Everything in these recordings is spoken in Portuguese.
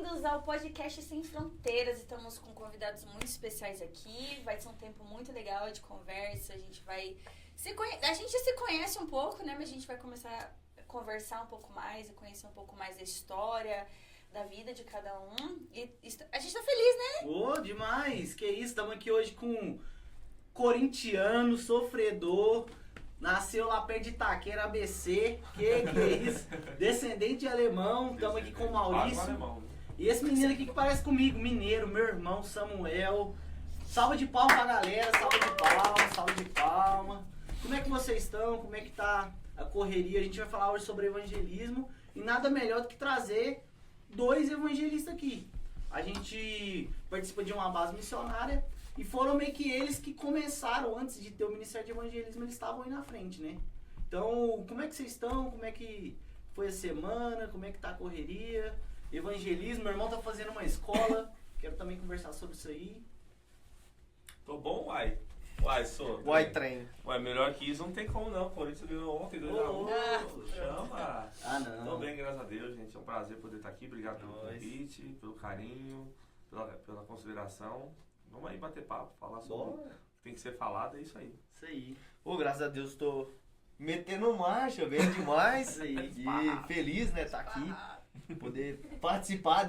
bem-vindos ao podcast Sem Fronteiras. Estamos com convidados muito especiais aqui. Vai ser um tempo muito legal de conversa. A gente vai a gente já se conhece um pouco, né? Mas a gente vai começar a conversar um pouco mais, a conhecer um pouco mais da história, da vida de cada um. E a gente tá feliz, né? Ô, demais! Que isso, estamos aqui hoje com corintiano, sofredor, nasceu lá perto de Itaquera, ABC, que é isso? Descendente de alemão, estamos aqui com o Maurício. E esse menino aqui que parece comigo, mineiro, meu irmão Samuel. Salva de palma pra galera, salva de palma, salva de palma. Como é que vocês estão? Como é que tá a correria? A gente vai falar hoje sobre evangelismo e nada melhor do que trazer dois evangelistas aqui. A gente participa de uma base missionária e foram meio que eles que começaram, antes de ter o Ministério de Evangelismo, eles estavam aí na frente, né? Então, como é que vocês estão? Como é que foi a semana? Como é que tá a correria? Evangelismo, meu irmão tá fazendo uma escola, quero também conversar sobre isso aí. Tô bom, uai. Sou. Uai, trem. Uai, melhor que isso não tem como não. O Corinthians ganhou ontem, 2x1. Chama. Ah, não. Tô bem, graças a Deus, gente. É um prazer poder estar aqui. Obrigado pelo convite, pelo carinho, pela consideração. Vamos aí bater papo, falar sobre o que tem que ser falado, é isso aí. Isso aí. Ô, graças a Deus, tô metendo marcha, bem demais. Isso aí. E feliz, né, tá aqui. Poder participar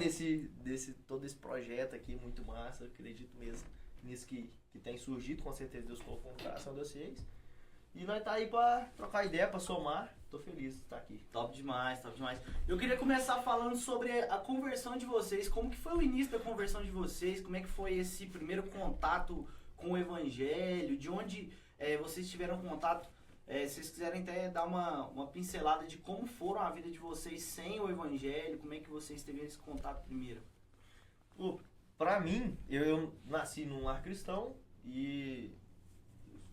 todo esse projeto aqui, muito massa. Eu acredito mesmo nisso que tem surgido, com certeza Deus colocou no coração de vocês. E nós tá aí pra trocar ideia, pra somar. Tô feliz de estar aqui. Top demais, top demais. Eu queria começar falando sobre a conversão de vocês. Como que foi o início da conversão de vocês? Como é que foi esse primeiro contato com o Evangelho? De onde vocês tiveram contato? Se vocês quiserem até dar uma pincelada de como foram a vida de vocês sem o Evangelho, como é que vocês tiveram esse contato primeiro? Pô, pra mim, eu nasci num lar cristão e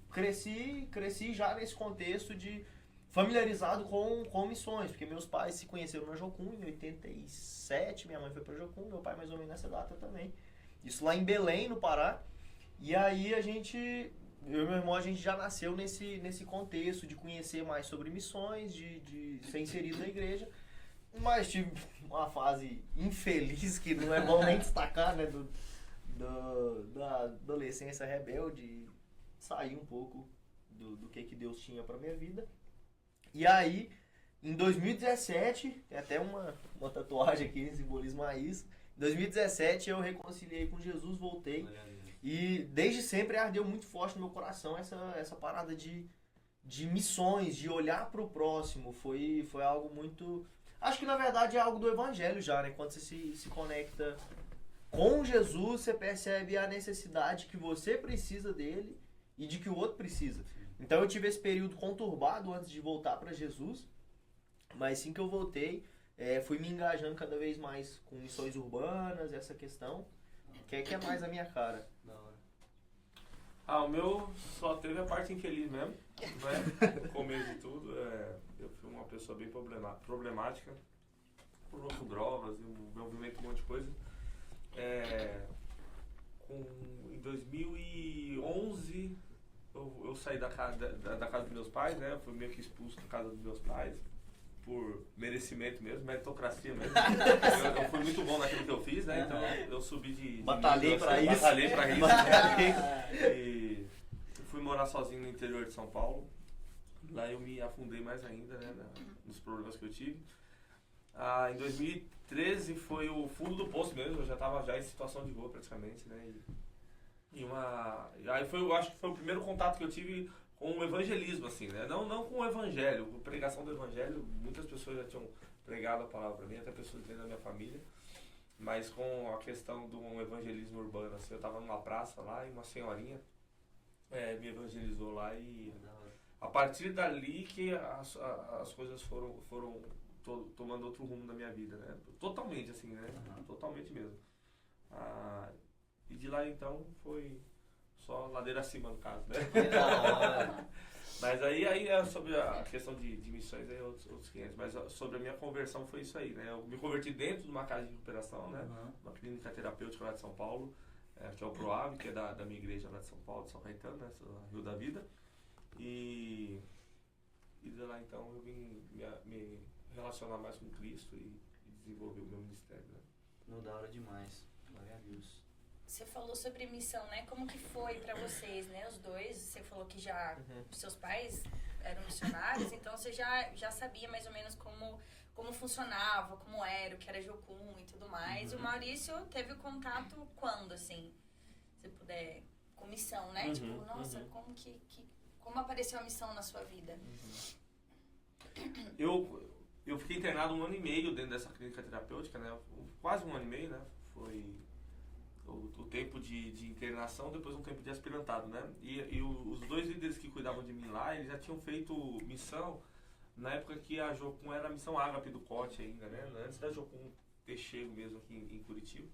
cresci já nesse contexto de familiarizado com missões, porque meus pais se conheceram na Jocum em 87, minha mãe foi pra Jocum, meu pai mais ou menos nessa data também. Isso lá em Belém, no Pará. E aí eu e meu irmão, a gente já nasceu nesse contexto de conhecer mais sobre missões, de ser inserido na igreja. Mas tive uma fase infeliz, que não é bom nem destacar, né, da adolescência rebelde, sair um pouco do que Deus tinha pra minha vida. E aí, em 2017, tem até uma tatuagem aqui, simbolismo a isso. Em 2017 eu reconciliei com Jesus, voltei. E desde sempre ardeu muito forte no meu coração essa parada de missões, de olhar pro próximo. Foi algo muito... Acho que na verdade é algo do Evangelho já, né? Quando você se conecta com Jesus, você percebe a necessidade que você precisa dele e de que o outro precisa. Então eu tive esse período conturbado antes de voltar para Jesus, mas assim que eu voltei, fui me engajando cada vez mais com missões urbanas, essa questão, que é mais a minha cara. O meu só teve a parte infeliz mesmo, né? No começo de tudo, eu fui uma pessoa bem problemática, por drogas, envolvimento um monte de coisa. Em 2011 eu saí da casa dos meus pais, né? Eu fui meio que expulso da casa dos meus pais por merecimento mesmo, meritocracia mesmo. Eu fui muito bom naquilo que eu fiz, né? Então eu subi de Batalhei pra isso. Batalhei pra isso. E fui morar sozinho no interior de São Paulo. Lá eu me afundei mais ainda, né? Nos problemas que eu tive. Em 2013 foi o fundo do poço mesmo, eu já estava em situação de rua praticamente, né? Aí eu acho que foi o primeiro contato que eu tive com o evangelismo, assim, né? Não com o evangelho, com a pregação do evangelho, muitas pessoas já tinham pregado a palavra para mim, até pessoas dentro da minha família, mas com a questão do evangelismo urbano, assim, eu estava numa praça lá e uma senhorinha me evangelizou lá e a partir dali que as coisas foram tomando outro rumo na minha vida, né? Totalmente, assim, né? Totalmente mesmo. E de lá, então, foi só ladeira acima, no caso, né? Mas aí sobre a questão de missões, aí outros 500. Mas sobre a minha conversão foi isso aí, né? Eu me converti dentro de uma casa de recuperação, né? Uma clínica terapêutica lá de São Paulo, que é o PROAV, que é da minha igreja lá de São Paulo, de São Caetano, né? Rio da Vida. E de lá, então, eu vim me relacionar mais com Cristo e desenvolver o meu ministério, né? Não, da hora demais. Glória a Deus. Você falou sobre missão, né? Como que foi pra vocês, né? Os dois, você falou que já seus pais eram missionários, então você já sabia mais ou menos como funcionava, como era, o que era Jocum e tudo mais. E o Maurício teve o contato quando, assim? Se puder, com missão, né? Tipo, nossa, como apareceu a missão na sua vida? Eu fiquei internado 1 ano e meio dentro dessa clínica terapêutica, né? Quase 1 ano e meio, né? Foi o tempo de internação, depois um tempo de aspirantado, né? E os 2 líderes que cuidavam de mim lá, eles já tinham feito missão na época que a Jocum era a missão Ágape do Cote ainda, né? Antes da Jocum ter chego mesmo aqui em Curitiba.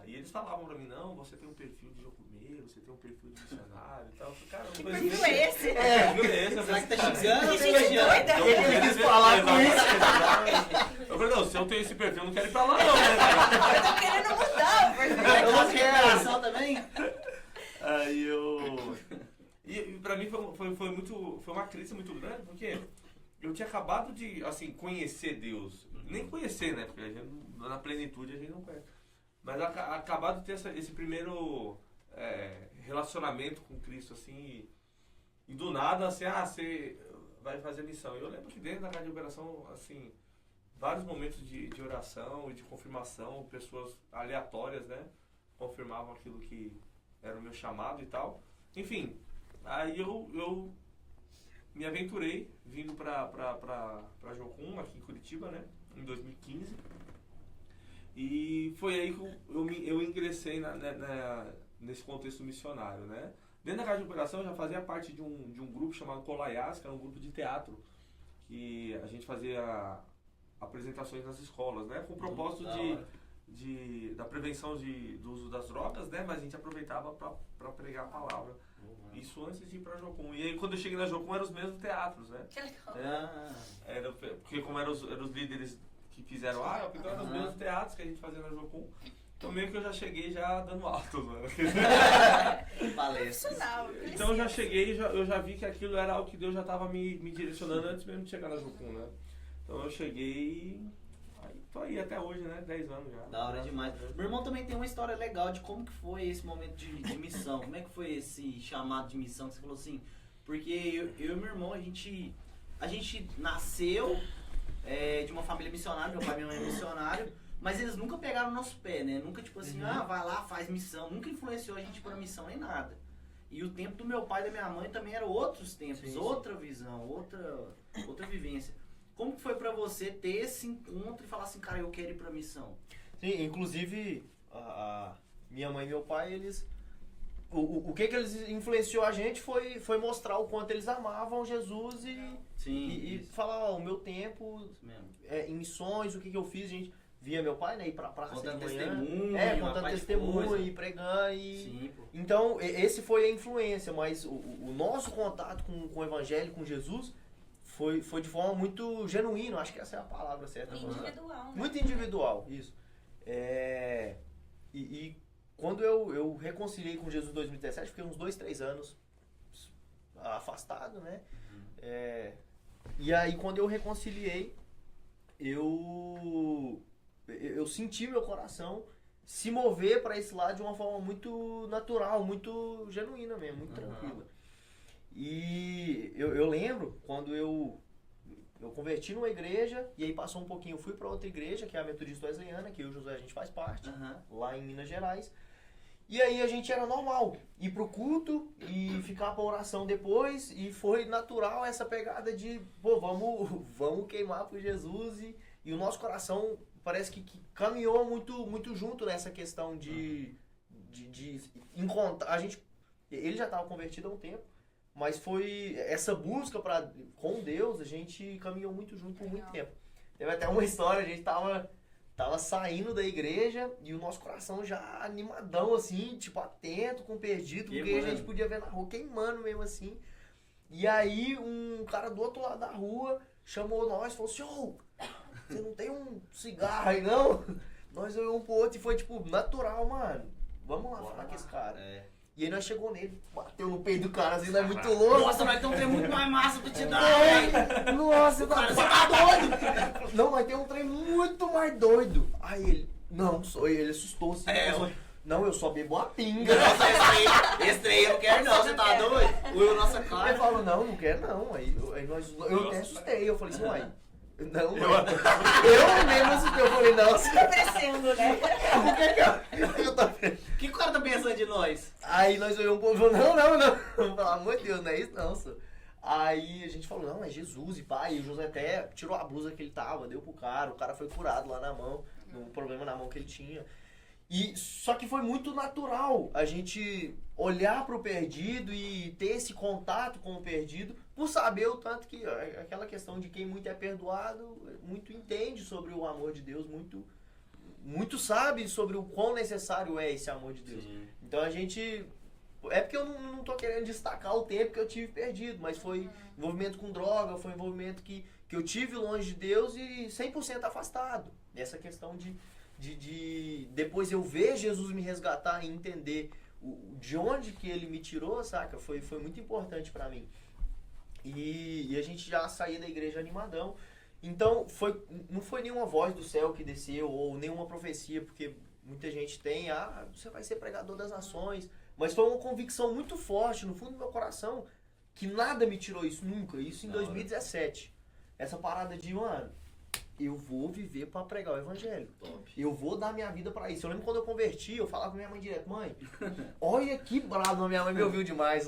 E eles falavam pra mim, não, você tem um perfil de jocumeiro, você tem um perfil de missionário e tal. Eu falei, cara, Que perfil é esse? Será que tá xingando? Que gente doida! Eu quis falar com isso. Eu falei, não, se eu tenho esse perfil, eu não quero ir pra lá não, né, cara? Eu tô querendo mudar o perfil. Eu não quero. Também? Aí eu... E pra mim foi uma crise muito grande, porque eu tinha acabado de, assim, conhecer Deus. Nem conhecer, né? Porque a gente, na plenitude a gente não conhece. Mas acabado de ter esse primeiro relacionamento com Cristo, assim, e do nada, assim, você vai fazer missão. E eu lembro que dentro da casa de operação, assim, vários momentos de oração e de confirmação, pessoas aleatórias, né, confirmavam aquilo que era o meu chamado e tal. Enfim, aí eu me aventurei, vindo pra Jocum, aqui em Curitiba, né, em 2015. E foi aí que eu ingressei nesse contexto missionário, né. Dentro da casa de operação eu já fazia parte de um grupo chamado Colaiás, que era um grupo de teatro, que a gente fazia apresentações nas escolas, né, com o propósito da prevenção do uso das drogas, né, mas a gente aproveitava para pregar a palavra. Isso antes de ir para Jocum. E aí quando eu cheguei na Jocum eram os mesmos teatros, né. Que legal. Porque como eram os líderes que fizeram então eram os mesmos teatros que a gente fazia na Jocum. Então meio que eu já cheguei já dando alto, né. Profissional. Então eu já cheguei, eu já vi que aquilo era algo que Deus já estava me direcionando antes mesmo de chegar na Jocum, né. Então eu cheguei e tô aí até hoje, né? 10 anos já. Da hora demais. Meu irmão também tem uma história legal de como que foi esse momento de missão. Como é que foi esse chamado de missão que você falou assim? Porque eu e meu irmão, a gente nasceu de uma família missionária, meu pai e minha mãe é missionário, mas eles nunca pegaram o nosso pé, né? Nunca tipo assim, vai lá, faz missão. Nunca influenciou a gente pra missão nem nada. E o tempo do meu pai e da minha mãe também eram outros tempos, outra visão, outra vivência. Como que foi pra você ter esse encontro e falar assim, cara, eu quero ir pra missão? Sim, inclusive, a minha mãe e meu pai, eles... O que eles influenciou a gente foi mostrar o quanto eles amavam Jesus e falar, o meu tempo em missões, o que eu fiz, a gente via meu pai, né, ir pra praça contando de manhã. Testemunho, contando testemunho e pregando. Sim, pô. Então, esse foi a influência, mas o nosso contato com o evangelho, com Jesus, foi de forma muito genuína, acho que essa é a palavra certa. Individual, né? Muito individual, isso. E quando eu reconciliei com Jesus em 2017, fiquei uns 2-3 anos afastado, né? E aí quando eu reconciliei, eu senti meu coração se mover para esse lado de uma forma muito natural, muito genuína mesmo, muito tranquila. E eu lembro quando eu converti numa igreja, e aí passou um pouquinho, eu fui para outra igreja, que é a Metodista Wesleyana, que eu e o José a gente faz parte, lá em Minas Gerais. E aí a gente era normal, ir pro culto e ficar pra oração depois, e foi natural essa pegada de, pô, vamos queimar por Jesus, e o nosso coração parece que caminhou muito junto nessa questão de encontrar, ele já estava convertido há um tempo, mas foi essa busca com Deus, a gente caminhou muito junto por muito tempo. Teve até uma história, a gente tava saindo da igreja e o nosso coração já animadão, assim, tipo, atento, com perdido, porque a gente podia ver na rua, queimando mesmo assim. E aí um cara do outro lado da rua chamou nós e falou assim, você não tem um cigarro aí não? Nós olhamos um pro outro e foi tipo, natural, mano. Vamos lá falar com esse cara. E aí nós chegou nele, bateu no peito do cara, assim, não é muito louco. Nossa, nós temos um trem muito mais massa pra te dar, velho. Nossa, você Cara, você tá doido? Não, mas tem um trem muito mais doido. Aí ele, não, sou ele, assustou assim. Não, eu só bebo a pinga. Nossa, esse trem eu não quero não, você tá doido? O nossa cara. Ele falou, não quero não. Aí eu até assustei, eu falei assim, uai. Não, eu mesmo assustei, eu falei, não. Você tá crescendo, né? O que eu tô O que o cara tá pensando de nós? Aí nós olhamos um pouco e falamos, não. Pelo amor de Deus, não é isso não, senhor. Aí a gente falou, não, é Jesus e pai. E o José até tirou a blusa que ele tava, deu pro cara. O cara foi curado lá na mão, no problema na mão que ele tinha. E só que foi muito natural a gente olhar pro perdido e ter esse contato com o perdido, por saber o tanto que aquela questão de quem muito é perdoado, muito entende sobre o amor de Deus, muito sabe sobre o quão necessário é esse amor de Deus. Sim. Então a gente... É porque eu não tô querendo destacar o tempo que eu tive perdido, mas foi envolvimento com droga, foi envolvimento que eu tive longe de Deus e 100% afastado. Essa questão de depois eu ver Jesus me resgatar e entender de onde que ele me tirou, saca? Foi muito importante pra mim. E a gente já saía da igreja animadão. Então, não foi nenhuma voz do céu que desceu, ou nenhuma profecia, porque muita gente tem, você vai ser pregador das nações. Mas foi uma convicção muito forte, no fundo do meu coração, que nada me tirou isso, nunca. Isso em 2017. Essa parada de, mano, eu vou viver pra pregar o evangelho. Top. Eu vou dar minha vida pra isso. Eu lembro quando eu converti, eu falava com minha mãe direto, mãe, olha que brabo, minha mãe me ouviu demais.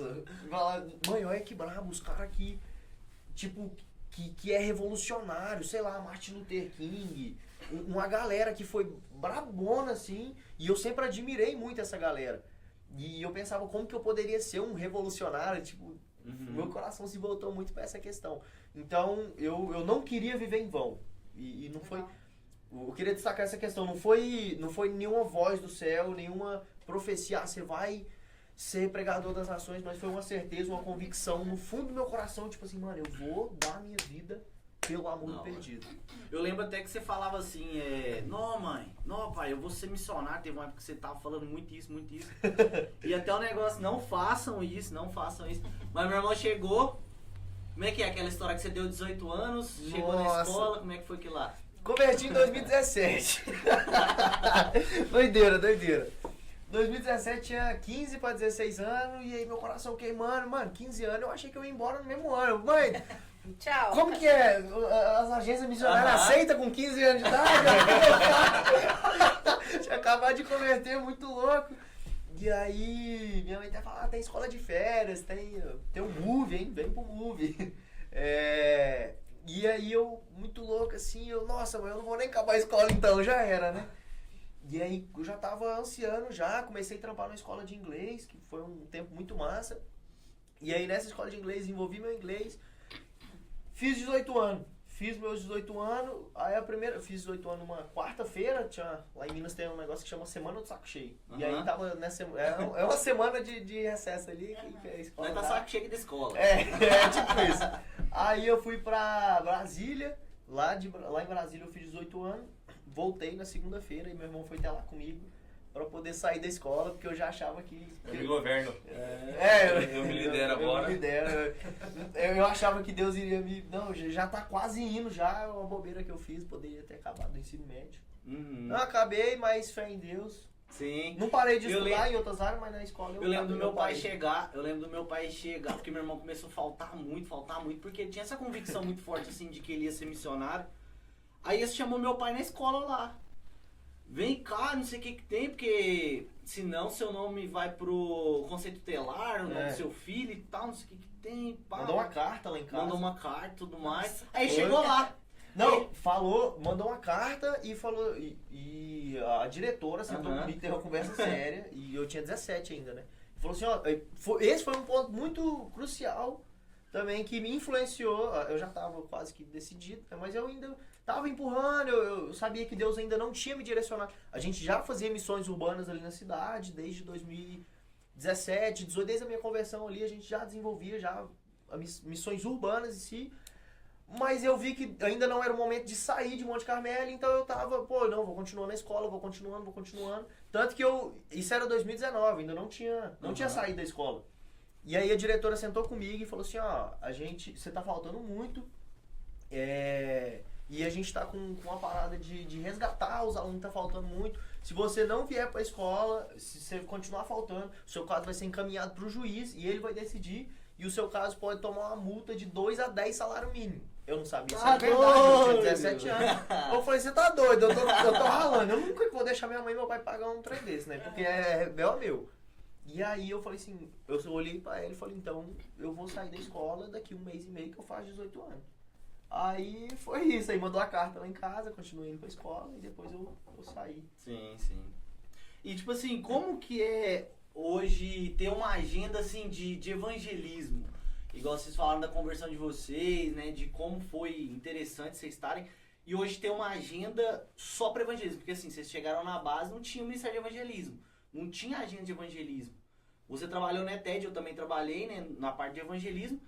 Mãe, olha que brabo, os caras que, tipo, que é revolucionário, sei lá, Martin Luther King, uma galera que foi brabona, assim, e eu sempre admirei muito essa galera. E eu pensava como que eu poderia ser um revolucionário, tipo, meu coração se voltou muito pra essa questão. Então, eu não queria viver em vão. E não foi... Eu queria destacar essa questão, não foi nenhuma voz do céu, nenhuma profecia, você vai ser pregador das nações, mas foi uma certeza, uma convicção no fundo do meu coração, tipo assim, mano, eu vou dar minha vida pelo amor do perdido. Eu lembro até que você falava assim, não mãe, não pai, eu vou ser missionário, teve uma época que você tava falando muito isso. E até o negócio, não façam isso. Mas meu irmão chegou, como é que é aquela história que você deu 18 anos, chegou na escola, como é que foi aquilo lá? Converti em 2017. Doideira. 2017 tinha 15 pra 16 anos, e aí meu coração queimando, mano, 15 anos, eu achei que eu ia embora no mesmo ano. Mãe, tchau. como que é? As agências missionárias aceitam com 15 anos de idade? Tinha acabado de converter, muito louco. E aí, minha mãe até fala, tem escola de férias, tem um Move, hein? Vem pro Move. E aí eu, muito louco assim, nossa, mãe, eu não vou nem acabar a escola então, já era, né? E aí eu já tava ansiando já, comecei a trampar na escola de inglês, que foi um tempo muito massa. E aí nessa escola de inglês, desenvolvi meu inglês, fiz 18 anos. Fiz meus 18 anos, aí fiz 18 anos numa quarta-feira, lá em Minas tem um negócio que chama Semana do Saco Cheio. E aí tava nessa, é uma semana de recesso ali, que a escola Vai tá saco cheio da escola. Tipo isso. Aí eu fui pra Brasília, lá em Brasília eu fiz 18 anos, voltei na segunda-feira e meu irmão foi até lá comigo pra poder sair da escola, porque eu já achava que... Eu me governo. Eu me lidero agora. Eu me lidero. Eu achava que Deus iria me... Não, já tá quase indo já, uma bobeira que eu fiz, poderia ter acabado o ensino médio. Não acabei, mas fé em Deus. Sim. Não parei de estudar em outras áreas, mas na escola eu lembro do meu pai chegar, porque meu irmão começou a faltar muito, porque ele tinha essa convicção muito forte, assim, de que ele ia ser missionário. Aí ele chamou meu pai na escola lá. Vem cá, não sei o que tem, porque senão seu nome vai pro conceito tutelar, o nome do seu filho e tal, não sei o que tem. Pá. Mandou uma carta lá em casa. Mandou uma carta e tudo mais. Aí chegou lá. Não, mandou uma carta e falou, e a diretora sentou comigo, teve uma conversa séria, e eu tinha 17 ainda, né? Falou assim, ó, esse foi um ponto muito crucial também, que me influenciou, eu já tava quase que decidido, mas eu ainda tava empurrando, eu sabia que Deus ainda não tinha me direcionado. A gente já fazia missões urbanas ali na cidade, desde 2017, 18, desde a minha conversão ali, a gente já desenvolvia já missões urbanas em si. Mas eu vi que ainda não era o momento de sair de Monte Carmelo, então eu tava, não, vou continuar na escola, vou continuando. Tanto que isso era 2019, ainda não tinha saído da escola. E aí a diretora sentou comigo e falou assim, ó, você tá faltando muito, e a gente tá com uma parada de resgatar os alunos, tá faltando muito. Se você não vier pra escola, se você continuar faltando, o seu caso vai ser encaminhado pro juiz e ele vai decidir, e o seu caso pode tomar uma multa de 2 a 10 salário mínimo. Eu não sabia se era verdade, eu tinha 17 anos. Eu falei, você tá doido, eu tô ralando. Eu nunca vou deixar minha mãe e meu pai pagar um trem desse, né? Porque é meu. E aí eu falei assim, eu olhei pra ele e falei, então eu vou sair da escola daqui 1 mês e meio que eu faço 18 anos. Aí foi isso, aí mandou a carta lá em casa, continuei indo pra escola e depois eu saí. Sim. E tipo assim, como que é hoje ter uma agenda assim de evangelismo? Igual vocês falaram da conversão de vocês, né? De como foi interessante vocês estarem. E hoje ter uma agenda só para evangelismo. Porque assim, vocês chegaram na base, não tinha o Ministério de Evangelismo. Não tinha agenda de evangelismo. Você trabalhou na ETED, eu também trabalhei, né? Na parte de evangelismo.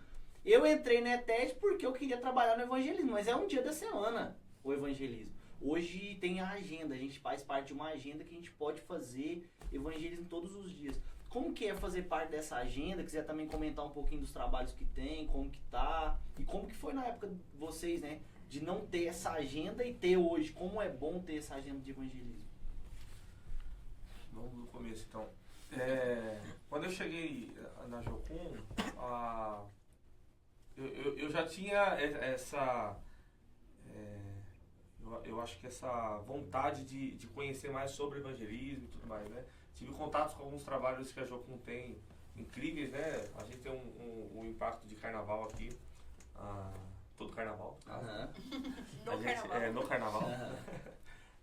Eu entrei na ETED porque eu queria trabalhar no evangelismo. Mas é um dia da semana o evangelismo. Hoje tem a agenda. A gente faz parte de uma agenda que a gente pode fazer evangelismo todos os dias. Como que é fazer parte dessa agenda? Quiser também comentar um pouquinho dos trabalhos que tem, como que tá. E como que foi na época de vocês, né? De não ter essa agenda e ter hoje. Como é bom ter essa agenda de evangelismo? Vamos do começo, então. Quando eu cheguei na Jocum, eu já tinha essa... eu acho que essa vontade de conhecer mais sobre evangelismo e tudo mais, né? Tive contatos com alguns trabalhos que a Jocum tem incríveis, né? A gente tem um impacto de carnaval aqui, todo carnaval. No carnaval.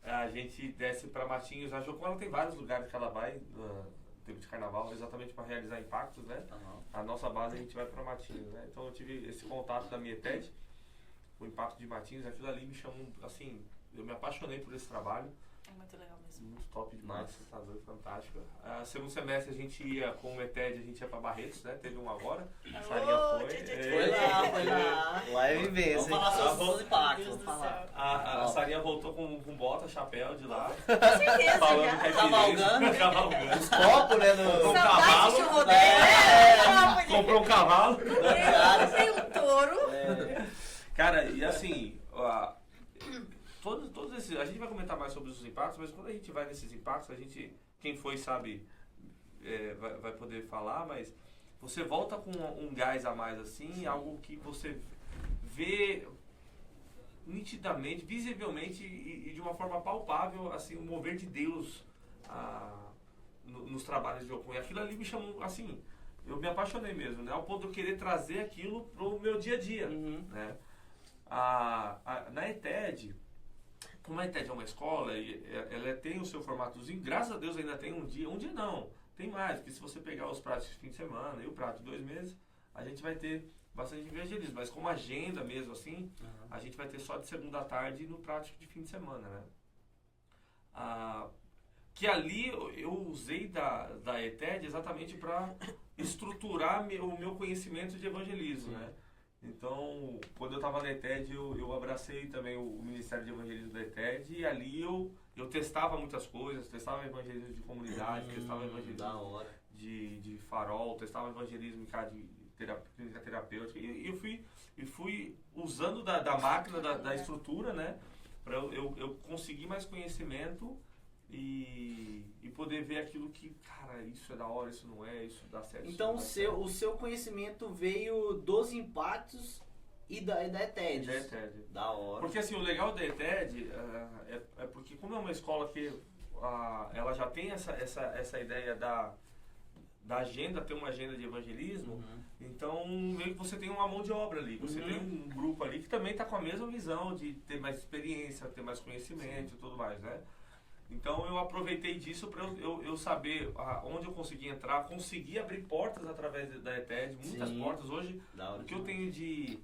A gente desce para Matinhos. A Jocum tem vários lugares que ela vai no tempo de carnaval, exatamente para realizar impactos, né? A nossa base a gente vai para Matinhos, né? Então eu tive esse contato da minha ETED, o impacto de Matinhos, aquilo ali me chamou, assim, eu me apaixonei por esse trabalho. É muito legal mesmo. Muito top demais, tá doido, fantástico. Segundo semestre a gente ia com o ETED, a gente ia pra Barretos, né? Teve um agora. A Sarinha foi. Foi lá. Lá é vivência. Vamos falar sobre os impactos, vamos falar. A Sarinha voltou com bota, chapéu de lá. Com certeza, Falando Cavalgando. Cavalgando. Os copos, né? Comprou um Saudade de cavalo. rodeio. Comprou um cavalo. Tem um touro. Cara, e assim, todos esses, a gente vai comentar mais sobre os impactos, mas quando a gente vai nesses impactos, quem foi sabe, vai poder falar, mas você volta com um gás a mais assim, algo que você vê nitidamente, visivelmente e de uma forma palpável, assim, o mover de Deus nos trabalhos de Jocum. E aquilo ali me chamou, assim, eu me apaixonei mesmo, né? Ao ponto de eu querer trazer aquilo pro meu dia a dia, né? Na ETED, como a ETED é uma escola, ela tem o seu formatozinho, graças a Deus ainda tem um dia não, tem mais, porque se você pegar os práticos de fim de semana e o prático de 2 meses, a gente vai ter bastante evangelismo, mas como agenda mesmo assim, a gente vai ter só de segunda à tarde no prático de fim de semana, né? Que ali eu usei da ETED exatamente para estruturar o meu conhecimento de evangelismo, né? Então, quando eu estava na ETED, eu abracei também o Ministério de Evangelismo da ETED e ali eu testava muitas coisas, testava evangelismo de comunidade, testava evangelismo de farol, testava evangelismo de clínica terapêutica e eu fui usando da máquina, da estrutura, né, para eu conseguir mais conhecimento e poder ver aquilo que, cara, isso é da hora, isso não é, isso dá certo. Então o seu conhecimento veio dos impactos e da ETED. Da ETED. Da hora. Porque assim, o legal da ETED é porque como é uma escola que ela já tem essa ideia da agenda, ter uma agenda de evangelismo, então meio que você tem uma mão de obra ali, você tem um grupo ali que também está com a mesma visão de ter mais experiência, ter mais conhecimento e tudo mais, né? Então eu aproveitei disso para eu saber onde eu consegui entrar, consegui abrir portas através da ETED, muitas portas. Hoje, o que eu tenho de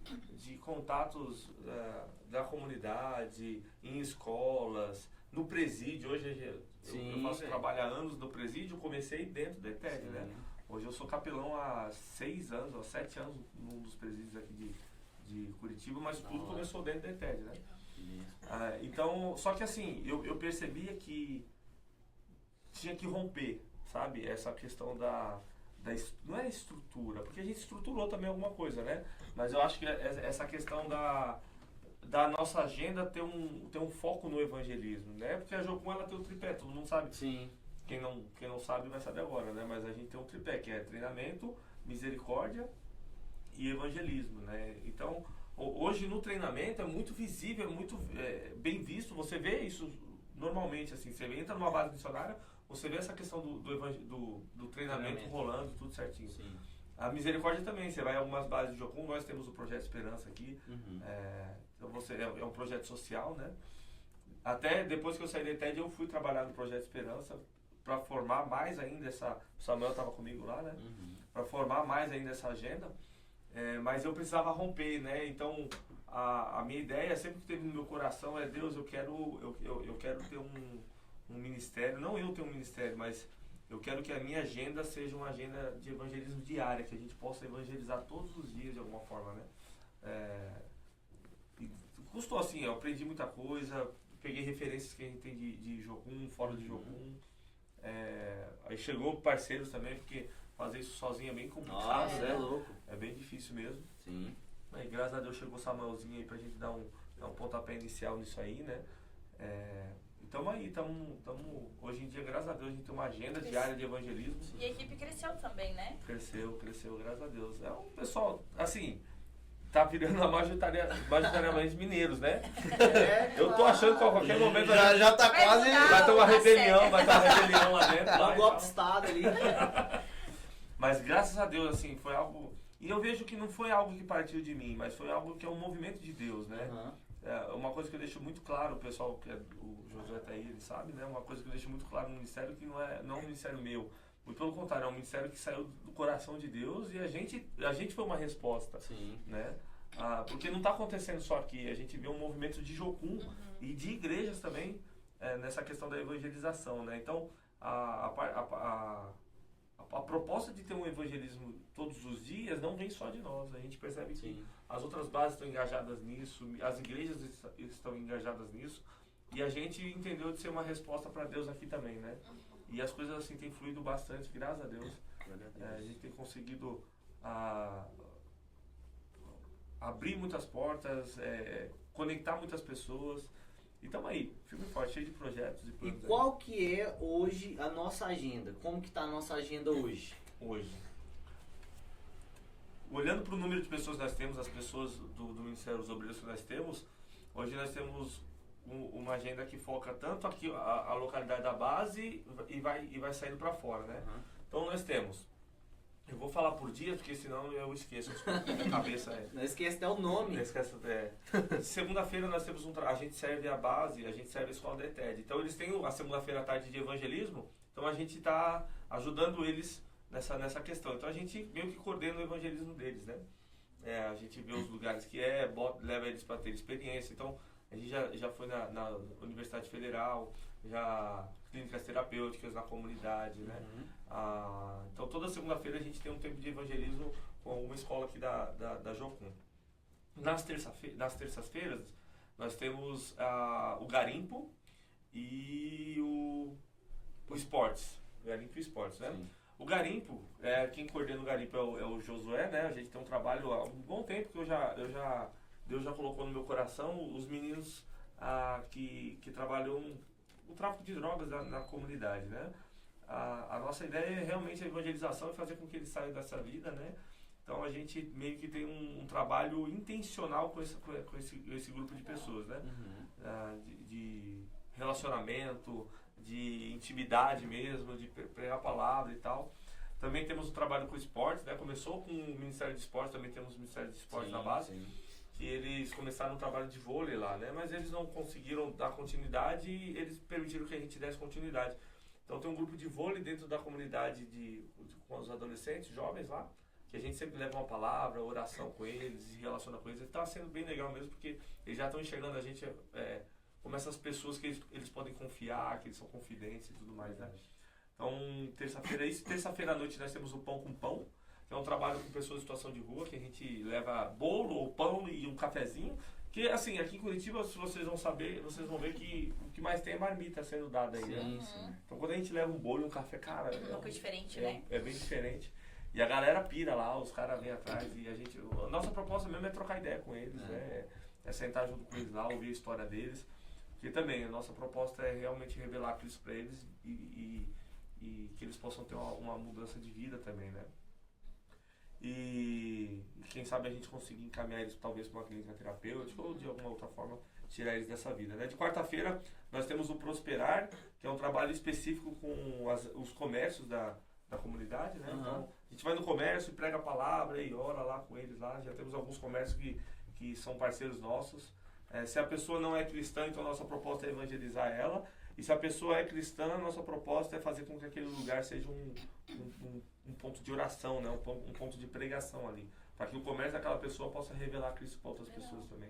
contatos da comunidade, em escolas, no presídio, hoje eu faço trabalho há anos no presídio, comecei dentro da ETED, né? Hoje eu sou capelão há 6 anos, há 7 anos num dos presídios aqui de Curitiba, mas tudo Ah. começou dentro da ETED, né? Então, só que assim, eu percebia que tinha que romper, sabe? Essa questão não é estrutura, porque a gente estruturou também alguma coisa, né? Mas eu acho que essa questão da nossa agenda ter um foco no evangelismo, né? Porque a Jocum, ela tem o tripé, todo mundo sabe. Sim. Quem não sabe vai saber agora, né? Mas a gente tem um tripé, que é treinamento, misericórdia e evangelismo, né? Então, hoje no treinamento é muito visível, é muito bem visto. Você vê isso normalmente, assim, você entra numa base missionária, você vê essa questão do treinamento rolando, tudo certinho. Sim. A misericórdia também, você vai a algumas bases de Jocum, nós temos o Projeto Esperança aqui, Uhum. então é um projeto social, né? Até depois que eu saí da ETED, eu fui trabalhar no Projeto Esperança para formar mais ainda o Samuel estava comigo lá, né? Uhum. Para formar mais ainda essa agenda, mas eu precisava romper, né? Então a minha ideia sempre que teve no meu coração é: Deus, eu quero ter um ministério, não eu ter um ministério, mas eu quero que a minha agenda seja uma agenda de evangelismo diária, que a gente possa evangelizar todos os dias de alguma forma, né? E custou assim, eu aprendi muita coisa, peguei referências que a gente tem de Jocum, fora de Jocum. Aí chegou parceiros também, porque fazer isso sozinho é bem complicado, Nossa, né? é louco. É bem difícil mesmo. Sim. Aí graças a Deus chegou o Samuelzinho aí pra gente dar um pontapé inicial nisso aí, né? E tamo aí, hoje em dia, graças a Deus, a gente tem uma agenda diária de evangelismo. E a equipe cresceu também, né? Cresceu, graças a Deus. É um pessoal, assim, tá virando majoritariamente mineiros, né? Eu tô achando que a qualquer momento Já tá Vai quase. mudar. vai ter uma Tá rebelião, certo. vai ter uma rebelião lá dentro. Dá lá um e golpe de tal. estado ali. Mas graças a Deus, assim, foi algo... E eu vejo que não foi algo que partiu de mim, mas foi algo que é um movimento de Deus, né? Uhum. Uma coisa que eu deixo muito claro, o pessoal, que o Josué tá aí, ele sabe, né? Uma coisa que eu deixo muito claro no ministério, que não é um ministério meu. Muito pelo contrário, é um ministério que saiu do coração de Deus e a gente foi uma resposta, Sim. né? Porque não está acontecendo só aqui, a gente vê um movimento de Jocum e de igrejas também nessa questão da evangelização, né? Então, a proposta de ter um evangelismo todos os dias não vem só de nós, a gente percebe que Sim. as outras bases estão engajadas nisso, as igrejas estão engajadas nisso, e a gente entendeu de ser uma resposta para Deus aqui também, né? E as coisas assim têm fluído bastante, graças a Deus. A gente tem conseguido abrir muitas portas, conectar muitas pessoas. E estamos aí, firme e forte, cheio de projetos. E planos aí. qual que é hoje a nossa agenda? Como que tá a nossa agenda hoje? Hoje? Olhando para o número de pessoas que nós temos, as pessoas do Ministério dos Obreiros que nós temos, hoje nós temos uma agenda que foca tanto aqui a localidade da base e vai saindo para fora, né? Uhum. Então nós temos, eu vou falar por dia, porque senão eu esqueço, minha cabeça Não esquece até o nome. Não esquece, segunda-feira nós temos a gente serve a base, a gente serve a escola da ETED. Então eles têm a segunda-feira à tarde de evangelismo, então a gente está ajudando eles nessa questão. Então a gente meio que coordena o evangelismo deles, né? A gente vê os lugares que leva eles para ter experiência. Então a gente já foi na Universidade Federal, já clínicas terapêuticas na comunidade, né? Uhum. Então toda segunda-feira a gente tem um tempo de evangelismo com uma escola aqui da Jocum. Nas terças-feiras nós temos o Garimpo e o Esportes. Garimpo e Esportes, né? Sim. O Garimpo, quem coordena o Garimpo é o Josué, né? A gente tem um trabalho há um bom tempo que Deus já colocou no meu coração os meninos que trabalham o tráfico de drogas na comunidade, né? A nossa ideia é realmente a evangelização e fazer com que eles saiam dessa vida, né? Então a gente meio que tem um trabalho intencional com esse grupo de pessoas, né? Uhum. De relacionamento, de intimidade mesmo, de pregar a palavra e tal. Também temos o trabalho com esportes, né? Começou com o Ministério de Esportes, também temos o Ministério de Esportes na base. Sim. Que eles começaram um trabalho de vôlei lá, né? Mas eles não conseguiram dar continuidade e eles permitiram que a gente desse continuidade. Então tem um grupo de vôlei dentro da comunidade com os adolescentes, jovens lá, que a gente sempre leva uma palavra, oração com eles, se relaciona com eles. Está sendo bem legal mesmo, porque eles já estão enxergando a gente como essas pessoas que eles podem confiar, que eles são confidentes e tudo mais, né? Então, terça-feira à noite nós temos o Pão com Pão. Tem um trabalho com pessoas em situação de rua, que a gente leva bolo, pão e um cafezinho. Que, assim, aqui em Curitiba, se vocês vão saber, vocês vão ver que o que mais tem é marmita sendo dada aí, né? Sim. Então, quando a gente leva um bolo e um café, cara... Uma coisa diferente, né? É bem diferente. E a galera pira lá, os caras vêm atrás e a nossa proposta mesmo é trocar ideia com eles, né? É sentar junto com eles lá, ouvir a história deles. Porque também a nossa proposta é realmente revelar Cristo para eles e que eles possam ter uma mudança de vida também, né? E quem sabe a gente conseguir encaminhar eles talvez para uma clínica terapêutica ou de alguma outra forma tirar eles dessa vida, né? De quarta-feira nós temos o Prosperar, que é um trabalho específico com os comércios da comunidade, né? Então a gente vai no comércio e prega a palavra e ora lá com eles lá. Já temos alguns comércios que são parceiros nossos. Se a pessoa não é cristã, então a nossa proposta é evangelizar ela. E se a pessoa é cristã, a nossa proposta é fazer com que aquele lugar seja um ponto de oração, né? Um ponto de pregação ali. Para que o comércio daquela pessoa possa revelar Cristo para outras pessoas também.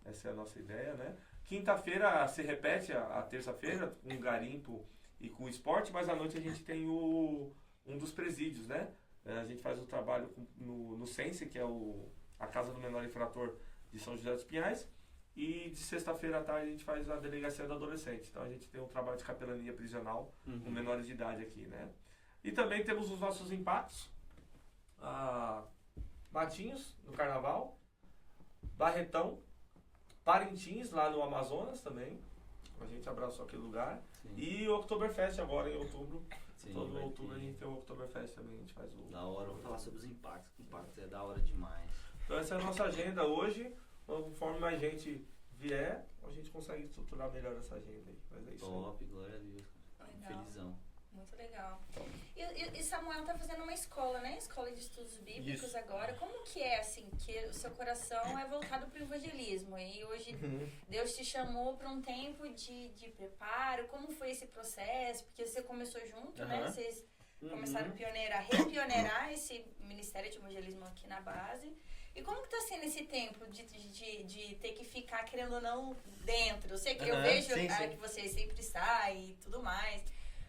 Essa é a nossa ideia, né? Quinta-feira se repete a terça-feira com garimpo e com esporte, mas à noite a gente tem um dos presídios, né? A gente faz o trabalho no Sense, que é a Casa do Menor Infrator de São José dos Pinhais. E de sexta-feira à tarde a gente faz a delegacia do adolescente. Então a gente tem um trabalho de capelania prisional com menores de idade aqui, né? E também temos os nossos impactos. Matinhos, no Carnaval. Barretão. Parintins, lá no Amazonas também. A gente abraçou aquele lugar. Sim. E o Oktoberfest agora em outubro. Sim, Todo vai outubro ter. a gente tem o Oktoberfest também. A gente faz o... Da hora, vamos falar sobre os impactos. O impacto é da hora demais. Então essa é a nossa agenda hoje. Conforme mais gente vier, a gente consegue estruturar melhor essa agenda aí. Mas é isso aí. Top, glória a Deus. Legal. Felizão. Muito legal. E Samuel tá fazendo uma escola, né? Escola de estudos bíblicos Isso. agora. Como que é, assim, que o seu coração é voltado para o evangelismo? E hoje Deus te chamou para um tempo de preparo. Como foi esse processo? Porque você começou junto, né? Vocês começaram a repionerar esse ministério de evangelismo aqui na base. E como que tá sendo esse tempo de ter que ficar, querendo ou não, dentro? Eu sei que eu vejo sim. que você sempre sai e tudo mais.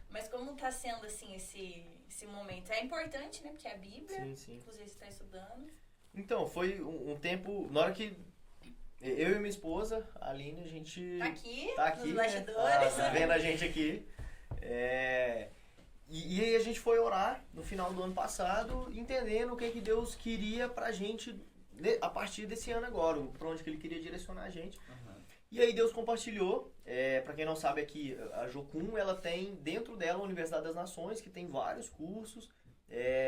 Mas como tá sendo, assim, esse momento? É importante, né? Porque é a Bíblia, Sim. inclusive você está estudando. Então, foi um tempo... Na hora que eu e minha esposa, a Aline, a gente... Tá aqui, nos bastidores. Tá vendo a gente aqui. E aí a gente foi orar no final do ano passado, entendendo o que Deus queria pra gente a partir desse ano agora, pra onde que Ele queria direcionar a gente. E aí Deus compartilhou, pra quem não sabe aqui, a Jocum, ela tem dentro dela a Universidade das Nações, que tem vários cursos,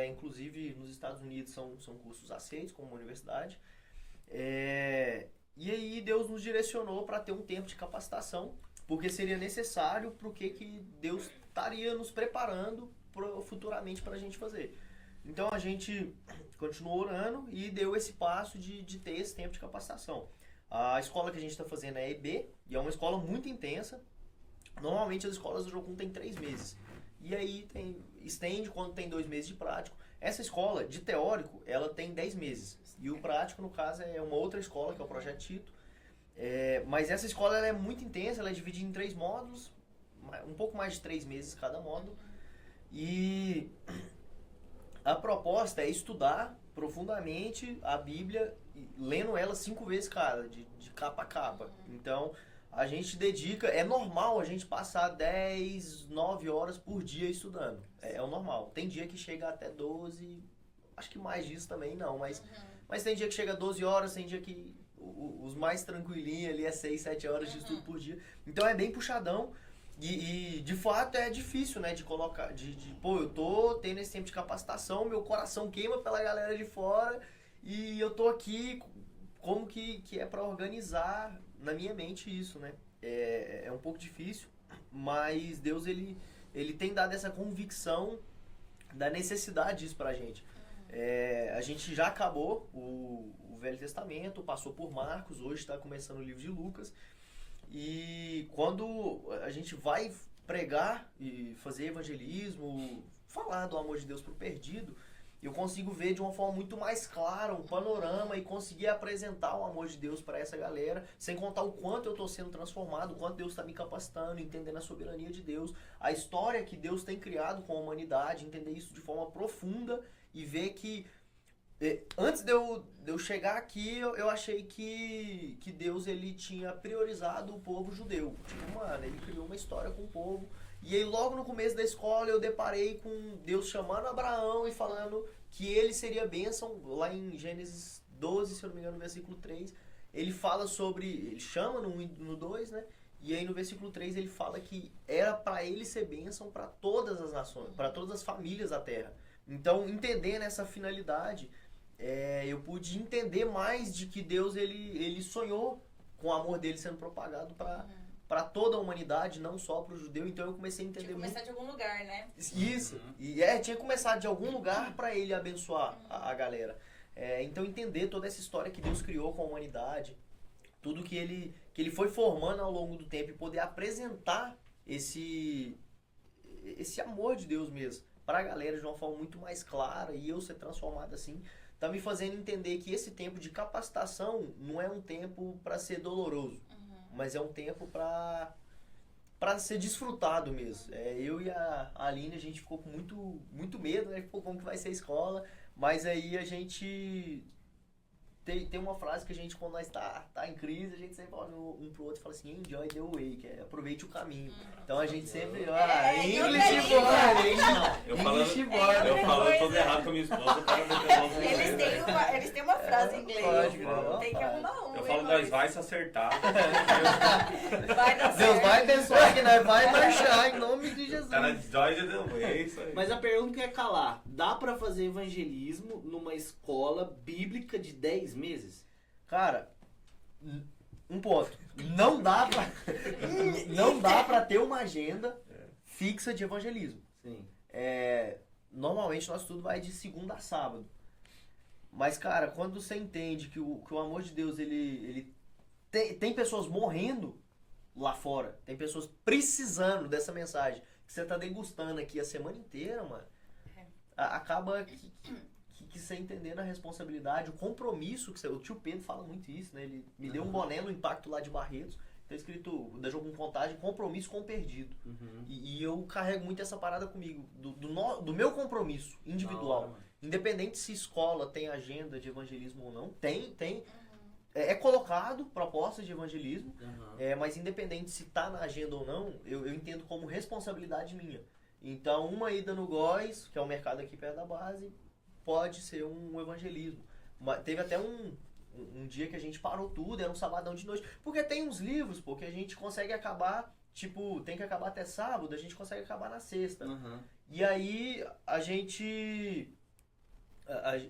inclusive nos Estados Unidos são cursos aceitos como universidade. E aí Deus nos direcionou para ter um tempo de capacitação, porque seria necessário para o que Deus estaria nos preparando futuramente para a gente fazer. Então a gente continuou orando e deu esse passo de ter esse tempo de capacitação. A escola que a gente está fazendo é EB, e é uma escola muito intensa. Normalmente as escolas do Jocum tem 3 meses. E aí estende quando tem 2 meses de prático. Essa escola, de teórico, ela tem 10 meses. E o prático, no caso, é uma outra escola, que é o Projeto Tito. Mas essa escola ela é muito intensa, ela é dividida em 3 módulos, um pouco mais de 3 meses cada módulo. E a proposta é estudar profundamente a Bíblia, lendo ela 5 vezes cada, de capa a capa. Então, a gente dedica, é normal a gente passar 10, 9 horas por dia estudando. É o normal. Tem dia que chega até 12, acho que mais disso também não, mas tem dia que chega a 12 horas, tem dia que os mais tranquilinhos ali é 6, 7 horas de estudo por dia. Então é bem puxadão. E de fato é difícil, né, de colocar, pô, eu tô tendo esse tempo de capacitação, meu coração queima pela galera de fora e eu tô aqui, como que é pra organizar na minha mente isso, né? É um pouco difícil, mas Deus, ele tem dado essa convicção da necessidade disso pra gente. A gente já acabou o Velho Testamento, passou por Marcos, hoje está começando o livro de Lucas. E quando a gente vai pregar e fazer evangelismo, falar do amor de Deus pro perdido, eu consigo ver de uma forma muito mais clara um panorama e conseguir apresentar o amor de Deus para essa galera, sem contar o quanto eu estou sendo transformado, o quanto Deus está me capacitando, entendendo a soberania de Deus, a história que Deus tem criado com a humanidade, entender isso de forma profunda e ver que antes de eu chegar aqui, eu achei que Deus ele tinha priorizado o povo judeu. Tipo, mano, ele criou uma história com o povo. E aí logo no começo da escola eu deparei com Deus chamando Abraão e falando que ele seria bênção. Lá em Gênesis 12, se eu não me engano, no versículo 3, ele fala sobre, ele chama no 2, né? E aí no versículo 3 ele fala que era para ele ser bênção para todas as nações, para todas as famílias da terra. Então, entendendo essa finalidade, eu pude entender mais de que Deus ele sonhou com o amor dele sendo propagado para toda a humanidade, não só para o judeu. Então eu comecei a entender Tinha que começar de algum lugar, né? Isso. E tinha que começar de algum lugar para ele abençoar a galera. Então entender toda essa história que Deus criou com a humanidade, tudo que ele foi formando ao longo do tempo e poder apresentar esse amor de Deus mesmo para a galera de uma forma muito mais clara e eu ser transformado assim, tá me fazendo entender que esse tempo de capacitação não é um tempo para ser doloroso, mas é um tempo para ser desfrutado mesmo. Eu e a Aline, a gente ficou com muito medo, né? Pô, como que vai ser a escola? Mas aí a gente tem uma frase que a gente, quando nós tá em crise, a gente sempre olha um pro outro e fala assim, enjoy the way, que é aproveite o caminho. Então a gente sempre, English boy, eu falando todo errado com a minha esposa. Eles têm uma frase em inglês. Tem que arrumar uma. Eu falo, nós vai se acertar. Vai dar certo. Deus vai abençoar que nós vai marchar em nome de Jesus. Cara, enjoy the way, isso aí. Mas a pergunta que é calar, dá pra fazer evangelismo numa escola bíblica de 10 meses? Cara, um ponto. Não dá pra ter uma agenda fixa de evangelismo. Sim. Normalmente nosso estudo vai de segunda a sábado. Mas, cara, quando você entende que o amor de Deus, ele tem pessoas morrendo lá fora, tem pessoas precisando dessa mensagem, que você tá degustando aqui a semana inteira, mano, acaba que você entendendo a responsabilidade, o compromisso, o tio Pedro fala muito isso, né? Ele me deu um boné no Impacto lá de Barretos, tá escrito, da Jogo com Contagem, compromisso com o perdido. E eu carrego muito essa parada comigo, do meu compromisso individual. Independente se escola tem agenda de evangelismo ou não, tem. É colocado propostas de evangelismo, mas independente se tá na agenda ou não, eu entendo como responsabilidade minha. Então, uma ida no Góis, que é o mercado aqui perto da base, pode ser um evangelismo. Teve até um dia que a gente parou tudo, era um sabadão de noite. Porque tem uns livros, pô, que a gente consegue acabar, tipo, tem que acabar até sábado, a gente consegue acabar na sexta. E aí, a gente...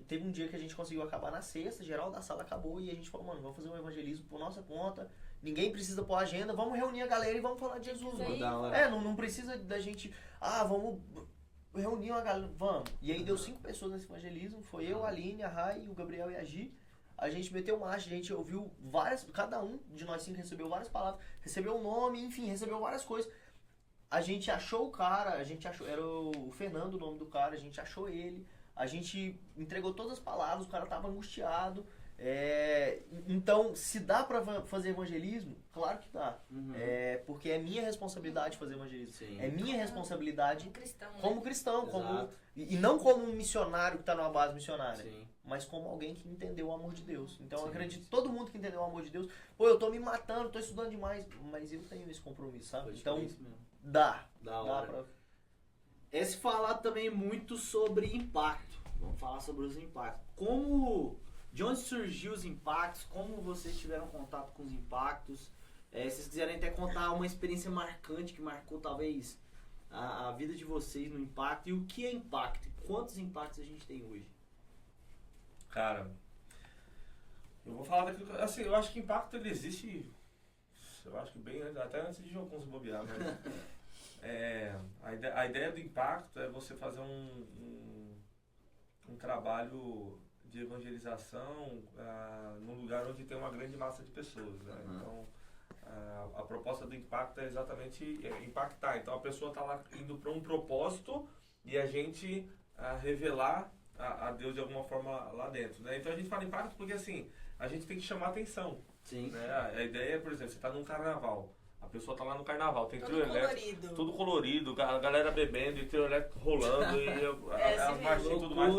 teve um dia que a gente conseguiu acabar na sexta, geral da sala acabou e a gente falou, mano, vamos fazer um evangelismo por nossa conta, ninguém precisa pôr agenda, vamos reunir a galera e vamos falar de Jesus. Não precisa da gente, vamos reunir uma galera, vamos. E aí deu 5 pessoas nesse evangelismo, foi eu, a Aline, a Rai, o Gabriel e a Gi. A gente meteu marcha, a gente ouviu cada um de nós 5 recebeu várias palavras, recebeu um nome, enfim, recebeu várias coisas. A gente achou o cara, era o Fernando o nome do cara, a gente achou ele. A gente entregou todas as palavras, o cara tava angustiado. Então, se dá pra fazer evangelismo, claro que dá. Porque é minha responsabilidade fazer evangelismo. Sim. É minha responsabilidade Como cristão, e não como um missionário que tá numa base missionária. Sim. Mas como alguém que entendeu o amor de Deus. Então eu acredito que todo mundo que entendeu o amor de Deus, pô, eu tô me matando, tô estudando demais, mas eu tenho esse compromisso, sabe? Então, dá pra... Se falar também muito sobre impacto. Vamos falar sobre os impactos. De onde surgiu os impactos? Como vocês tiveram contato com os impactos? Se vocês quiserem até contar uma experiência marcante que marcou talvez a vida de vocês no impacto. E o que é impacto? Quantos impactos a gente tem hoje? Cara, eu vou falar daquilo que... Assim, eu acho que impacto ele existe... Eu acho que bem até antes de Jocum se bobear, mas... A ideia do impacto é você fazer um trabalho de evangelização num lugar onde tem uma grande massa de pessoas, né? Então, a proposta do impacto é exatamente impactar. Então, a pessoa está lá indo para um propósito e a gente revelar a Deus de alguma forma lá dentro, né? Então, a gente fala impacto porque, assim, a gente tem que chamar atenção. Sim. Né? A ideia é, por exemplo, você está num carnaval. A pessoa tá lá no carnaval, tem trio elétrico, tudo colorido, a galera bebendo e trio elétrico rolando e as marchinhas e tudo mais.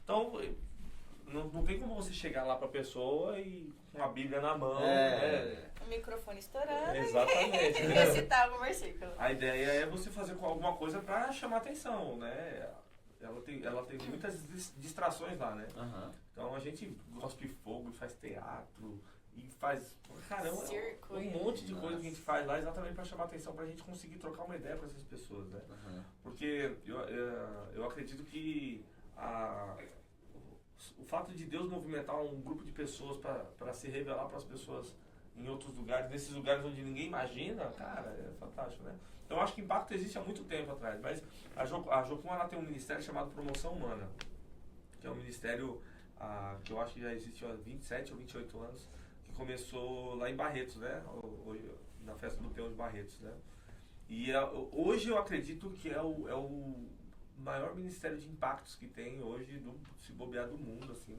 Então, não tem como você chegar lá pra pessoa e com a Bíblia na mão, É. né? O microfone estourando. Exatamente. E recitar algum versículo. A ideia é você fazer com alguma coisa pra chamar atenção, né? Ela tem muitas distrações lá, né? Aham. Então a gente gospe fogo, faz teatro e faz, caramba, Circo, um monte de coisa que a gente faz lá exatamente pra chamar atenção, pra gente conseguir trocar uma ideia com essas pessoas, né? Aham. Porque eu acredito que o fato de Deus movimentar um grupo de pessoas para se revelar para as pessoas em outros lugares, nesses lugares onde ninguém imagina, cara, é fantástico, né? Então eu acho que impacto existe há muito tempo atrás, mas a Jocum ela tem um ministério chamado Promoção Humana, que é um ministério que eu acho que já existe há 27 ou 28 anos, que começou lá em Barretos, né? Na festa do Peão de Barretos, né? E hoje eu acredito que é o maior ministério de impactos que tem hoje, se bobear do mundo, assim,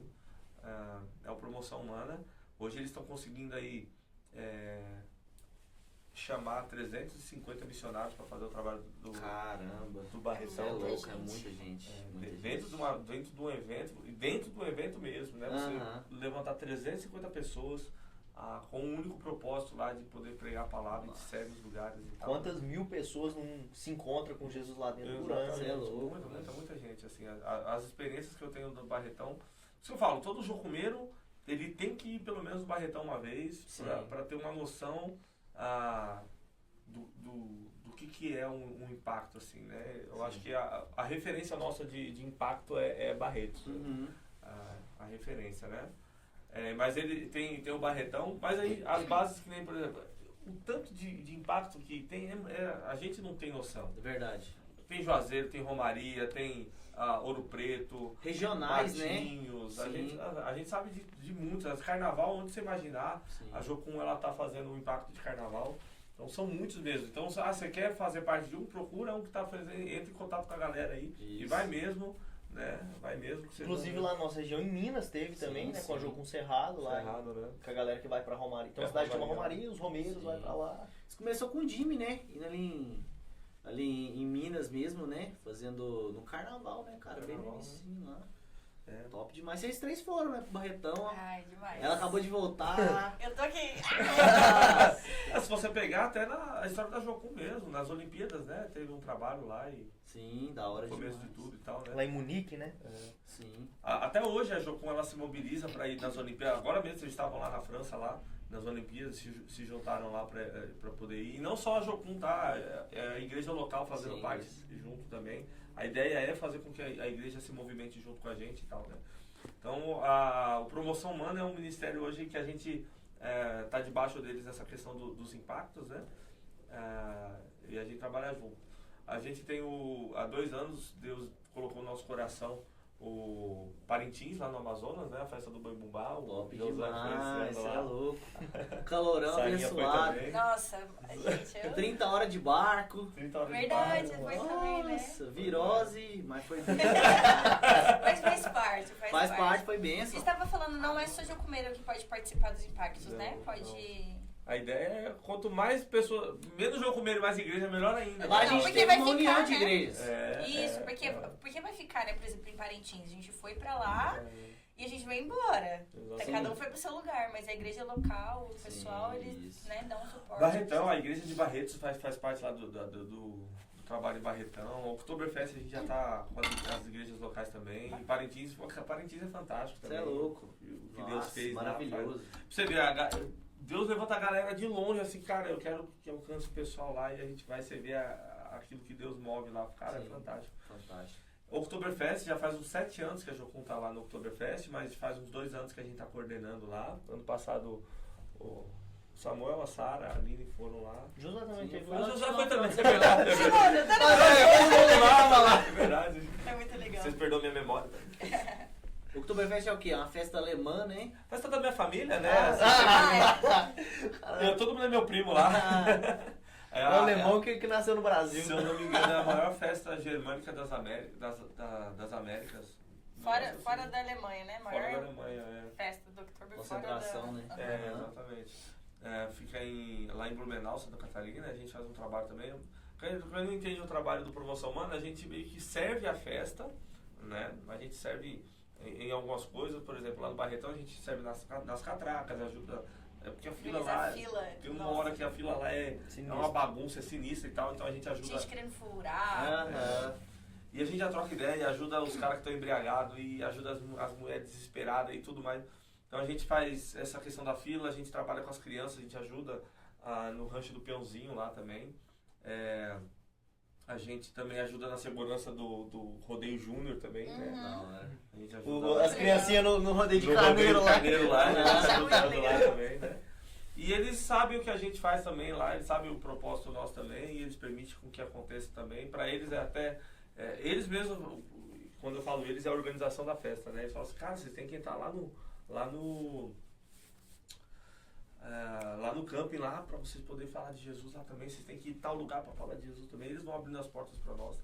é o Promoção Humana. Hoje eles estão conseguindo aí chamar 350 missionários para fazer o trabalho Caramba. do Barretão. É Muita louco, é gente. muita gente. muita Dentro de um evento, e dentro do evento mesmo, né? Aham. Você levantar 350 pessoas com um único propósito lá de poder pregar a palavra e de serve os lugares e tal. Quantas mil pessoas não se encontram com Jesus lá dentro por ano? Exatamente. é louco, Muita gente, assim, as experiências que eu tenho do Barretão, por isso que eu falo, todo jocumeiro, ele tem que ir pelo menos no Barretão uma vez, para ter uma noção do que é um impacto, assim, né? Eu acho que a referência nossa de impacto é Barretos, Uhum. a referência, né? Mas ele tem o Barretão, mas aí as bases que nem, por exemplo, o tanto de impacto que tem, a gente não tem noção. É verdade. Tem Juazeiro, tem Romaria, tem Ouro Preto, Regionais, né? Matinhos, Sim. a gente sabe de muitos. Carnaval, onde você imaginar, Sim. a Jocum ela tá fazendo um impacto de carnaval. Então são muitos mesmo. Então, você quer fazer parte de um, procura um que tá fazendo, entra em contato com a galera aí e Isso. vai mesmo, né? Vai mesmo. Que Inclusive lá na nossa região, em Minas, teve Sim, também, né? Com a sim. Jocum Cerrado lá. Errado, né? Com a galera que vai pra Romaria. Então É, a cidade chama Romaria. Romaria, os romeiros Sim. vai pra lá. Isso começou com o Jimmy, né? Indo ali em Minas mesmo, né? Fazendo no carnaval, né, cara? Bem no Carnaval, inicinho lá. É. Top demais. Vocês três foram, né? Pro Barretão. Ai, demais. Ela acabou de voltar. Eu tô aqui. Se você pegar até na história da Jocum mesmo, nas Olimpíadas, né? Teve um trabalho lá e Sim, da hora no começo demais. de tudo e tal, né? Lá em Munique, né? Sim. Até hoje a Jocum ela se mobiliza para ir nas Olimpíadas. Agora mesmo eles estavam lá na França, lá nas Olimpíadas, se juntaram lá para poder ir. E não só a Jocum, tá? É a igreja local fazendo Sim. parte junto também. A ideia é fazer com que a igreja se movimente junto com a gente e tal, né? Então, o Promoção Humana é um ministério hoje que a gente tá debaixo deles nessa questão dos impactos, né? E a gente trabalha junto. A gente tem há 2 anos, Deus colocou no nosso coração o Parintins, lá no Amazonas, né? A festa do Boi Bumbá. Top Deus vai demais. influenciando Você é lá. louco. Calorão Sarinha foi abençoado. também. Nossa, gente, eu... 30 horas de barco. 30 horas Verdade, de barco. foi também, né? Nossa, virose, mas foi bem. Mas faz parte, Faz parte, foi Você benção. estava falando, não é só jocumeiro que pode participar dos impactos, Não, né? Pode... não. A ideia é quanto mais pessoas, menos jocumeiro e mais igreja, melhor ainda. Agora a Não, gente porque teve vai uma ficar, união de né? igrejas. Isso, porque vai ficar, né? Por exemplo, em Parintins, a gente foi pra lá e a gente vai embora. Exatamente. Cada um foi pro seu lugar, mas a igreja local, o pessoal, Sim, eles isso. né, dão um suporte. Barretão, a igreja de Barretos faz parte lá do trabalho em Barretão. O Oktoberfest a gente já tá com as igrejas locais também. E Parintins é fantástico Você também. é louco. O que Deus Nossa, fez lá. maravilhoso. Pra você ver, Deus levanta a galera de longe, assim, cara, eu quero que alcance o pessoal lá e a gente vai ver aquilo que Deus move lá. Cara, Sim. é fantástico. Fantástico. Oktoberfest, já faz uns 7 anos que a Jocum tá lá no Oktoberfest, mas faz uns 2 anos que a gente tá coordenando lá. Ano passado o Samuel, a Sara, a Aline foram lá. José também Sim, teve foi lá. lá. O José foi também, é verdade. É verdade. Simone, tá É verdade. É muito legal. Vocês perdoam minha memória. O Oktoberfest é o quê? É uma festa alemã, né? Festa da minha família, né? Todo mundo é meu primo lá. É o alemão que nasceu no Brasil. Se eu não me engano, é a maior festa germânica das Américas. Fora da Alemanha, né? Fora da Maior Alemanha, festa do Oktober Concentração, fora né? da... É, Aham. exatamente. Fica lá em Blumenau, Santa Catarina, a gente faz um trabalho também. Quem não entende o trabalho do Promoção Humana, a gente meio que serve a festa, né? A gente serve em algumas coisas. Por exemplo, lá no Barretão a gente serve nas catracas, ajuda. É porque a fila lá. Tem uma hora que a fila lá é uma bagunça, é sinistra e tal, então a gente ajuda. Gente querendo furar. E a gente já troca ideia, ajuda os caras que estão embriagados e ajuda as mulheres desesperadas e tudo mais. Então a gente faz essa questão da fila, a gente trabalha com as crianças, a gente ajuda no rancho do Peãozinho lá também. A gente também ajuda na segurança do Rodeio Júnior também, né? A gente ajuda As criancinhas no rodeio de carneiro lá. A gente ajudando lá também, né? E eles sabem o que a gente faz também lá, eles sabem o propósito nosso também e eles permitem com que aconteça também. Para eles é até... eles mesmos, quando eu falo eles, é a organização da festa, né? Eles falam assim, cara, vocês têm que entrar lá no camping lá, pra vocês poderem falar de Jesus lá também. Vocês têm que ir em tal lugar pra falar de Jesus também. Eles vão abrindo as portas pra nós,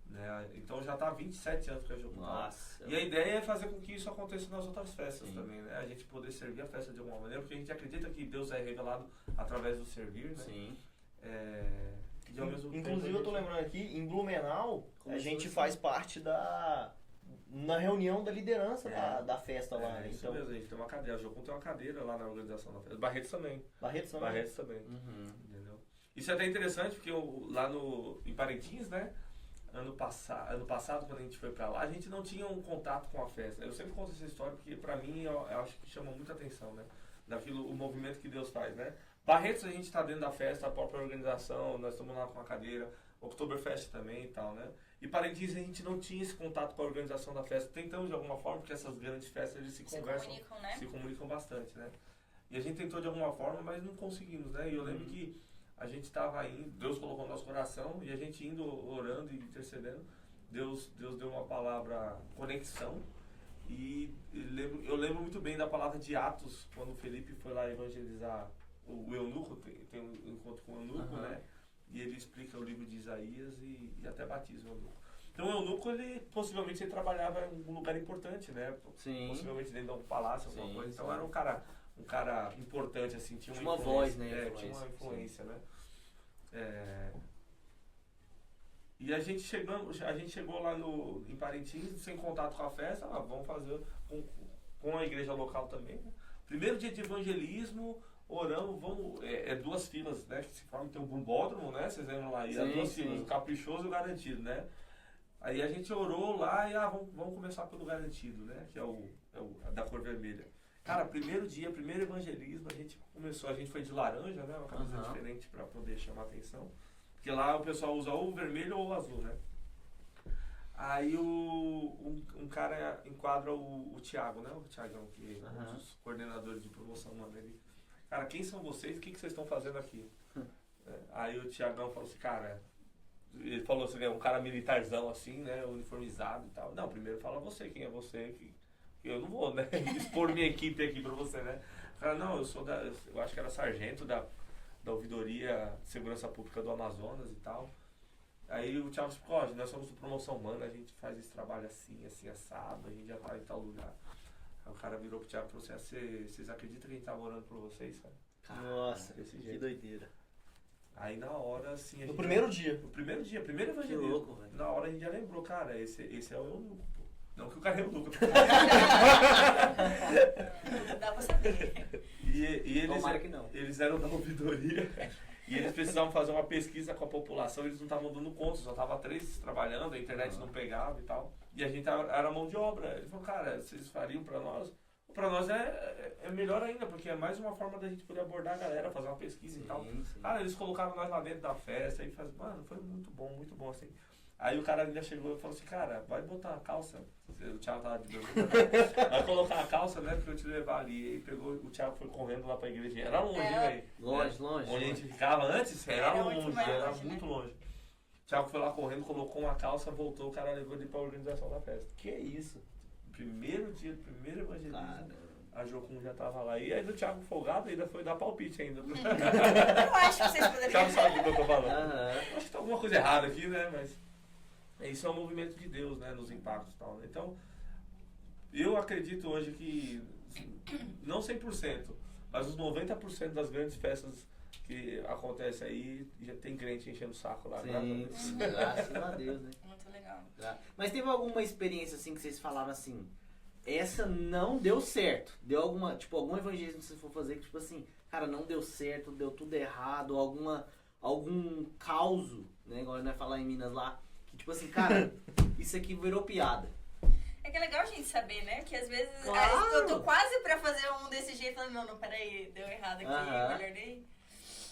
né? Então já tá há 27 anos que a gente Nossa. E a ideia é fazer com que isso aconteça nas outras festas também, né? A gente poder servir a festa de alguma maneira, porque a gente acredita que Deus é revelado através do servir, né? Sim. Inclusive eu tô lembrando aqui, em Blumenau, a gente faz parte na reunião da liderança da festa lá, né? Isso Então, mesmo, a gente tem uma cadeira, o Jocum tem uma cadeira lá na organização da festa. Barretos também. Barretos também. Barretos também. Entendeu? Isso é até interessante, porque lá em Parintins, né? Ano passado, quando a gente foi pra lá, a gente não tinha um contato com a festa. Eu sempre conto essa história porque pra mim eu acho que chama muita atenção, né? O movimento que Deus faz, né? Barretos a gente tá dentro da festa, a própria organização, nós estamos lá com a cadeira, Oktoberfest também e tal, né? E Parintins a gente não tinha esse contato com a organização da festa. Tentamos de alguma forma, porque essas grandes festas eles se comunicam, né? Se comunicam bastante, né? E a gente tentou de alguma forma, mas não conseguimos, né? E eu lembro que a gente estava indo, Deus colocou no nosso coração, e a gente indo, orando e intercedendo, Deus deu uma palavra conexão. E eu lembro muito bem da palavra de Atos, quando o Felipe foi lá evangelizar o eunuco, tem um encontro com o eunuco, né? E ele explica o livro de Isaías e até batiza o eunuco. Então o eunuco, possivelmente ele trabalhava em um lugar importante, né? Sim. Possivelmente dentro de um palácio, alguma coisa. Então era um cara importante, assim, tinha uma voz, né? Tinha uma influência, né? E a gente chegou lá em Parintins, sem contato com a festa, vamos fazer com a igreja local também, né? Primeiro dia de evangelismo, oramos, duas filas, né, que se formam, tem um bumbódromo, né, vocês lembram lá, e as duas filas, o caprichoso e o garantido, né. Aí a gente orou lá e, vamos começar pelo garantido, né, que é o da cor vermelha. Cara, primeiro dia, primeiro evangelismo, a gente foi de laranja, né, uma camisa diferente para poder chamar a atenção, porque lá o pessoal usa ou o vermelho ou o azul, né. Aí um cara enquadra o Thiago, né, o Thiagão, que é um dos coordenadores de promoção, mano, ele... Cara, quem são vocês? O que vocês estão fazendo aqui? Aí o Thiagão falou assim, cara... Ele falou assim, um cara militarzão assim, né? Uniformizado e tal. Não, primeiro fala você, quem é você? Que eu não vou, né? Expor minha equipe aqui pra você, né? Cara, não, eu acho que era sargento da Ouvidoria de Segurança Pública do Amazonas e tal. Aí o Thiago falou, nós somos do Promoção Humana, a gente faz esse trabalho assim, assado, a gente já tá em tal lugar. Aí o cara virou pro Thiago e falou assim, vocês acreditam que a gente tava orando por vocês, cara? Nossa, desse jeito. que doideira. Aí na hora, assim... No primeiro dia? No primeiro dia, primeiro evangelismo. Que louco, velho. Na hora a gente já lembrou, cara, esse é o eunuco, pô. Não que o cara é eunuco. Dá pra saber. E Tomara que não. Eles eram da ouvidoria e eles precisavam fazer uma pesquisa com a população, eles não estavam dando conta, só estavam 3 trabalhando, a internet não pegava e tal. E a gente era mão de obra. Ele falou, cara, vocês fariam pra nós? Pra nós é melhor ainda, porque é mais uma forma da gente poder abordar a galera, fazer uma pesquisa e tal. Sim. Cara, eles colocaram nós lá dentro da festa e mano, foi muito bom assim. Aí o cara ainda chegou e falou assim, cara, vai botar a calça. O Thiago tava de bermuda. Vai colocar a calça, né, pra eu te levar ali. E pegou, o Thiago foi correndo lá pra igreja. Era longe, velho. Longe. Onde a gente ficava antes, era muito longe. O Thiago foi lá correndo, colocou uma calça, voltou, o cara levou ele pra organização da festa. Que isso? Primeiro dia, primeiro evangelismo, a Jocum já tava lá. E aí o Thiago folgado ainda foi dar palpite ainda. Eu acho que vocês poderiam... O Thiago sabe do que eu tô falando. Acho que tá alguma coisa errada aqui, né, mas... Isso é um movimento de Deus, né, nos impactos e tal, né? Então, eu acredito hoje que, não 100%, mas os 90% das grandes festas que acontecem aí, já tem crente enchendo o saco lá. Sim, graças a Deus, né? Muito legal. Mas teve alguma experiência assim que vocês falaram assim, essa não deu certo. Deu alguma, tipo, algum evangelismo que você for fazer que, tipo assim, cara, não deu certo, deu tudo errado, algum causo, né? Igual nós falar em Minas lá, que tipo assim, cara, isso aqui virou piada. É que é legal a gente saber, né? Que às vezes Claro. eu tô quase pra fazer um desse jeito, falando, não, peraí, deu errado aqui, Aham. melhor nem.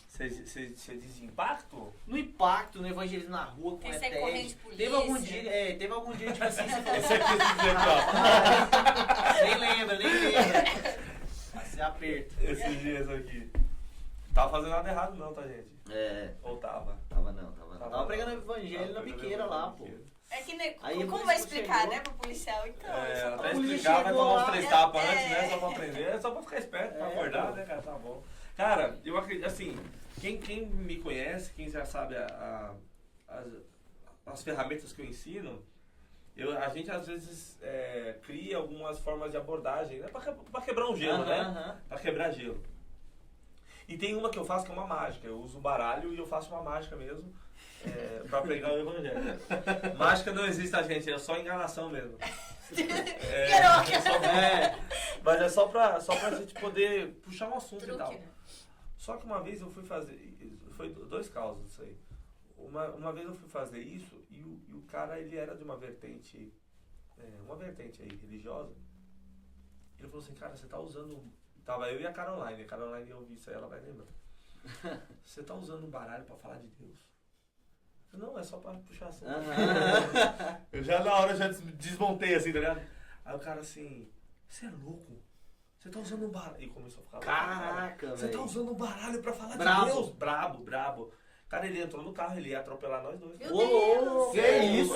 Você diz impacto? No impacto, no evangelismo na rua, com Tem a que sair correndo de polícia. teve algum dia, tipo assim, você falou, Esse aqui, esse dia aqui, ó. nem lembra. Você aperta. Esses dias aqui. Tava fazendo nada errado não, tá, gente? É, Ou tava? tava não. Tava pregando o evangelho na biqueira lá, pô. É que, né, Aí a como polícia vai explicar, chegou. né, pro policial, então? É, só até pra- polícia explicar, vai chegou tomar uns lá, 3 é, tapas é. antes, né? Só pra aprender, é só pra ficar esperto, pra acordar, pô. né, cara? Tá bom. Cara, eu acredito, assim, quem me conhece, quem já sabe as ferramentas que eu ensino, a gente às vezes cria algumas formas de abordagem, né? Pra quebrar um gelo, né? Aham. Pra quebrar gelo. E tem uma que eu faço que é uma mágica. Eu uso um baralho e eu faço uma mágica mesmo pra pregar o evangelho. Mágica não existe, a gente, é só enganação mesmo. Mas é só pra gente poder puxar um assunto e tal. Truque, né? Só que uma vez eu fui fazer. Foi 2 causas isso aí. Uma vez eu fui fazer isso e o cara, ele era de uma vertente. Uma vertente aí religiosa. Ele falou assim, cara, você tá usando. Tava eu e a Caroline. A Caroline, eu vi isso aí, ela vai lembrar. Você tá usando um baralho pra falar de Deus? Eu falei, não, é só pra puxar assunto. Eu já na hora já desmontei assim, tá ligado? Aí o cara assim, você é louco? Você tá usando um baralho. E começou a ficar Caraca, velho. Você tá usando um baralho pra falar Brabo. de Deus? Brabo. Cara, ele entrou no carro, ele ia atropelar nós dois. Meu Ô, Deus! que isso?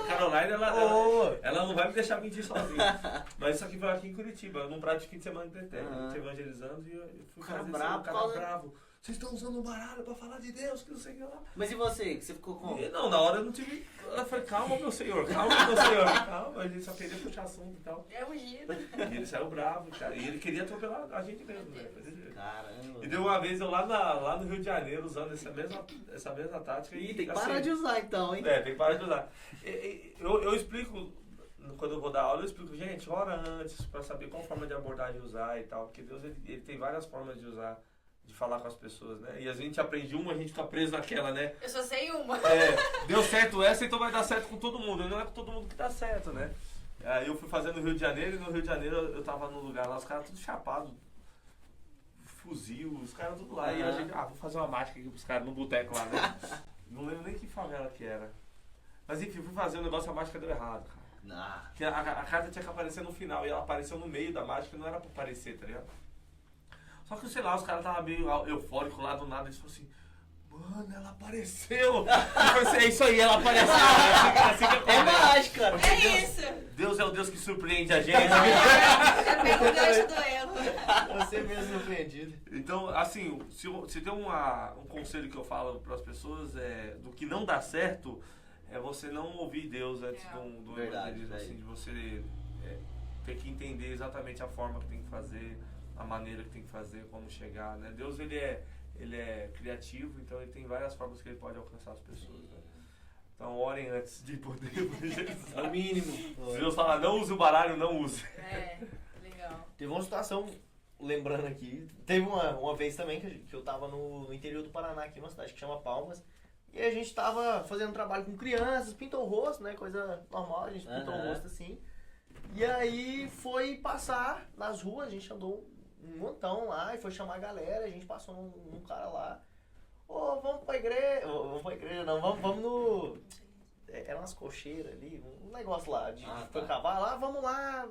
Caroline, Ô. ela não vai me deixar mentir sozinha. Mas isso aqui foi aqui em Curitiba, num prato de fim de semana em Teté. A gente evangelizando e eu fui Cara fazer brabo, isso, o cara fala- bravo. Vocês estão usando um baralho pra falar de Deus, que não sei o que lá. Mas e você? Que você ficou com... E, não, na hora eu não tive. Eu falei, calma, meu senhor, calma. A gente só queria puxar assunto e tal. É ungido. E ele saiu bravo, cara. E ele queria atropelar a gente mesmo, né? Caramba. E deu uma vez eu lá no Rio de Janeiro usando essa mesma tática. Ih, e, tem que assim, parar de usar então, hein? tem que parar de usar. Eu explico, quando eu vou dar aula, eu explico, gente, ora antes pra saber qual forma de abordagem usar e tal. Porque Deus, ele tem várias formas de usar, de falar com as pessoas, né? E a gente aprende uma, a gente fica preso naquela, né? Eu só sei uma. Deu certo essa, então vai dar certo com todo mundo. Não é com todo mundo que dá certo, né? Aí eu fui fazer no Rio de Janeiro, e no Rio de Janeiro eu tava num lugar lá, os caras tudo chapados, fuzil, os caras tudo lá. E a gente, vou fazer uma mágica aqui pros caras no boteco lá, né? Não lembro nem que favela que era. Mas enfim, fui fazer o negócio, a mágica deu errado, cara. Ah, Porque a carta tinha que aparecer no final, e ela apareceu no meio da mágica, não era pra aparecer, tá ligado? Só que, sei lá, os caras estavam meio eufóricos lá do nada, eles falaram assim, mano, ela apareceu! Eu falei assim, é isso aí, ela apareceu! Assim que é acontece. mágica! É isso! Deus é o Deus que surpreende a gente. Já pegou o gancho do erro. Você mesmo surpreendido. Então, assim, se tem um conselho que eu falo para as pessoas do que não dá certo, é você não ouvir Deus antes do Verdade, evangelismo, velho. assim, de você ter que entender exatamente a forma que tem que fazer, a maneira que tem que fazer, como chegar, né? Deus, ele é criativo, então ele tem várias formas que ele pode alcançar as pessoas, né? Então, orem antes de poder evangelizar. É o mínimo. Se Deus falar, não use o baralho, não use. Legal. Teve uma situação, lembrando aqui, teve uma vez também que eu tava no interior do Paraná, aqui numa cidade que chama Palmas, e a gente tava fazendo trabalho com crianças, pintou o rosto, né, coisa normal, a gente pintou o rosto assim, e aí foi passar nas ruas, a gente andou um montão lá, e foi chamar a galera, a gente passou num cara lá, vamos pra igreja, vamos pra igreja não, vamos no... Eram umas cocheiras ali, um negócio lá, foi cavar lá, vamos lá,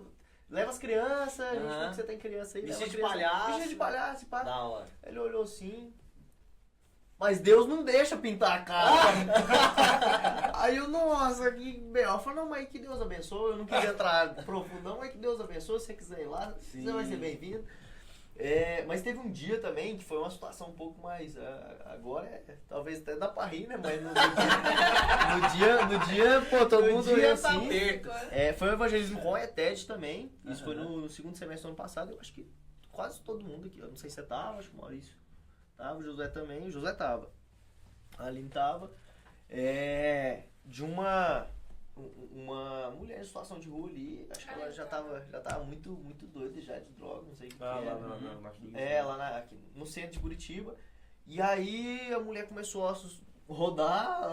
leva as crianças, a gente viu que você tem criança aí, Vestido leva de criança. palhaço. Vestido de palhaço, pá. Da hora. Ele olhou assim, mas Deus não deixa pintar a cara. Aí eu, nossa, que B.O. Eu falei, não, mas que Deus abençoe, eu não queria entrar profundão, mas que Deus abençoe, se você quiser ir lá, você vai ser bem-vindo. Mas teve um dia também que foi uma situação um pouco mais. Agora talvez até dá pra rir, né? Mas no dia, pô, todo No mundo dia olhou tá assim. aperto. Foi o evangelismo com a ETED também. Isso foi no segundo semestre do ano passado. Eu acho que quase todo mundo aqui. Eu não sei se você tava, acho que o Maurício tava, o José também. O José tava. A Aline tava. De uma uma mulher em situação de rua ali, acho que ela já tava muito, muito doida já de droga, não sei o que lá era. na 15. Lá aqui, no centro de Curitiba. E aí a mulher começou a rodar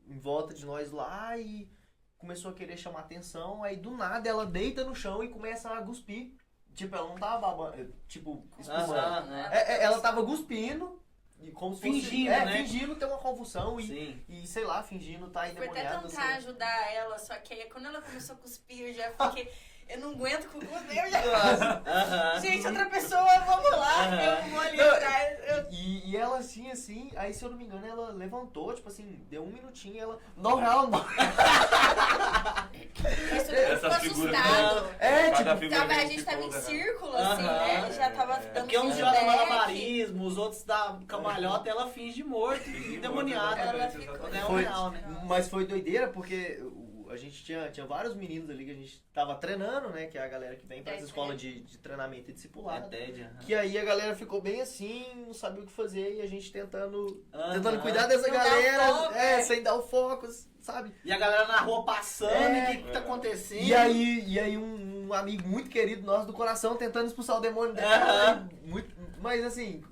em volta de nós lá e começou a querer chamar atenção. Aí do nada ela deita no chão e começa a cuspir. Tipo, ela não tava babando, tipo, espumando. Ela tava cuspindo. E como se fosse, Fingindo, né? Fingindo ter uma convulsão Sim. e sei lá, fingindo tá Foi até endemoniada. tentar ajudar ela, só que aí quando ela começou a cuspir, eu já fiquei... Eu não aguento com o cuspe, eu já... Gente, outra pessoa, vamos lá, eu vou ali atrás. E ela assim, aí se eu não me engano, ela levantou, tipo assim, deu um minutinho e ela... Não, real, não. Mas todo mundo ficou assustado. A gente tava em círculo, assim, né? Já tava dando Porque uns feedback. jogam malabarismo, os outros dá cambalhota, ela finge morto e endemoniada. Ela ficou- É Foi, real, né? mas foi doideira porque a gente tinha vários meninos ali que a gente tava treinando, né? Que é a galera que vem pra essa escola de treinamento e discipulado. Que aí a galera ficou bem assim, não sabia o que fazer e a gente tentando cuidar dessa Não dar galera, o foco, sem dar o foco, sabe? E a galera na rua passando, e o que tá acontecendo? E aí um amigo muito querido nosso do coração tentando expulsar o demônio dela. Mas assim,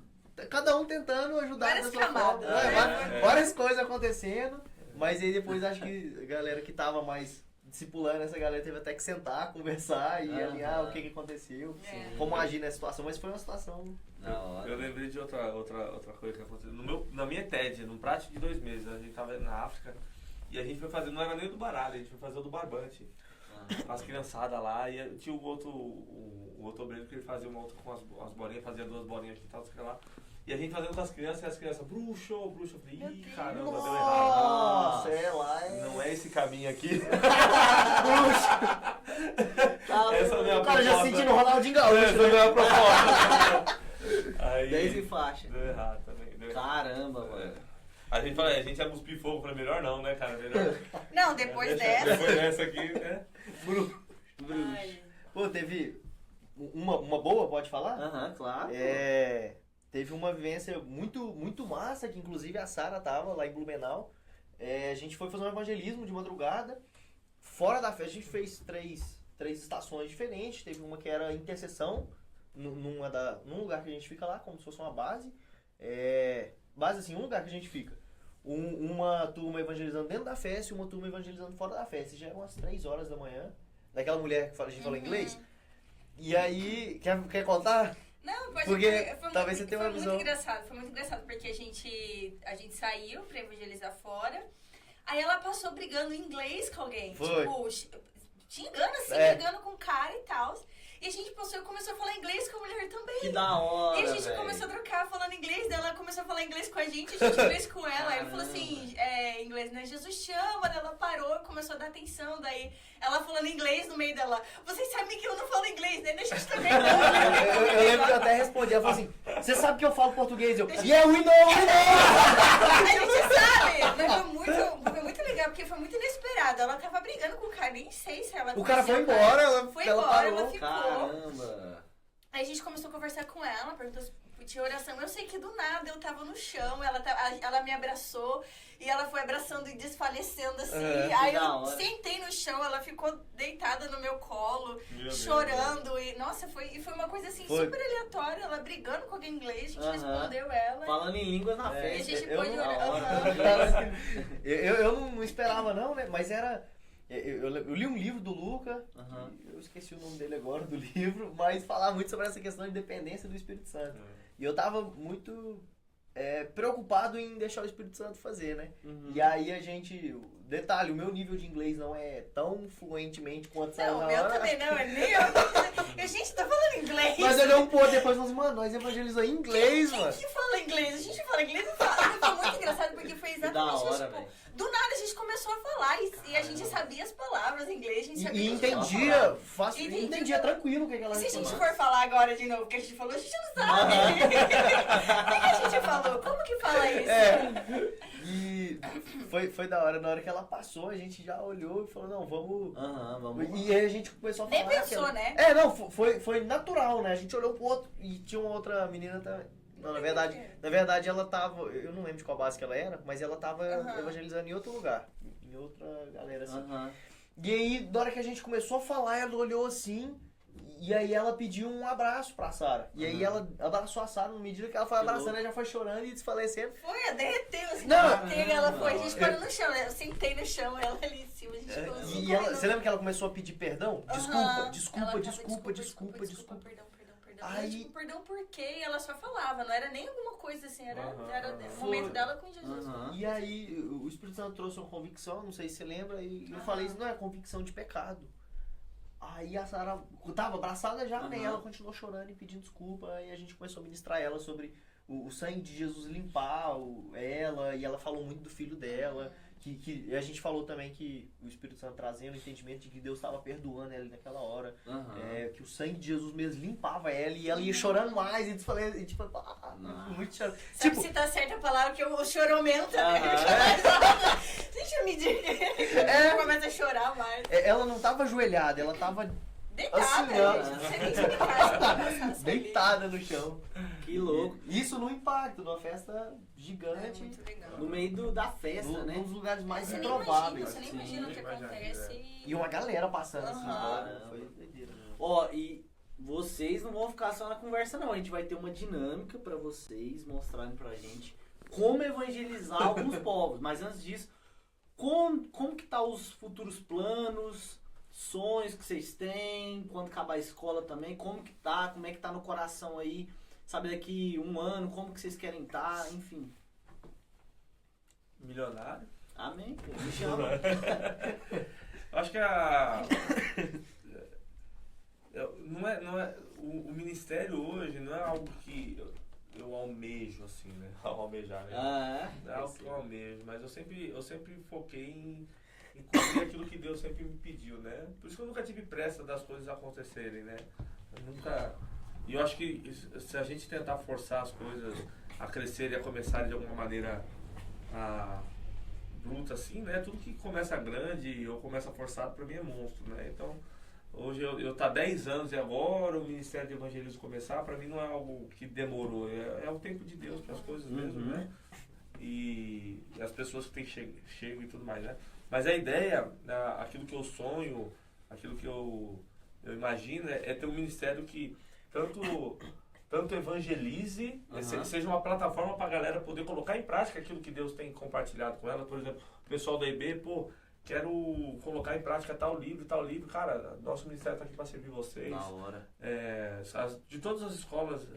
cada um tentando ajudar Várias dessa camadas, forma. né? Várias coisas acontecendo. Mas aí depois acho que a galera que tava mais discipulando, essa galera teve até que sentar, conversar e alinhar o que aconteceu, como agir nessa situação. Mas foi uma situação... Eu lembrei de outra coisa que aconteceu. Na minha TED, num prático de 2 meses, a gente tava na África e a gente foi fazer, não era nem o do baralho, a gente foi fazer o do barbante. Com as criançadas lá, e tinha o outro obreiro que ele fazia uma outra com as bolinhas, fazia 2 bolinhas aqui e tal, sei lá. E a gente fazendo com as crianças, e as crianças, bruxo. Eu falei, ih, caramba, deu errado. Nossa, lá Não é esse caminho aqui. Essa é a minha o cara já proposta. sentindo o Ronaldinho Gaúcho. Essa é a minha proposta. Aí, 10 e faixa. Deu errado também. Caramba, mano. A gente ia cuspir fogo, falei, melhor não, né, cara? Melhor. Não, depois dessa. Depois dessa aqui, né? Ai. Pô, teve uma boa, pode falar? Claro. Teve uma vivência muito, muito massa, que inclusive a Sara tava lá em Blumenau. A gente foi fazer um evangelismo de madrugada. Fora da festa, a gente fez três estações diferentes. Teve uma que era intercessão, num lugar que a gente fica lá, como se fosse uma base. Base assim, um lugar que a gente fica. Uma turma evangelizando dentro da festa e uma turma evangelizando fora da festa. Já eram umas 3 horas da manhã. Daquela mulher que a gente fala inglês. E aí, quer contar? Não, pode Porque foi talvez você tenha uma visão. Foi muito engraçado, porque a gente saiu pra evangelizar fora. Aí ela passou brigando em inglês com alguém. Foi. Tipo, xingando assim, brigando com o cara e tal. E a gente passou e começou a falar inglês com a mulher também. Que da hora, E a gente véio. começou a trocar falando inglês, daí ela começou a falar inglês com a gente inglês com ela. Aí ele falou assim, inglês, né? Jesus chama, daí ela parou, começou a dar atenção, daí ela falando inglês no meio dela. Vocês sabem que eu não falo inglês, né? Deixa eu também não. Eu lembro que eu até respondi, ela falou assim, você sabe que eu falo português? Eu, yeah, we know! A gente sabe, mas foi muito legal, porque foi muito inesperado. Ela tava brigando com o cara, nem sei se ela O cara foi conhecia embora, ela ela parou. ficou. Caramba. Aí a gente começou a conversar com ela, perguntou se tinha oração. Eu sei que do nada eu tava no chão, ela me abraçou e ela foi abraçando e desfalecendo assim. Aí eu sentei no chão, ela ficou deitada no meu colo, chorando. E nossa, foi uma coisa assim super aleatória. Ela brigando com alguém em inglês, a gente respondeu ela. Falando em línguas na E a festa. gente pôde Eu não esperava não, né? Mas era... Eu li um livro do Luca, eu esqueci o nome dele agora do livro, mas falava muito sobre essa questão de dependência do Espírito Santo. E eu tava muito preocupado em deixar o Espírito Santo fazer, né? E aí a gente... Detalhe, o meu nível de inglês não é tão fluentemente quanto saiu na Não, o meu hora. também não, é nem eu. Gente, tá falando inglês. Mas eu dei um pouco depois e falei assim, mano, nós evangelizamos em inglês, mano. Quem que fala inglês? A gente fala inglês e fala. Foi muito engraçado porque foi exatamente Da hora, isso. Tipo, do nada a gente começou a falar e a gente sabia as palavras em inglês, a gente sabia E o que a gente entendia falava. fácil, Entendia. entendia tranquilo o que ela Se a gente respondia. for falar agora de novo o que a gente falou, a gente não sabe. O que a gente falou? Como que fala isso? E foi da hora, na hora que ela passou, a gente já olhou e falou, não, vamos... Vamos. E aí a gente começou a falar... Nem pensou, né? Não, foi natural, né? A gente olhou pro outro e tinha uma outra menina também. Não, na verdade ela tava, eu não lembro de qual base que ela era, mas ela tava evangelizando em outro lugar, em outra galera assim. E aí, na hora que a gente começou a falar, ela olhou assim, e aí ela pediu um abraço pra Sara. E aí ela abraçou a Sara, na medida que ela foi abraçando, ela já foi chorando e desfalecendo. Foi, derreteu, assim, Não. ela foi, a gente parou no chão, né? Eu sentei no chão, ela ali em cima, a gente ficou E ela, você lembra que ela começou a pedir perdão? Desculpa, Ela desculpa, tava, desculpa, desculpa, desculpa. Perdão. Aí- Tipo, perdão por quê? E ela só falava, não era nem alguma coisa assim, era o Foi. momento dela com Jesus. E aí o Espírito Santo trouxe uma convicção, não sei se você lembra, e eu falei, isso não é convicção de pecado. Aí a Sara tava abraçada já, né? E ela continuou chorando e pedindo desculpa, e a gente começou a ministrar ela sobre o sangue de Jesus limpar ela, e ela falou muito do filho dela, que a gente falou também que o Espírito Santo trazendo o entendimento de que Deus estava perdoando ela naquela hora, que o sangue de Jesus mesmo limpava ela, e ela ia chorando mais, e falei, tipo, muito chorando. Sabe se tá certa a palavra que o choromento também. Deixa eu medir. Começa a chorar mais. Ela não tava ajoelhada, ela tava Deitada, assim, gente. Não sei nem explicar. deitada no chão. Que louco. Isso no impacto, numa festa gigante, Muito legal. No meio da festa, né? num dos lugares mais Você nem improváveis. imagina, você nem imagina o que acontece. E uma galera passando assim, Aham. né? Foi doideira. Ó, e vocês não vão ficar só na conversa, não. A gente vai ter uma dinâmica pra vocês mostrarem pra gente como evangelizar alguns povos. Mas antes disso, como que tá os futuros planos, sonhos que vocês têm, quando acabar a escola também, como é que tá no coração aí, sabe, daqui um ano, como que vocês querem estar, enfim. Milionário. Amém? Me chama. Acho que não é o ministério hoje não é algo que eu almejo assim, né? Almejar, né? Não é algo que eu almejo, mas eu sempre foquei em cumprir aquilo que Deus sempre me pediu, né? Por isso que eu nunca tive pressa das coisas acontecerem, né? E eu acho que se a gente tentar forçar as coisas a crescerem, a começarem de alguma maneira bruta assim, né? Tudo que começa grande ou começa forçado, pra mim é monstro, né? Então, hoje eu tá 10 anos e agora o Ministério de Evangelismo começar, pra mim não é algo que demorou, é o tempo de Deus para as coisas mesmo, né? E as pessoas que chegam e tudo mais, né? Mas a ideia, aquilo que eu sonho, aquilo que eu imagino é ter um ministério que tanto evangelize, seja uma plataforma para a galera poder colocar em prática aquilo que Deus tem compartilhado com ela. Por exemplo, o pessoal da IB, quero colocar em prática tal livro, cara, nosso ministério está aqui para servir vocês. Na hora. De todas as escolas,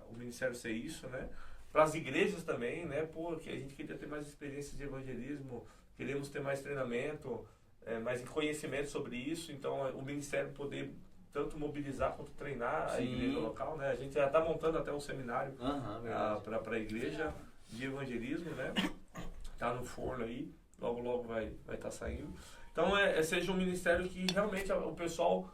o ministério ser isso, né? Para as igrejas também, né? Que a gente queria ter mais experiências de evangelismo, queremos ter mais treinamento, mais conhecimento sobre isso, então o ministério poder tanto mobilizar quanto treinar a igreja local, né? A gente já está montando até um seminário para a igreja de evangelismo, né? Tá no forno aí, logo vai estar saindo. Então seja um ministério que realmente o pessoal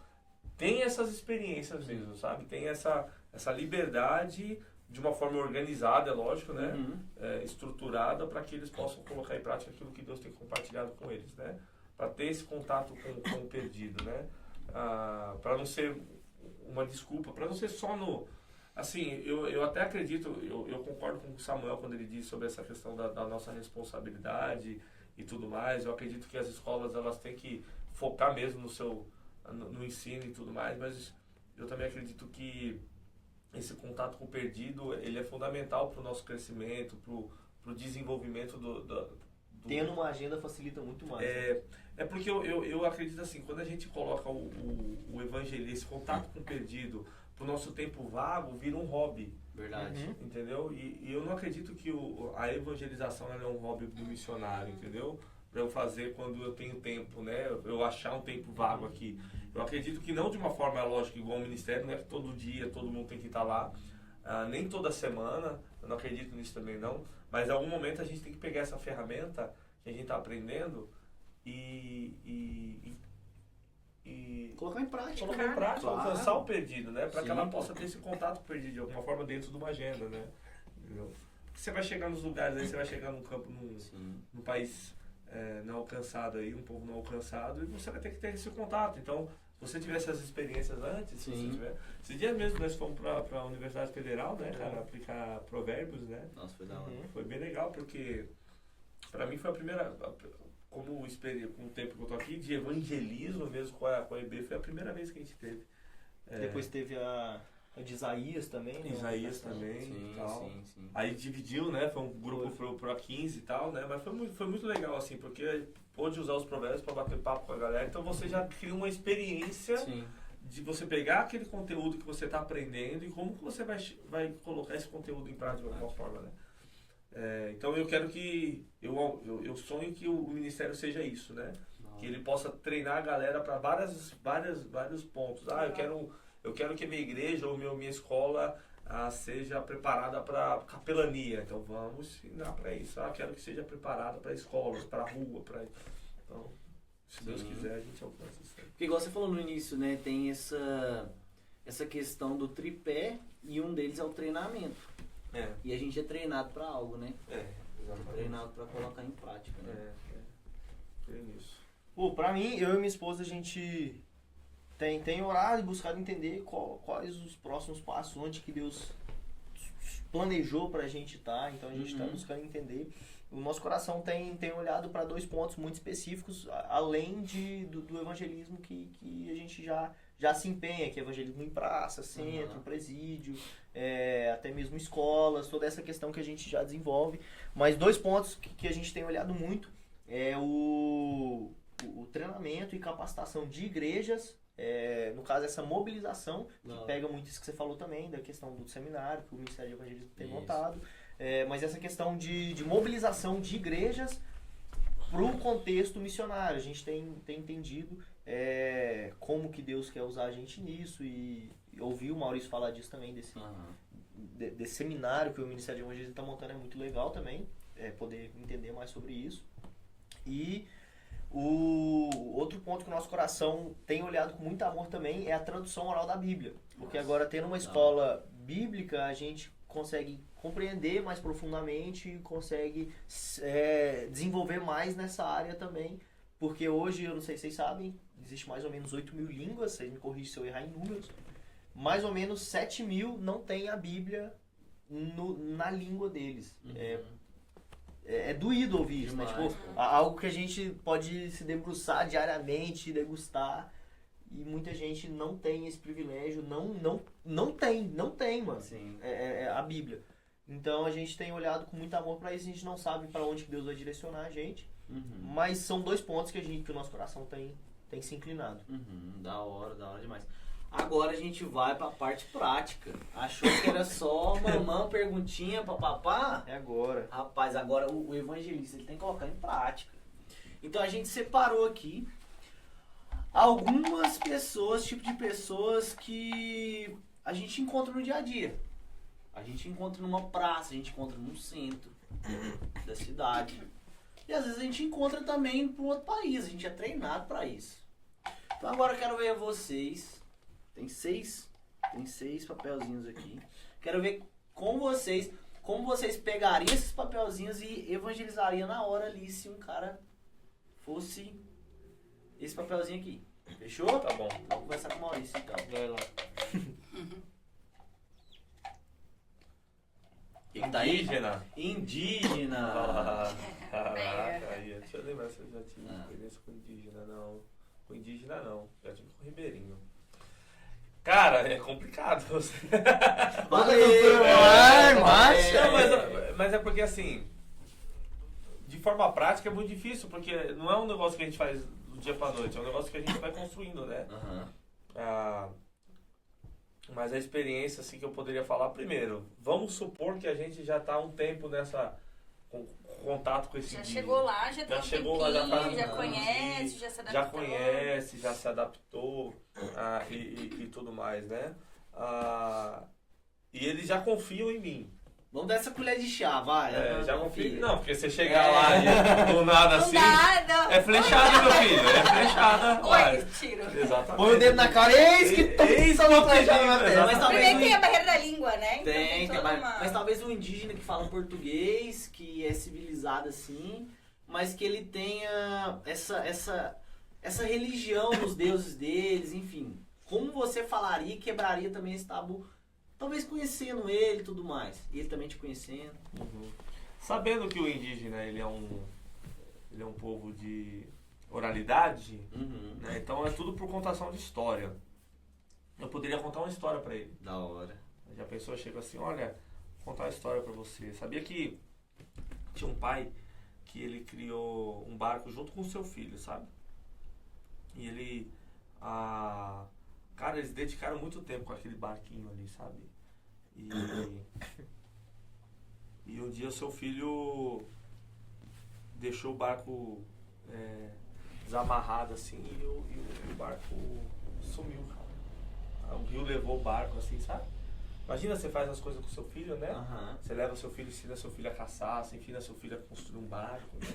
tem essas experiências mesmo, sabe? Tem essa liberdade de uma forma organizada, é lógico, né? Estruturada para que eles possam colocar em prática aquilo que Deus tem compartilhado com eles, né? Para ter esse contato com o perdido, né? Para não ser uma desculpa, para não ser só no... Assim, eu até acredito, eu concordo com o Samuel quando ele diz sobre essa questão da nossa responsabilidade e tudo mais. Eu acredito que as escolas elas têm que focar mesmo no ensino e tudo mais, mas eu também acredito que esse contato com o perdido, ele é fundamental para o nosso crescimento, para o desenvolvimento Tendo uma agenda facilita muito mais. É porque eu acredito assim, quando a gente coloca o evangelismo, esse contato com o perdido, pro nosso tempo vago, vira um hobby. Verdade. Entendeu? E eu não acredito que a evangelização ela é um hobby do missionário, entendeu? Para eu fazer quando eu tenho tempo, né? Eu achar um tempo vago aqui. Eu acredito que não de uma forma lógica igual ao ministério, não é que todo dia todo mundo tem que estar lá, nem toda semana, eu não acredito nisso também não, mas em algum momento a gente tem que pegar essa ferramenta que a gente está aprendendo e colocar em prática. Alcançar o perdido, né? Para que ela possa ter esse contato com o perdido de alguma forma dentro de uma agenda, né? Entendeu? Você vai chegar nos lugares aí, você vai chegar num campo, num país não alcançado aí, um povo não alcançado, e você vai ter que ter esse contato. Então, se você tivesse as experiências antes, se Sim. você tiver... Esse dia mesmo nós fomos pra Universidade Federal, né, cara, aplicar provérbios, né? Nossa, foi da hora. Foi bem legal, porque pra mim foi a primeira... Como com o tempo que eu tô aqui, de evangelismo mesmo com a EB, foi a primeira vez que a gente teve. Depois teve a de Isaías também, né? Isaías também Sim, e tal. sim. Aí dividiu, né? Foi um grupo pro A15 e tal, né? Mas foi muito legal, assim, porque pôde usar os provérbios para bater papo com a galera. Então você já cria uma experiência Sim. de você pegar aquele conteúdo que você está aprendendo e como que você vai colocar esse conteúdo em prática de alguma forma, né? Então eu quero que... Eu sonho que o ministério seja isso, né? Que ele possa treinar a galera para vários pontos. Eu quero que a minha igreja ou minha escola seja preparada para capelania. Então vamos ensinar para isso. Quero que seja preparada para escolas, para rua, para... Então, se Deus quiser, a gente alcança isso aí. Porque igual você falou no início, né? Tem essa questão do tripé e um deles é o treinamento. E a gente é treinado para algo, né? Exatamente. Treinado para colocar em prática, né? Creio nisso. Pô, pra mim, eu e minha esposa, a gente tem orado e buscado entender quais os próximos passos, onde que Deus planejou pra gente estar. Então a gente tá buscando entender. O nosso coração tem olhado para 2 pontos muito específicos, além do evangelismo que a gente já se empenha, que é evangelismo em praça, centro, presídio, até mesmo escolas, toda essa questão que a gente já desenvolve. Mas 2 pontos que a gente tem olhado muito é o treinamento e capacitação de igrejas, no caso essa mobilização, que pega muito isso que você falou também, da questão do seminário, que o Ministério de Evangelismo tem montado, mas essa questão de mobilização de igrejas para o contexto missionário. A gente tem entendido como que Deus quer usar a gente nisso e ouvi o Maurício falar disso também, desse seminário que o Ministério de Evangelismo está montando, é muito legal também, poder entender mais sobre isso. E o outro ponto que o nosso coração tem olhado com muito amor também é a tradução oral da Bíblia. Porque agora, tendo uma escola bíblica, a gente consegue compreender mais profundamente, consegue desenvolver mais nessa área também. Porque hoje, eu não sei se vocês sabem, existe mais ou menos 8.000 línguas, vocês me corrigem se eu errar em números, mais ou menos 7.000 não tem a Bíblia na língua deles. É doído ouvir isso, né? Tipo, algo que a gente pode se debruçar diariamente, degustar, e muita gente não tem esse privilégio, não tem, mano. Sim. A Bíblia. Então a gente tem olhado com muito amor pra isso, a gente não sabe pra onde que Deus vai direcionar a gente, mas são 2 pontos que o nosso coração tem se inclinado. Da hora demais. Agora a gente vai pra parte prática. Achou que era só mamãe, perguntinha, papapá? É agora. Rapaz, agora o evangelista ele tem que colocar em prática. Então a gente separou aqui algumas pessoas, tipo de pessoas que a gente encontra no dia a dia. A gente encontra numa praça, a gente encontra num centro da cidade. E às vezes a gente encontra também para outro país, a gente é treinado para isso. Então agora eu quero ver vocês. Tem seis papelzinhos aqui. Quero ver como vocês pegariam esses papelzinhos e evangelizariam na hora ali se um cara fosse esse papelzinho aqui. Fechou? Tá bom. Vamos conversar com o Maurício então. Vai lá. Quem tá aí? Indígena. Indígena. Caraca, aí, deixa eu lembrar se eu já tive experiência com indígena, não. Com indígena não, já tive com ribeirinho. Cara, é complicado você. Mas é porque assim, de forma prática é muito difícil, porque não é um negócio que a gente faz do dia pra noite, é um negócio que a gente vai construindo, né? Mas a experiência assim que eu poderia falar, primeiro, vamos supor que a gente já tá há um tempo nessa contato com esse Já indígena. chegou lá, já tem um tempinho, já faz já conhece, já se adaptou. Já conhece, já se adaptou e tudo mais, né? E eles já confiam em mim. Vamos dar essa colher de chá, vai. Já confiam. Não, porque você chegar lá e do nada assim. Nada. É flechada, meu filho. É flechada. Oi, tiro. Exatamente. Põe o dedo na cara, eis que uma flechada na testa. Mas talvez Primeiro tem a barreira da língua, né? Então tem toda mas talvez um indígena que fala português, que é civilizado assim, mas que ele tenha essa religião nos deuses deles, enfim. Como você falaria e quebraria também esse tabu? Talvez conhecendo ele e tudo mais. E ele também te conhecendo. Uhum. Sabendo que o indígena ele é um povo de oralidade, né? Então é tudo por contação de história. Eu poderia contar uma história pra ele. Da hora. Já a pessoa chega assim, olha, vou contar uma história pra você. Sabia que tinha um pai que ele criou um barco junto com o seu filho, sabe? E ele... Cara, eles dedicaram muito tempo com aquele barquinho ali, sabe? E um dia o seu filho deixou o barco desamarrado assim e o barco sumiu, cara. O rio levou o barco assim, sabe? Imagina você faz as coisas com seu filho, né? Você leva seu filho, ensina seu filho a caçar, você ensina seu filho a construir um barco, né?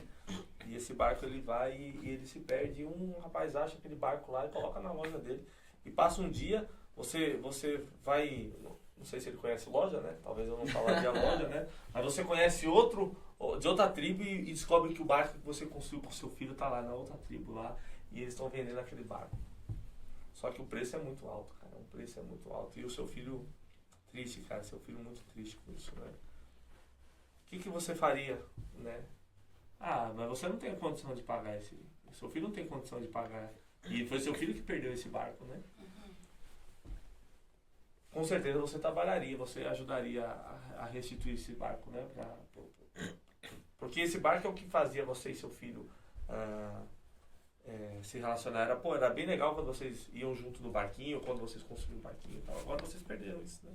E esse barco ele vai e ele se perde e um rapaz acha aquele barco lá e coloca na loja dele. E passa um dia, você vai... Não sei se ele conhece loja, né? Talvez eu não falaria loja, né? Mas você conhece outro de outra tribo e descobre que o barco que você construiu com seu filho tá lá na outra tribo lá e eles estão vendendo aquele barco. Só que o preço é muito alto, cara. O preço é muito alto. E o seu filho triste, cara. Seu filho muito triste com isso, né? O que você faria, né? Ah, mas você não tem condição de pagar esse... Seu filho não tem condição de pagar. E foi seu filho que perdeu esse barco, né? Com certeza você trabalharia, você ajudaria a restituir esse barco, né? Porque esse barco é o que fazia você e seu filho se relacionar. Era bem legal quando vocês iam junto no barquinho, quando vocês construíam o barquinho e tal. Agora vocês perderam isso, né?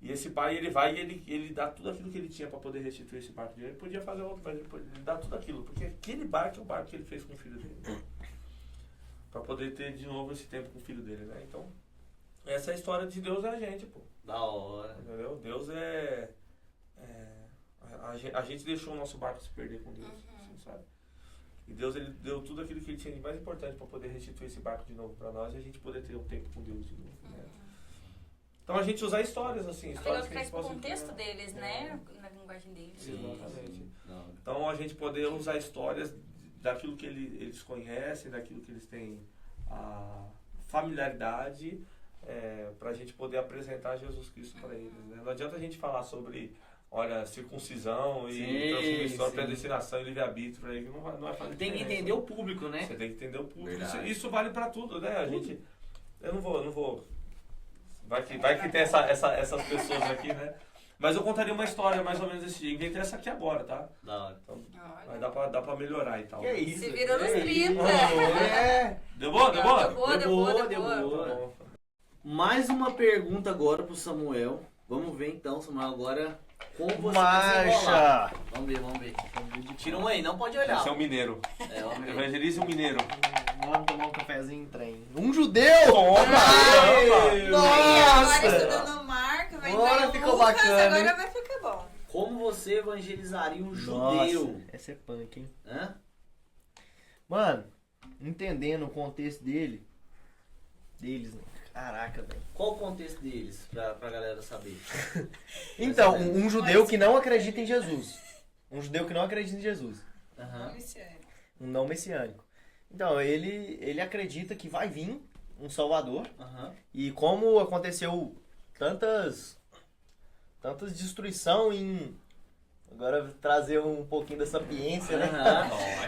E esse pai, ele vai e ele dá tudo aquilo que ele tinha para poder restituir esse barco dele. Ele podia fazer outro, mas ele dá tudo aquilo. Porque aquele barco é o barco que ele fez com o filho dele. Né? Para poder ter de novo esse tempo com o filho dele, né? Então... Essa é a história de Deus é a gente, pô. Da hora. Entendeu? Deus a gente deixou o nosso barco se perder com Deus, assim, sabe? E Deus, ele deu tudo aquilo que ele tinha de mais importante para poder restituir esse barco de novo para nós e a gente poder ter um tempo com Deus de novo, né? Então a gente usar histórias, assim, histórias que a traz gente pro possa... contexto deles, né? Na linguagem deles. Exatamente. Então a gente poder usar histórias daquilo que eles conhecem, daquilo que eles têm a familiaridade, para a gente poder apresentar Jesus Cristo para eles, né? Não adianta a gente falar sobre, olha, circuncisão e transmissão, predestinação e livre-arbítrio, para ele não vai fazer Tem que diferença. entender o público, né? Você tem que entender o público. Verdade. Isso vale para tudo, né? Eu não vou. Vai que tem essas pessoas aqui, né? Mas eu contaria uma história mais ou menos desse dia. Inventei essa aqui agora, tá? Da hora. Então, vai dá pra melhorar e tal. Que isso? Se virou nos 30. Deu boa? Deu boa. Tá bom. Mais uma pergunta agora pro Samuel. Vamos ver então, Samuel, agora como você Marcha! Vamos ver. Tira um aí, não pode olhar. Esse é um mineiro. Vamos ver. Evangeliza o mineiro. Vamos tomar um cafezinho em trem. Um judeu! Agora Nossa! estudando Marco, vai Agora entrar ficou Lucas, bacana, agora hein? vai ficar bom. Como você evangelizaria um Nossa, judeu? essa é punk, hein? Hã? Mano, entendendo o contexto deles, né? Caraca, velho. Qual o contexto deles, pra galera saber? Então, um judeu que não acredita em Jesus. Um judeu que não acredita em Jesus. Aham. Um não messiânico. Então, ele acredita que vai vir um Salvador. Aham. E como aconteceu tantas destruição em... Agora trazer um pouquinho da sapiência, né? Aham.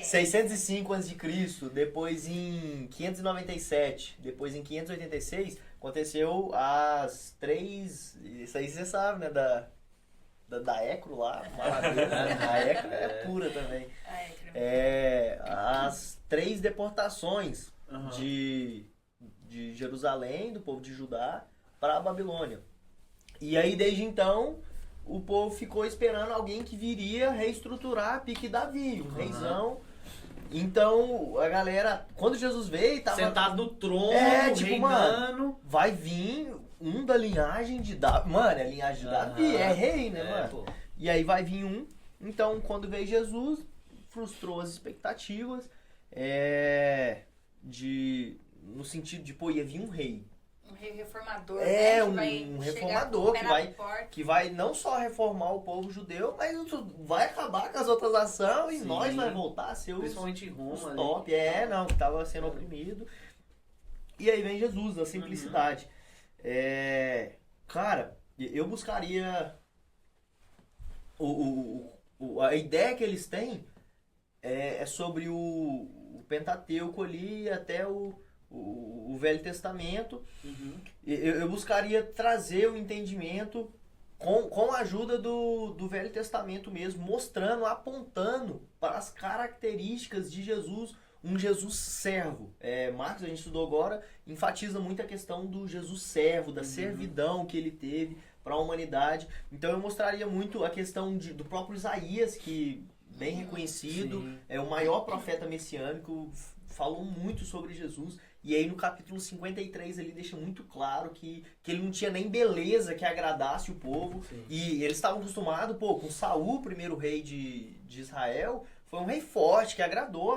605 a.C., depois em 597, depois em 586, aconteceu as três... Isso aí você sabe, né? Da Ecro lá, maravilha, né? A Ecro é pura também. As três deportações de Jerusalém, do povo de Judá, para a Babilônia. E aí, desde então, o povo ficou esperando alguém que viria reestruturar a pique Davi, um reizão. Então, a galera, quando Jesus veio, tava... Sentado no trono, tipo, reinando. mano, vai vir um da linhagem de Davi. Mano, é a linhagem de Davi, é rei, né, mano? Pô. E aí vai vir um. Então, quando veio Jesus, frustrou as expectativas no sentido de, pô, ia vir um rei. Um rei reformador, É, né? um chegar reformador com o pé que na vai- porta. que vai não só reformar o povo judeu, mas vai acabar com as outras nações e Sim. nós vai voltar a ser os Principalmente em Roma. os ali. top, não, que tava sendo oprimido. E aí vem Jesus, a simplicidade. Cara, eu buscaria a ideia que eles têm é sobre o Pentateuco ali até o Velho Testamento. Uhum. Eu buscaria trazer o entendimento com a ajuda do Velho Testamento mesmo, mostrando, apontando para as características de Jesus, um Jesus servo. Marcos, a gente estudou agora, enfatiza muito a questão do Jesus servo, da servidão que ele teve para a humanidade. Então eu mostraria muito a questão do próprio Isaías, que bem reconhecido, Sim. é o maior profeta messiânico, falou muito sobre Jesus. E aí no capítulo 53 ele deixa muito claro que ele não tinha nem beleza que agradasse o povo. Sim. E eles estavam acostumados, com Saul, o primeiro rei de Israel, foi um rei forte que agradou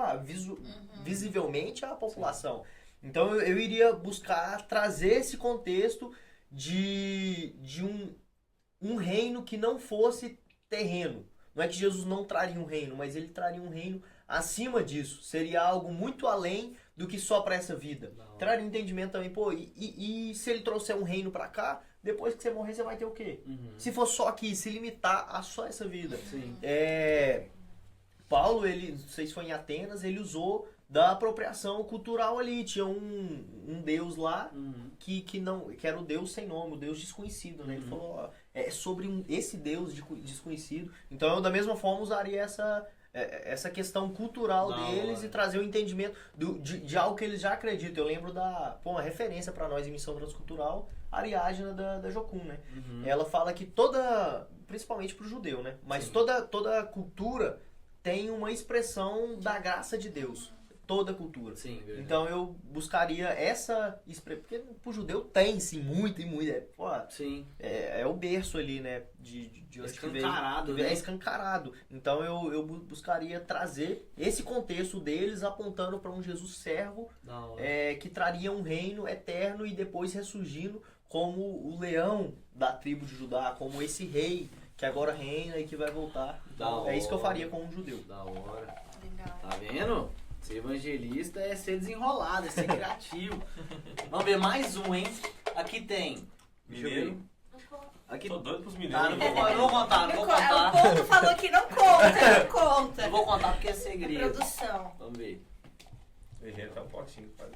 visivelmente a população. Então eu iria buscar trazer esse contexto de um reino que não fosse terreno. Não é que Jesus não traria um reino, mas ele traria um reino acima disso. Seria algo muito além do que só para essa vida. Traria entendimento também, e se ele trouxer um reino para cá, depois que você morrer, você vai ter o quê? Uhum. Se for só aqui, se limitar a só essa vida. Sim. Paulo, ele, não sei se foi em Atenas, ele usou da apropriação cultural ali. Tinha um deus lá Uhum. que era o deus sem nome, o deus desconhecido, né? Ele falou, ó, é sobre esse deus desconhecido. Então eu da mesma forma usaria essa questão cultural Da deles hora. e trazer o entendimento de algo que eles já acreditam. Eu lembro uma referência para nós em Missão Transcultural, a Ariadna da Jocum, né? Uhum. Ela fala que principalmente pro judeu, né? Mas Sim. toda cultura tem uma expressão da graça de Deus. Toda cultura. Sim, verdade. Então eu buscaria essa expressão, porque pro judeu tem sim, muito e muito. Sim. É o berço ali, né? De onde que veio. Escancarado, É né? escancarado. Então eu buscaria trazer esse contexto deles apontando para um Jesus servo Da hora. que traria um reino eterno e depois ressurgindo como o leão da tribo de Judá, como esse rei que agora reina e que vai voltar. Então, é isso que eu faria com um judeu. Da hora. Legal. Tá vendo? Ser evangelista é ser desenrolado, é ser criativo. Vamos ver mais um, hein? Aqui tem. Deixa eu ver. Mineiro. Aqui. Tô doido pros Tá, mineiros. não vou contar, não vou O contar. ponto falou que não conta, não conta. Não vou contar porque é segredo. Produção. Vamos ver. Errei até um potinho, quase.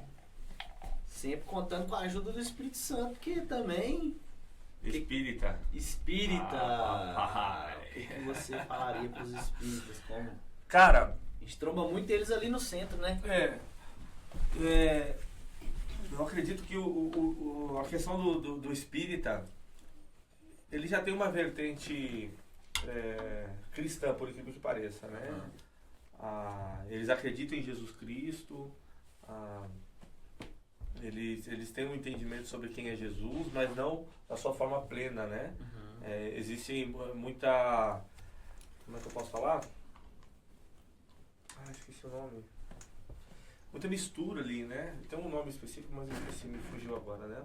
Sempre contando com a ajuda do Espírito Santo, que também Espírita. espírita. Ah, O que você falaria pros espíritas? Como? Cara, A gente tromba muito eles ali no centro, né? eu acredito que a questão do espírita, ele já tem uma vertente cristã, por incrível que pareça, né? Eles acreditam em Jesus Cristo, eles têm um entendimento sobre quem é Jesus, mas não da sua forma plena, né? Existe muita... Como é que eu posso falar? Esqueci o nome. Muita mistura ali, né? Tem um nome específico, mas eu esqueci, me fugiu agora, né?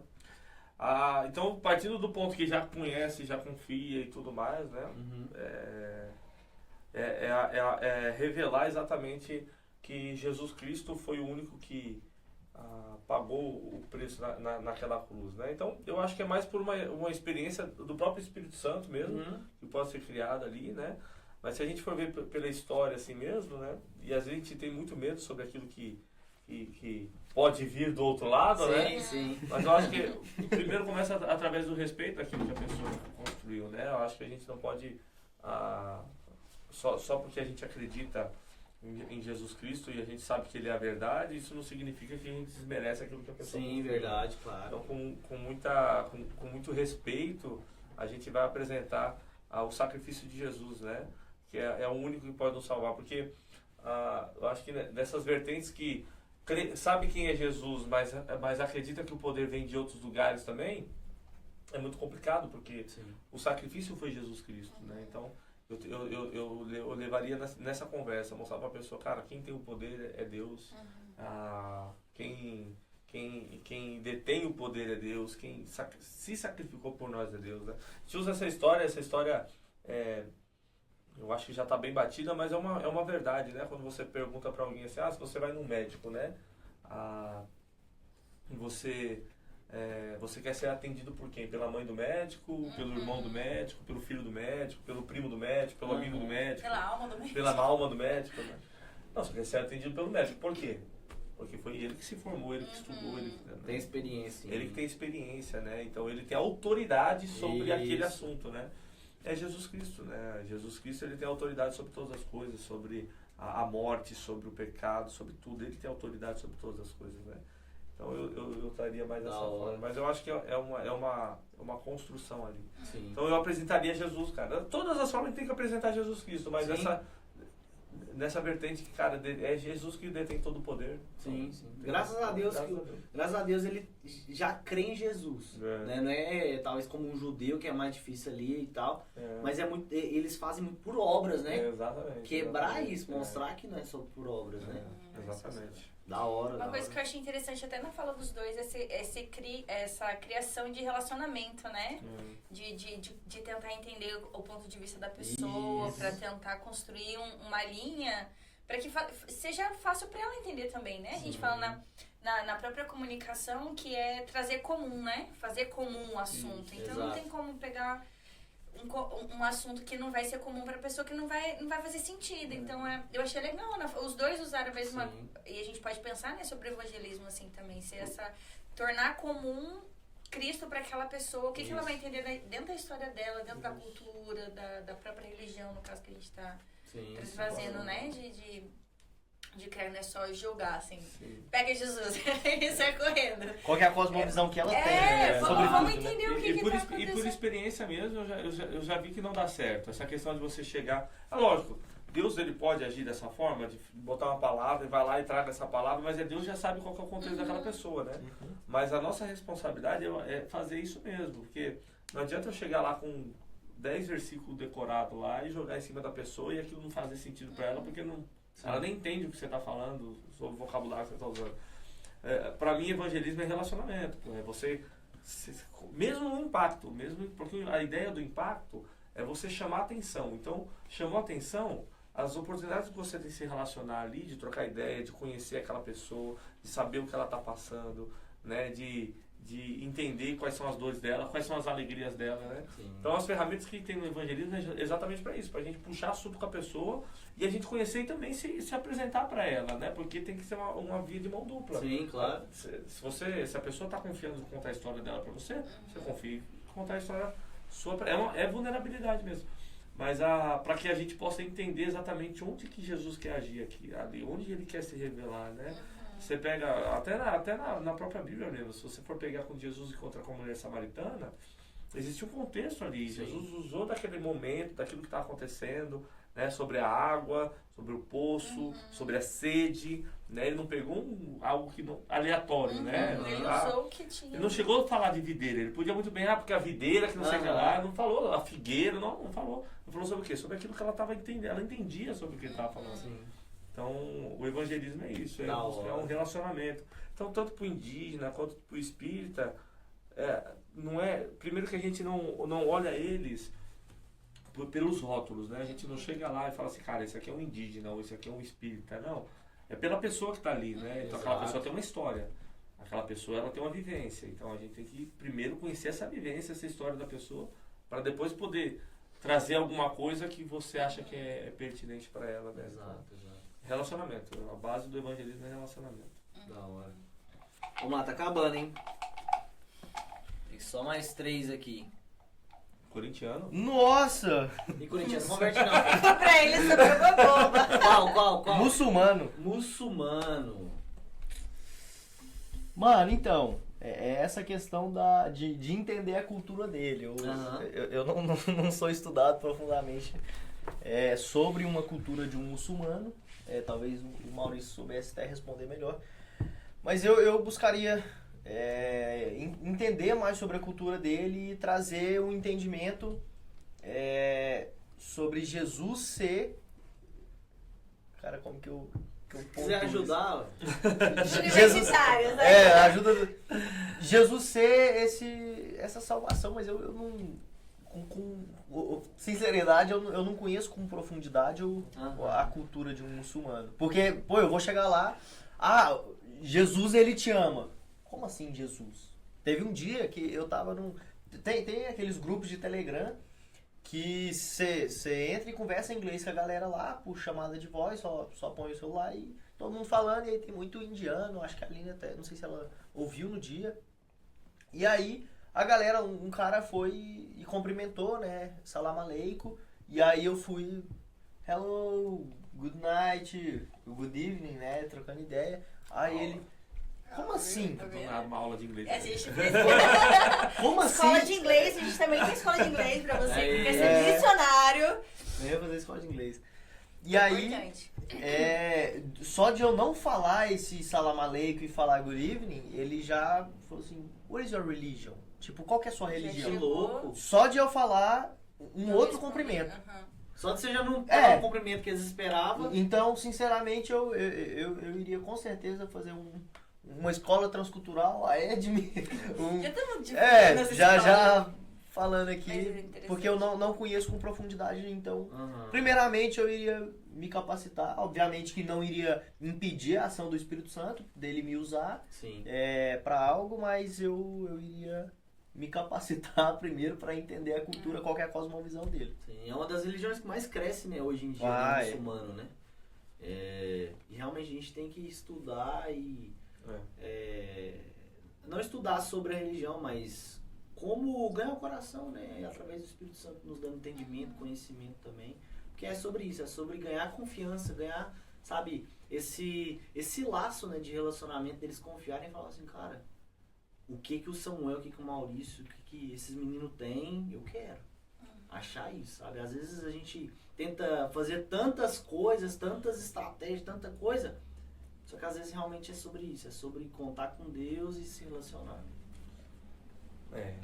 Então, partindo do ponto que já conhece, já confia e tudo mais, né? Revelar exatamente que Jesus Cristo foi o único que pagou o preço naquela cruz, né? Então, eu acho que é mais por uma experiência do próprio Espírito Santo mesmo, que pode ser criada ali, né? Mas se a gente for ver pela história assim mesmo, né? E às vezes a gente tem muito medo sobre aquilo que pode vir do outro lado, né? Sim. Mas eu acho que primeiro começa através do respeito daquilo que a pessoa construiu, né? Eu acho que a gente não pode, só porque a gente acredita em Jesus Cristo e a gente sabe que Ele é a verdade, isso não significa que a gente desmerece aquilo que a pessoa Sim, construiu. verdade, claro. Então, com muito respeito, a gente vai apresentar o sacrifício de Jesus, né? Que é o único que pode nos salvar, porque eu acho que nessas vertentes que sabe quem é Jesus, mas acredita que o poder vem de outros lugares também, é muito complicado, porque o sacrifício foi Jesus Cristo, né? Então, eu levaria nessa conversa, mostrar para a pessoa, cara, quem tem o poder é Deus, quem quem detém o poder é Deus, quem se sacrificou por nós é Deus, né? A gente usa essa história eu acho que já está bem batida, mas é uma verdade, né? Quando você pergunta para alguém assim, se você vai num médico, né? Você quer ser atendido por quem? Pela mãe do médico, pelo irmão do médico, pelo filho do médico, pelo primo do médico, pelo amigo do médico. Pela alma do médico. Pela alma do médico, né? Não, você quer ser atendido pelo médico. Por quê? Porque foi ele que se formou, ele que estudou, ele Tem experiência. que tem experiência, né? Então ele tem autoridade sobre Isso. aquele assunto, né? É Jesus Cristo, né? Jesus Cristo, ele tem autoridade sobre todas as coisas, sobre a morte, sobre o pecado, sobre tudo. Ele tem autoridade sobre todas as coisas, né? Então eu estaria mais dessa forma. Mas eu acho que é uma construção ali. Sim. Então eu apresentaria Jesus, cara. Todas as formas tem que apresentar Jesus Cristo, mas Sim. nessa vertente que, cara, é Jesus que detém todo o poder. Sim, sim. Graças a Deus ele já crê em Jesus. Né? Não é talvez como um judeu que é mais difícil ali e tal. Mas eles fazem muito por obras, né? Exatamente. Quebrar exatamente. isso, mostrar que não é só por obras, né? Exatamente. Da hora. Uma coisa que eu achei interessante até na fala dos dois essa criação de relacionamento, né? De tentar entender o ponto de vista da pessoa, Isso. para tentar construir uma linha para que seja fácil para ela entender também, né? A gente fala na própria comunicação que é trazer comum, né? Fazer comum o assunto. Isso, então não exato. tem como pegar um assunto que não vai ser comum para a pessoa, que não vai fazer sentido. Então eu achei legal, os dois usaram a mesma. Sim. E a gente pode pensar, né, sobre o evangelismo assim também, ser tornar comum Cristo para aquela pessoa, o que ela vai entender dentro da história dela, dentro da cultura, da própria religião, no caso que a gente está trazendo, né, de crer, não é só julgar, assim, pega Jesus e sai correndo. Qual que é a cosmovisão que ela tem sobre vamos tudo, né? entender o que E por tá acontecendo. por experiência mesmo, eu já vi que não dá certo. Essa questão de você chegar... É lógico, Deus ele pode agir dessa forma, de botar uma palavra e vai lá e traga essa palavra, mas Deus já sabe qual que é o contexto daquela pessoa, né? Mas a nossa responsabilidade é fazer isso mesmo, porque não adianta eu chegar lá com 10 versículos decorados lá e jogar em cima da pessoa e aquilo não fazer sentido para ela, porque ela nem entende o que você está falando, sobre o vocabulário que você está usando. Para mim, evangelismo é relacionamento. É você, mesmo no impacto, porque a ideia do impacto é você chamar atenção. Então, chamou atenção, as oportunidades que você tem de se relacionar ali, de trocar ideia, de conhecer aquela pessoa, de saber o que ela está passando, né, de entender quais são as dores dela, quais são as alegrias dela, né? Então as ferramentas que tem no evangelismo é exatamente para isso, para a gente puxar assunto com a pessoa e a gente conhecer e também se apresentar para ela, né? Porque tem que ser uma via de mão dupla. Sim, claro. Se a pessoa está confiando em contar a história dela para você, você confia em contar a história sua. É vulnerabilidade mesmo. Mas para que a gente possa entender exatamente onde que Jesus quer agir aqui, ali, onde ele quer se revelar, né? Você pega, até na própria Bíblia mesmo, se você for pegar quando Jesus encontra com a mulher samaritana, existe um contexto ali. Sim. Jesus usou daquele momento, daquilo que está acontecendo, né, sobre a água, sobre o poço, sobre a sede, né? Ele não pegou algo que aleatório, né? Ele usou o que tinha. Ele não chegou a falar de videira, ele podia muito bem, porque a videira que não sei o que lá, não falou, a figueira, não falou. Não falou sobre o quê? Sobre aquilo que ela estava entendendo, ela entendia sobre o que ele estava falando. Sim. Então, o evangelismo é isso, é um relacionamento. Então, tanto para o indígena quanto para o espírita, não é... Primeiro que a gente não olha eles pelos rótulos, né? A gente não chega lá e fala assim, cara, esse aqui é um indígena ou esse aqui é um espírita. Não, é pela pessoa que está ali, né? Então, aquela pessoa tem uma história. Aquela pessoa, ela tem uma vivência. Então, a gente tem que primeiro conhecer essa vivência, essa história da pessoa, para depois poder trazer alguma coisa que você acha que é pertinente para ela, né? Exato. Relacionamento. A base do evangelismo é relacionamento. Da hora. Vamos lá, tá acabando, hein? Tem só mais 3 aqui. Corintiano? Nossa! E corintiano, converte não. Pra ele sobrou uma boba. Qual? Muçulmano. Muçulmano. Mano, então, é essa questão de entender a cultura dele. Eu não sou estudado profundamente sobre uma cultura de um muçulmano. Talvez o Maurício soubesse até responder melhor. Mas eu buscaria entender mais sobre a cultura dele e trazer um entendimento sobre Jesus ser... Cara, como que eu que é um Se ponto quiser ajudar, Universitários, né? ajuda Jesus ser essa salvação, mas eu não com sinceridade eu não conheço com profundidade a cultura de um muçulmano. Porque, pô, eu vou chegar lá, Jesus ele te ama. Como assim Jesus? Teve um dia que eu tava tem aqueles grupos de Telegram que você entra e conversa em inglês com a galera lá, por chamada de voz, só põe o celular e todo mundo falando, e aí tem muito indiano, acho que a Aline até, não sei se ela ouviu no dia. E aí a galera, um cara foi e cumprimentou, né, salam aleikum, e aí eu fui, hello, good night, good evening, né, trocando ideia. Aí ele, como assim? Do nada, uma aula de inglês. A gente Como assim? escola de inglês, a gente também tem escola de inglês pra você que quer ser É. missionário. Eu ia fazer escola de inglês. E aí, Importante. só de eu não falar esse salam aleikum e falar good evening, ele já falou assim, what is your religion? Tipo, qual que é a sua que religião? louco. Só de eu falar um Não outro responde. cumprimento. Aham. Só de você já não É. pegar o cumprimento que eles esperavam. Então, sinceramente, eu iria com certeza fazer uma escola transcultural, a EDME. Já estamos divulgando essa história. Já falando Mas é aqui, interessante. porque eu não conheço com profundidade, então... Aham. Primeiramente, eu iria me capacitar, obviamente que não iria impedir a ação do Espírito Santo, dele me usar Sim. para algo, mas eu iria me capacitar primeiro para entender a cultura, qual que é a cosmovisão dele. Sim, é uma das religiões que mais cresce, né, hoje em dia, Ah, no é. muçulmano, né? E realmente a gente tem que estudar e... não estudar sobre a religião, mas como ganhar o coração, né? Através do Espírito Santo nos dando entendimento, conhecimento também. Porque é sobre isso, é sobre ganhar confiança, ganhar, sabe, esse laço, né, de relacionamento, deles confiarem e falar assim, cara, o que o Samuel, o que o Maurício, o que esses meninos têm, eu quero. Achar isso, sabe? Às vezes a gente tenta fazer tantas coisas, tantas estratégias, tanta coisa, só que às vezes realmente é sobre isso, é sobre contar com Deus e se relacionar.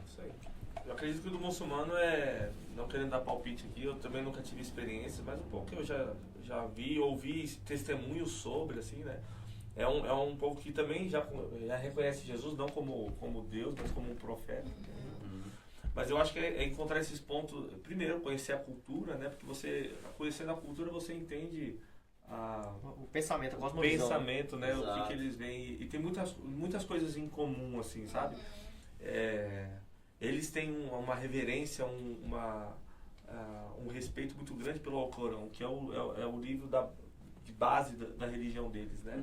Isso aí. Eu acredito que o do muçulmano não querendo dar palpite aqui, eu também nunca tive experiência, mas um pouco que eu já vi, ouvi testemunhos sobre, assim, né? É um povo que também já reconhece Jesus, não como Deus, mas como um profeta. Mas eu acho que é encontrar esses pontos, primeiro, conhecer a cultura, né? Porque você, conhecendo a cultura, você entende O pensamento, a o cosmovisão. pensamento, né? O Exato. que eles veem. E tem muitas coisas em comum, assim, sabe? Eles têm uma reverência, um respeito muito grande pelo Alcorão, que é o livro de base da religião deles, né?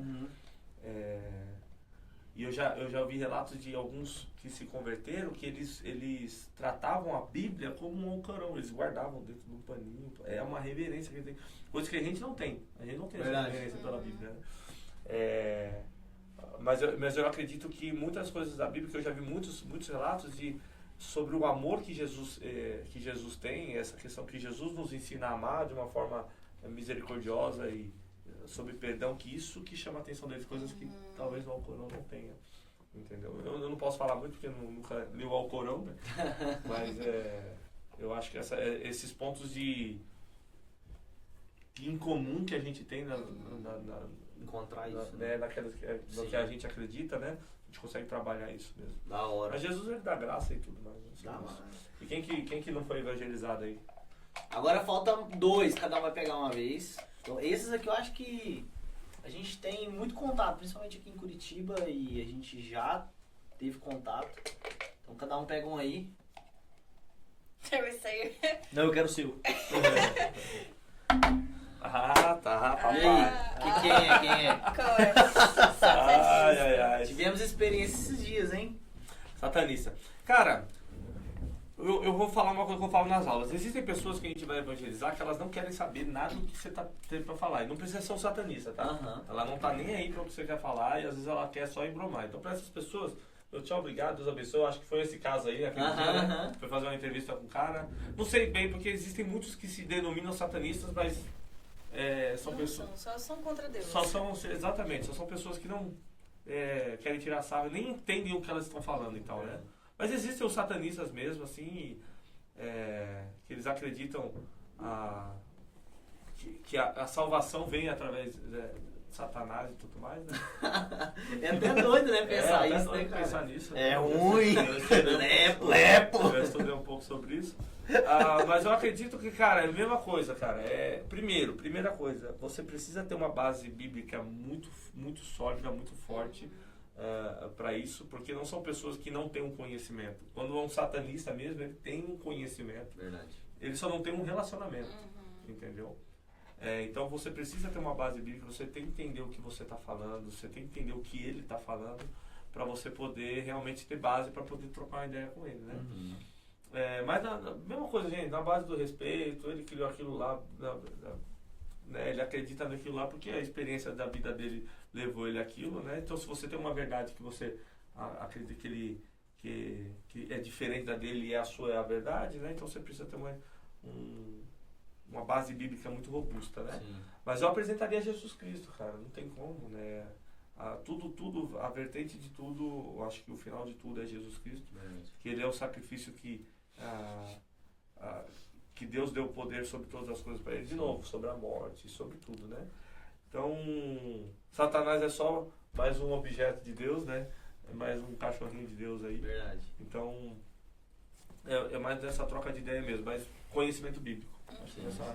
E eu já ouvi relatos de alguns que se converteram, que eles tratavam a Bíblia como um Alcorão, eles guardavam dentro de um paninho. É uma reverência que eles têm, coisa que a gente não tem. A gente não tem essa Verdade. reverência pela Bíblia, né? Mas eu acredito que muitas coisas da Bíblia, que eu já vi muitos relatos sobre o amor que Jesus tem, essa questão que Jesus nos ensina a amar de uma forma misericordiosa e sobre perdão, que isso que chama a atenção deles, coisas que talvez o Alcorão não tenha, entendeu? Eu não posso falar muito porque eu nunca li o Alcorão, né? Mas eu acho que esses pontos de incomum que a gente tem Encontrar isso, né? no que a gente acredita, né? A gente consegue trabalhar isso mesmo. Da hora. Mas Jesus, ele dá graça e tudo mais. Né? Dá, Isso. mano. E quem que não foi evangelizado aí? Agora faltam 2, cada um vai pegar uma vez. Então, esses aqui eu acho que a gente tem muito contato, principalmente aqui em Curitiba, e a gente já teve contato. Então cada um pega um aí. Isso aí. Não, eu quero o seu. Tá, E aí? Quem é? Ai. Tivemos experiência esses dias, hein? Satanista. Cara, eu vou falar uma coisa que eu falo nas aulas. Existem pessoas que a gente vai evangelizar que elas não querem saber nada do que você tá tendo pra falar. E não precisa ser um satanista, tá? Aham. Ela não tá nem aí pra o que você quer falar e às vezes ela quer só embromar. Então pra essas pessoas, eu te obrigado, Deus abençoe. Eu acho que foi esse caso aí, aquele dia, né? Aham. Foi fazer uma entrevista com o cara. Não sei bem, porque existem muitos que se denominam satanistas, mas são pessoas... Só são contra Deus. Exatamente, só são pessoas que não querem tirar sarro, nem entendem o que elas estão falando e tal, né? Mas existem os satanistas mesmo, assim, que eles acreditam que a salvação vem através Satanás e tudo mais, né? É até doido, né? Pensar até isso, doido né, cara? pensar nisso. É Eu ruim. lepo. Eu estudei um pouco sobre isso. Mas eu acredito que, cara, é a mesma coisa, cara. Primeira coisa, você precisa ter uma base bíblica muito, muito sólida, muito forte para isso, porque não são pessoas que não têm um conhecimento. Quando é um satanista mesmo, ele tem um conhecimento. Verdade. Ele só não tem um relacionamento, entendeu? Então você precisa ter uma base bíblica, você tem que entender o que você está falando, você tem que entender o que ele está falando, para você poder realmente ter base para poder trocar uma ideia com ele, né? Mas a mesma coisa, gente, na base do respeito, ele criou aquilo lá, né, ele acredita naquilo lá porque a experiência da vida dele levou ele àquilo, né? Então se você tem uma verdade que você acredita que é diferente da dele e a sua é a verdade, né? Então você precisa ter uma base bíblica muito robusta, né? Sim. Mas eu apresentaria Jesus Cristo, cara, não tem como, né? Tudo, a vertente de tudo, eu acho que o final de tudo é Jesus Cristo, que ele é o sacrifício que Deus deu poder sobre todas as coisas para ele, de novo, sobre a morte, sobre tudo, né? Então, Satanás é só mais um objeto de Deus, né? É mais um cachorrinho de Deus aí. Verdade. Então, é mais dessa troca de ideia mesmo, mas conhecimento bíblico.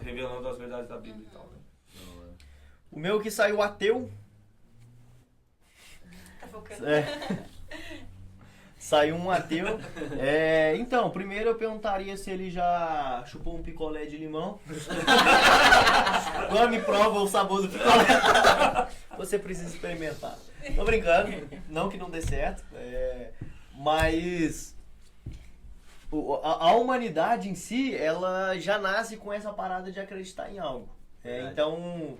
Revelando as verdades da Bíblia e tal, né? O meu que saiu ateu. Tá focando. Saiu um ateu. Então, primeiro eu perguntaria se ele já chupou um picolé de limão. Quando me prova o sabor do picolé. Você precisa experimentar. Tô brincando. Não que não dê certo. Mas a humanidade em si, ela já nasce com essa parada de acreditar em algo. Então,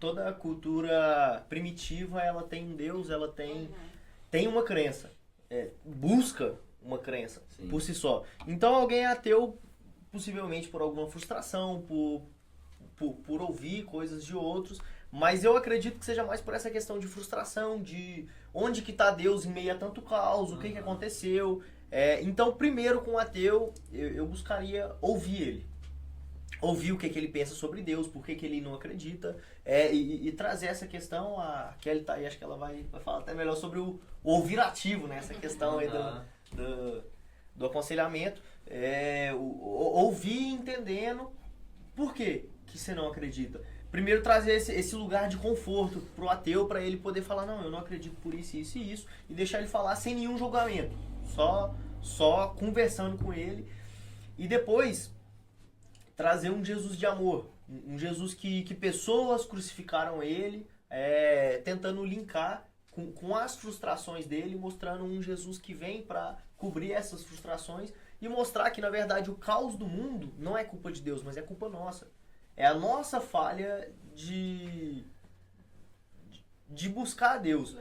toda a cultura primitiva, ela tem um Deus, ela tem uma crença. Busca uma crença. Sim. Por si só. Então alguém é ateu, possivelmente por alguma frustração, por ouvir coisas de outros, mas eu acredito que seja mais por essa questão de frustração, de onde que está Deus em meio a tanto caos, o que aconteceu. Então, primeiro com o ateu, eu buscaria ouvir ele. Ouvir o que ele pensa sobre Deus, por que ele não acredita, e trazer essa questão, a Kelly tá aí, acho que ela vai falar até melhor sobre o ouvir ativo, né? Essa questão aí do aconselhamento, ouvir entendendo por que você não acredita. Primeiro trazer esse lugar de conforto pro ateu, para ele poder falar, não, eu não acredito por isso, isso e isso, e deixar ele falar sem nenhum julgamento, só conversando com ele, e depois trazer um Jesus de amor, um Jesus que pessoas crucificaram ele, tentando linkar com as frustrações dele, mostrando um Jesus que vem para cobrir essas frustrações e mostrar que, na verdade, o caos do mundo não é culpa de Deus, mas é culpa nossa. É a nossa falha de buscar a Deus,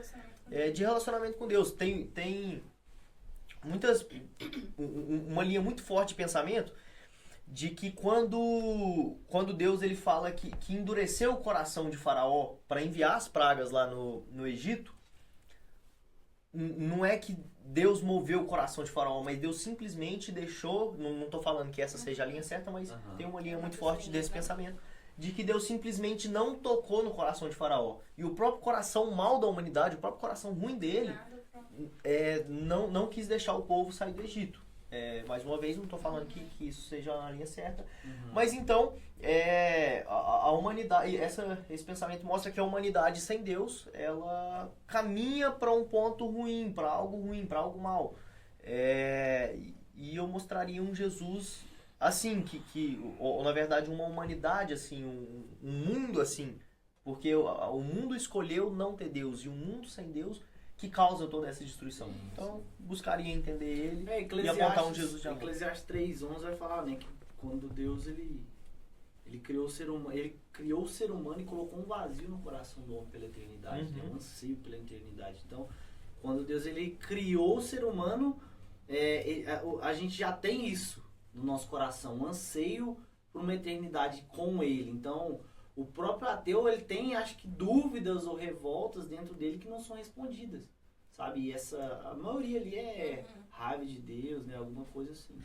de relacionamento com Deus. Tem uma linha muito forte de pensamento de que quando Deus ele fala que endureceu o coração de Faraó para enviar as pragas lá no Egito, não é que Deus moveu o coração de Faraó, mas Deus simplesmente deixou, não estou falando que essa seja a linha certa, mas tem uma linha muito forte desse pensamento, de que Deus simplesmente não tocou no coração de Faraó. E o próprio coração mal da humanidade, o próprio coração ruim dele, não quis deixar o povo sair do Egito. Mais uma vez, não estou falando que isso seja a linha certa, mas então a humanidade, esse pensamento mostra que a humanidade sem Deus, ela caminha para um ponto ruim, para algo mal. E eu mostraria um Jesus assim, ou na verdade uma humanidade assim, um mundo assim, porque o mundo escolheu não ter Deus, e um mundo sem Deus que causa toda essa destruição. Então, buscaria entender ele e apontar um Jesus de amor. Eclesiastes 3:11 vai falar, né, que quando Deus ele criou o ser humano e colocou um vazio no coração do homem pela eternidade, né, um anseio pela eternidade. Então, quando Deus ele criou o ser humano, a gente já tem isso no nosso coração, um anseio por uma eternidade com ele. Então, o próprio ateu, ele tem, acho que, dúvidas ou revoltas dentro dele que não são respondidas, sabe? E a maioria ali é raiva de Deus, né? Alguma coisa assim.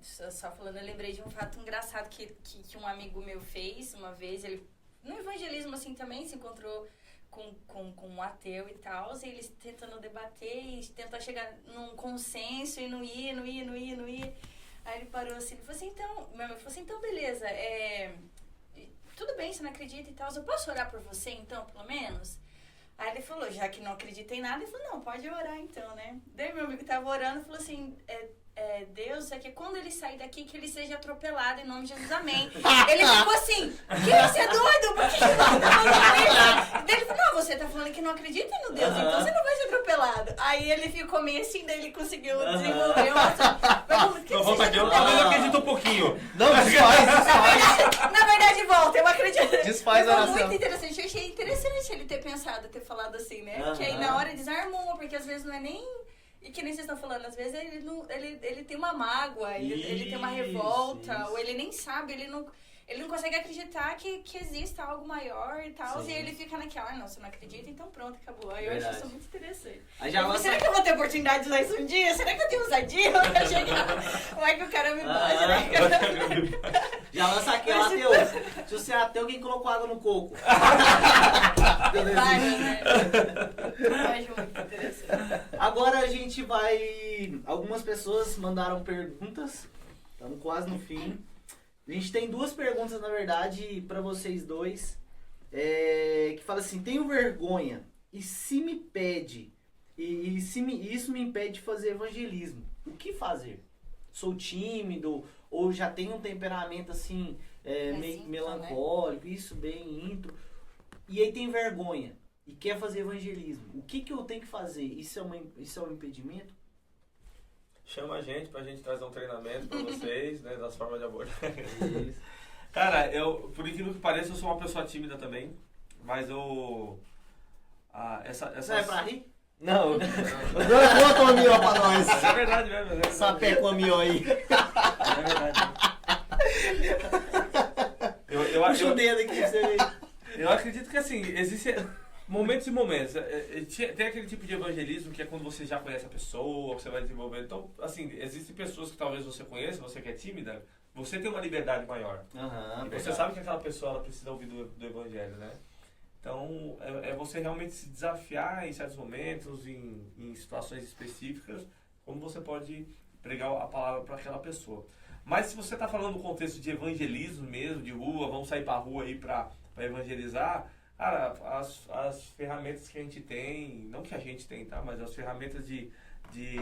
Só falando, eu lembrei de um fato engraçado que um amigo meu fez uma vez. Ele no evangelismo, assim, também se encontrou com um ateu e tal, e eles tentando debater e tentar chegar num consenso e não ia. Aí ele parou assim, ele falou assim, então, meu amigo falou assim, então beleza, tudo bem, você não acredita e tal, eu posso orar por você então, pelo menos? Aí ele falou, já que não acredita em nada, ele falou, não, pode orar então, né? Daí meu amigo tava orando e falou assim, Deus, é que quando ele sair daqui, que ele seja atropelado em nome de Jesus, amém. Ele ficou assim, que você é doido? Por que você não tá falando isso? Daí ele falou, não, você tá falando que não acredita no Deus, então você não vai ser atropelado. Aí ele ficou meio assim, daí ele conseguiu desenvolver uma... Não, volta aqui, eu acredito um pouquinho. Não, desfaz. Na verdade, volta, eu acredito. Desfaz a Foi oração. muito interessante, eu achei interessante ele ter pensado, ter falado assim, né? Que aí na hora desarmou, porque às vezes não é nem... E que nem vocês estão falando, às vezes ele tem uma mágoa, ele tem uma revolta, ou ele nem sabe, ele não consegue acreditar que exista algo maior e tal, e ele fica naquela, não, você não acredita, então pronto, acabou. Aí eu acho isso muito interessante. Será que eu vou ter oportunidade de usar isso um dia? Será que eu tenho ousadia pra chegar? Vai que o cara me bate, né? Já lança aqui, ó, ateu. Se você é ateu, quem colocou água no coco? Vários, né? Eu acho muito interessante. Agora a gente vai... Algumas pessoas mandaram perguntas. Estamos quase no fim. A gente tem 2 perguntas, na verdade, para vocês dois. Que fala assim, tenho vergonha. E se me pede... isso me impede de fazer evangelismo. O que fazer? Sou tímido? Ou já tenho um temperamento assim... meio intro, melancólico, isso, bem intro. E aí tem vergonha. E quer fazer evangelismo. O que eu tenho que fazer? Isso é um impedimento? Chama a gente pra gente trazer um treinamento pra vocês, né, das formas de abordar. Isso. Cara, por incrível que pareça, eu sou uma pessoa tímida também, mas eu... Não é pra rir? Não. Bota uma mió pra nós. É verdade mesmo, é verdade. Sapé com a mió aí. É verdade. Puxa o dedo aqui pra você ver. Eu acredito que assim, existem momentos e momentos. Tem aquele tipo de evangelismo que é quando você já conhece a pessoa, você vai desenvolver. Então, assim, existem pessoas que talvez você conheça, você que é tímida, você tem uma liberdade maior. E você sabe que aquela pessoa ela precisa ouvir do evangelho, né? Então, é você realmente se desafiar em certos momentos, em situações específicas, como você pode pregar a palavra para aquela pessoa. Mas se você está falando no contexto de evangelismo mesmo, de rua, vamos sair para a rua aí para evangelizar, cara, as ferramentas que a gente tem, não que a gente tem, tá? Mas as ferramentas de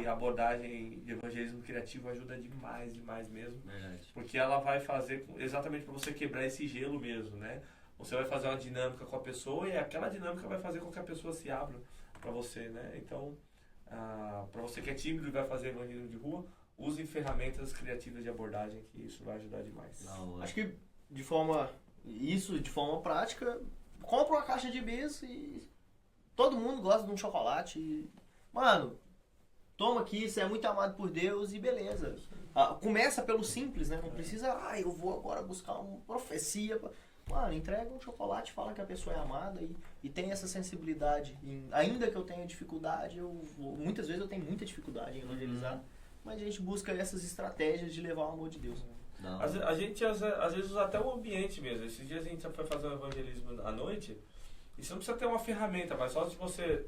abordagem de evangelismo criativo ajuda demais mesmo. Verdade. Porque ela vai fazer exatamente para você quebrar esse gelo mesmo, né? Você vai fazer uma dinâmica com a pessoa e aquela dinâmica vai fazer com que a pessoa se abra para você, né? Então, para você que é tímido e vai fazer evangelismo de rua, use ferramentas criativas de abordagem, que isso vai ajudar demais. Acho que de forma prática, compra uma caixa de bis e todo mundo gosta de um chocolate. E, mano, toma aqui, você é muito amado por Deus e beleza. Começa pelo simples, né? Não precisa, eu vou agora buscar uma profecia. Mano, entrega um chocolate, fala que a pessoa é amada e tem essa sensibilidade. Ainda que eu tenha dificuldade, muitas vezes eu tenho muita dificuldade em evangelizar, mas a gente busca essas estratégias de levar o amor de Deus. A gente às vezes usa até o ambiente mesmo. Esses dias a gente já foi fazer um evangelismo à noite e você não precisa ter uma ferramenta, mas só se você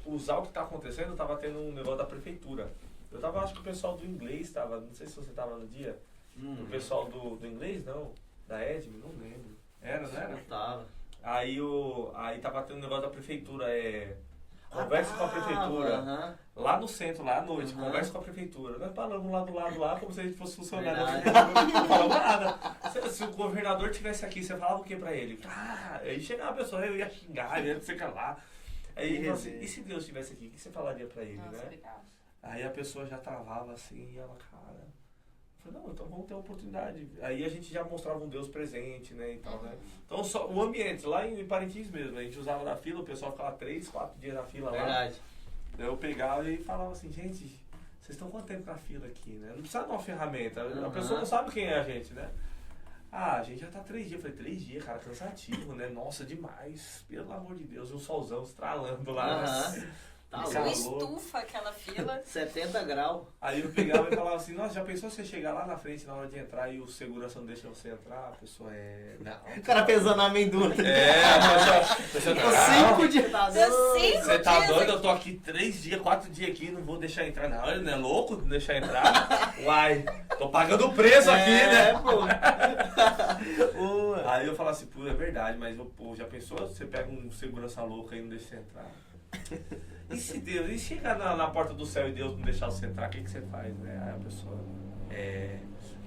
usar o que está acontecendo. Eu tava tendo um negócio da prefeitura. Eu tava, acho que o pessoal do inglês tava, não sei se você tava no dia, o pessoal do inglês não, da Edme, não lembro. Era, não era? Eu tava. Aí tava tendo um negócio da prefeitura, conversa com a prefeitura. Lá no centro, lá à noite, conversa com a prefeitura. Nós falamos lá do lado lá, como se a gente fosse funcionário da prefeitura. Não falamos nada. Se o governador estivesse aqui, você falava o que pra ele? Aí chegava a pessoa, eu ia xingar, eu ia ficar lá. Aí ele falou assim, e se Deus estivesse aqui, o que você falaria pra ele, né? Legal. Aí a pessoa já travava assim, e ela, cara... Eu falei, não, então vamos ter uma oportunidade. Aí a gente já mostrava um Deus presente, né, e tal, né? Então só o ambiente, lá em Parintins mesmo, a gente usava na fila, o pessoal ficava 3, 4 dias na fila lá. Verdade. Eu pegava e falava assim, gente, vocês estão quanto tempo na fila aqui, né? Não precisa de uma ferramenta, a pessoa não sabe quem é a gente, né? A gente já tá 3 dias. Eu falei, 3 dias, cara, cansativo, né? Nossa, demais. Pelo amor de Deus, um solzão estralando lá. Tá Esse Eu louco. estufa aquela fila. 70 graus. Aí eu pegava e falava assim, nossa, já pensou você chegar lá na frente na hora de entrar e o segurança não deixa você entrar? A pessoa não. O cara pesando a amendoim. A pessoa não. 5 dias. Tá Eu doido. sei. Você tá dias doido? Eu tô aqui 3 dias, 4 dias aqui, não vou deixar entrar. Não, ele não é louco de deixar entrar? Uai, tô pagando o preço aqui, né? Pô. Aí eu falo assim, pô, é verdade, mas pô, já pensou? Você pega um segurança louco aí e não deixa você entrar? E se Deus, e chegar na porta do céu e Deus não deixar você entrar, o que você faz, né? Aí a pessoa.